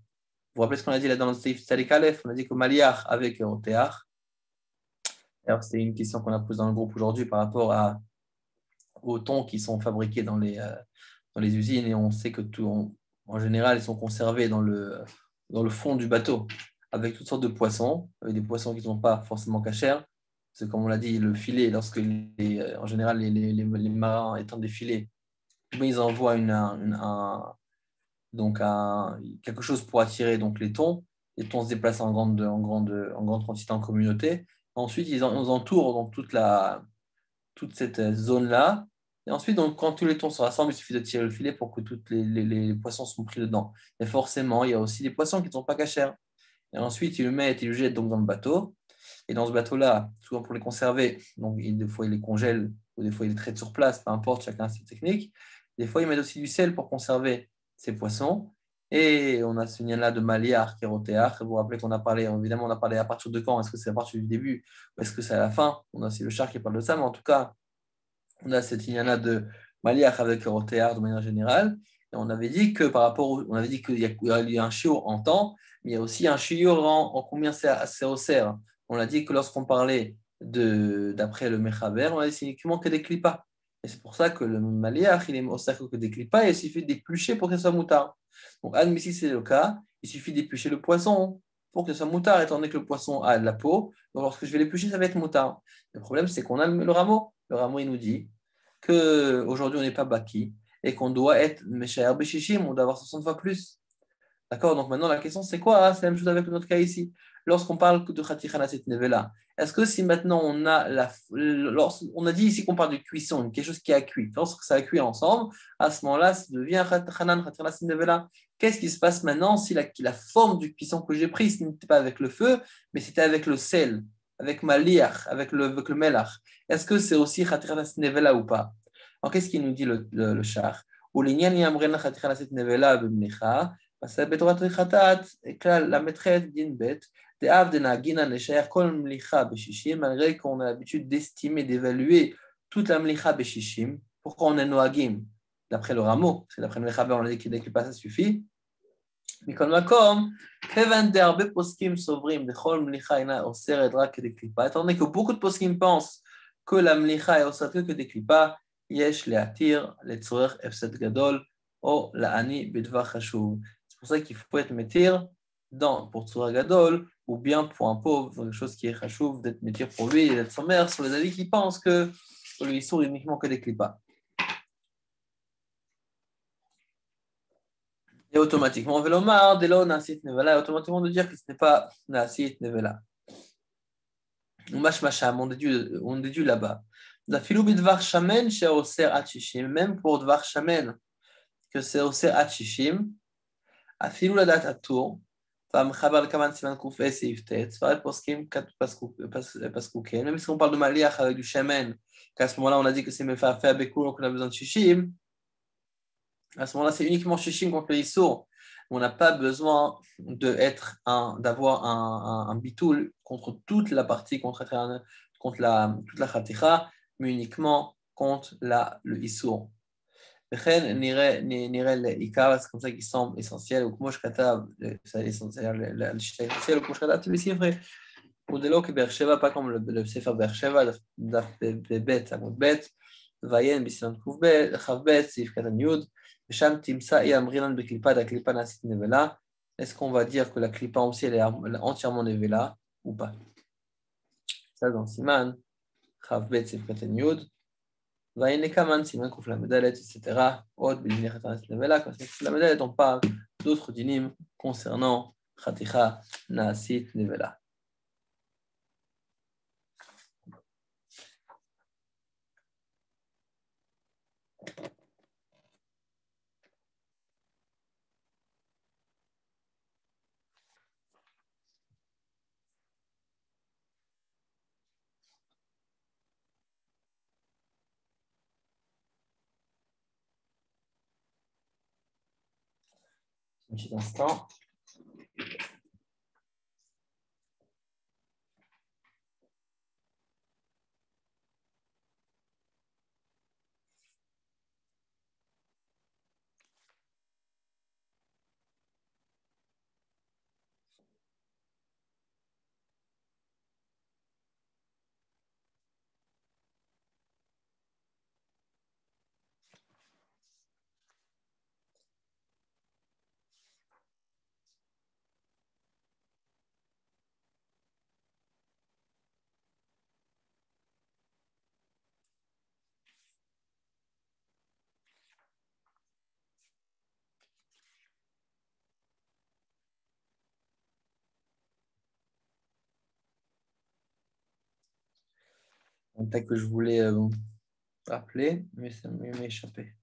vous rappelez ce qu'on a dit là dans le Seif Tzadik Aleph? On a dit que Maliach avec Eroteach. Alors, c'était une question qu'on a posée dans le groupe aujourd'hui par rapport aux thons qui sont fabriqués dans les usines, et on sait que en général, ils sont conservés dans le fond du bateau avec toutes sortes de poissons, avec des poissons qui ne sont pas forcément cachers. C'est comme on l'a dit, le filet, lorsque en général les marins étendent des filets, ils envoient quelque chose pour attirer donc les thons. Les thons se déplacent en grande quantité en communauté. Ensuite, ils entourent donc toute cette zone-là. Et ensuite, donc, quand tous les thons se rassemblent, il suffit de tirer le filet pour que tous les poissons sont pris dedans. Et forcément, il y a aussi des poissons qui ne sont pas cachers. Et ensuite, ils le jettent donc dans le bateau. Et dans ce bateau-là, souvent pour les conserver, donc des fois ils les congèlent, ou des fois ils les traitent sur place, peu importe, chacun a ses techniques. Des fois ils mettent aussi du sel pour conserver ces poissons. Et on a ce lien-là de Maliach, Kérotéach. Vous vous rappelez qu'on a parlé, évidemment, on a parlé à partir de quand? Est-ce que c'est à partir du début ou est-ce que c'est à la fin? On a aussi le char qui parle de ça, mais en tout cas, on a cette lien-là de Maliach avec Kérotéach de manière générale. Et on avait dit que on avait dit qu'il y a un shiur en temps, mais il y a aussi un shiur en combien c'est au cerf. On a dit que lorsqu'on parlait d'après le Mechaber, on a dit c'est uniquement que des clipas. Et c'est pour ça que le Maliach, il est au cercle que des clipas, et il suffit d'éplucher pour que ce soit moutard. Donc, admis si c'est le cas, il suffit d'éplucher le poisson pour que ce soit moutard, étant donné que le poisson a de la peau. Donc, lorsque je vais l'éplucher, ça va être moutard. Le problème, c'est qu'on a le rameau. Le rameau, il nous dit qu'aujourd'hui, on n'est pas baki et qu'on doit être Meshaer Beshishim, on doit avoir 60 fois plus. D'accord? Donc maintenant, la question, c'est quoi? C'est la même chose avec notre cas ici. Lorsqu'on parle de Chaticha Nasit Nevela, est-ce que si maintenant on a on a dit ici qu'on parle de cuisson, quelque chose qui a cuit, lorsque ça a cuit ensemble, à ce moment-là, ça devient Chaticha Nasit Nevela. Qu'est-ce qui se passe maintenant si la forme du cuisson que j'ai pris, ce n'était pas avec le feu, mais c'était avec le sel, avec Maliach, avec le melach? Est-ce que c'est aussi Chaticha Nasit Nevela ou pas? Alors qu'est-ce qu'il nous dit le char? Ou l'inyan yamren Chaticha Nasit Nevela b'mlicha. C'est la maîtresse d'Inbet, malgré qu'on a l'habitude d'estimer, d'évaluer toute la mlicha beshishim. Pourquoi on est noagim? D'après le rameau, parce que d'après le mechaber, on a dit qu'il n'est pas, ça suffit. Mais comme étant donné que beaucoup de poskim pensent que la mlicha est aussi que des klipa, yesh le'atir le'tzorech efsed gadol ou la'ani b'dvar chashuv. C'est pour ça qu'il faut être métir pour Tzura Gadol, ou bien pour un pauvre, quelque chose qui est chashuv, d'être métir pour lui et d'être sa mère, sur les avis qui pensent que le issour est uniquement que des clipas. Et automatiquement, Velomar, Delo Nasit Nevela, automatiquement de dire que ce n'est pas Nasit Nevela. Ou Mashmasham, on déduit là-bas. Dafilou bidvar shamen chez Oser Hachishim, même pour Dvar shamen, que c'est Oser Hachishim. אפילו לדעת הטור, והמחבר לכמה סימן ק"א סעיף ט', ספרד פוסקים פסקו כן, même si on parle de maliach avec du shemen, qu'à ce moment-là on a dit que c'est mefafé à Bekoul, donc on a besoin de shishim, à ce moment-là c'est uniquement shishim contre le issour, on n'a pas besoin d'avoir un bitoul contre toute la partie, contre toute la chaticha, mais uniquement contre le issour. נראה לעיקר, c'est comme ça qu'il semble essentiel, ou כמו שכתב, c'est essentiel, ou כמו שכתבתי בספרי, ודלא כבאר שבע, pas comme le ספר באר שבע, דף ב' עמוד ב', ועיין בסימן כ"ב, סעיף קטן י', ושם תמצא אי אמרינן בקליפה, הקליפה נעשית נבלה. Est-ce qu'on va dire que la clipa aussi elle est entièrement nivela ou pas? Ça dans Siman, כ"ב, סעיף קטן י'. והנה כמן סימן קוף למדלת, etc. עוד בדיני חתיכה נעשית נבלה, quand c'est la מדלת, on parle d'autres dinim concernant חתיכה נעשית נבלה. Un petit instant. Un texte que je voulais rappeler, mais ça m'est échappé.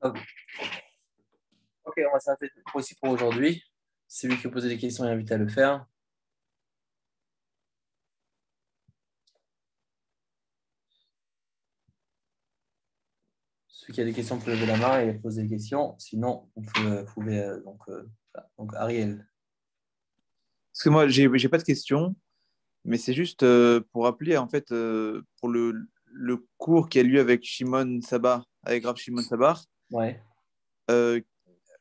Hop. Ok, on va s'arrêter aussi pour aujourd'hui. Celui qui a posé des questions est invité à le faire. Celui qui a des questions peut lever la main et poser des questions. Sinon, on peut, donc Ariel. Parce que moi, j'ai pas de questions, mais c'est juste pour rappeler, en fait, pour le cours qui a lieu avec Shimon Sabar, avec Rav Shimon Sabar. Ouais. euh,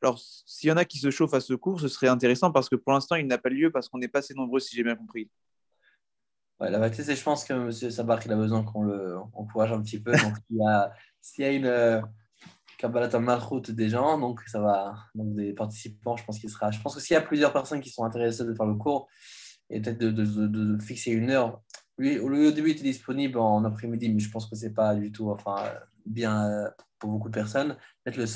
alors, s'il y en a qui se chauffent à ce cours, ce serait intéressant parce que pour l'instant, il n'a pas lieu parce qu'on n'est pas assez nombreux, si j'ai bien compris. Ouais, la vérité, c'est je pense que M. Sabar, il a besoin qu'on le encourage un petit peu. Donc, s'il y a une Kabbalat Malchut des gens, donc ça va, donc des participants, je pense qu'il sera. Je pense que s'il y a plusieurs personnes qui sont intéressées de faire le cours, et peut-être de fixer une heure. Lui, au début, il était disponible en après-midi, mais je pense que c'est pas du tout, enfin, bien pour beaucoup de personnes. Peut-être le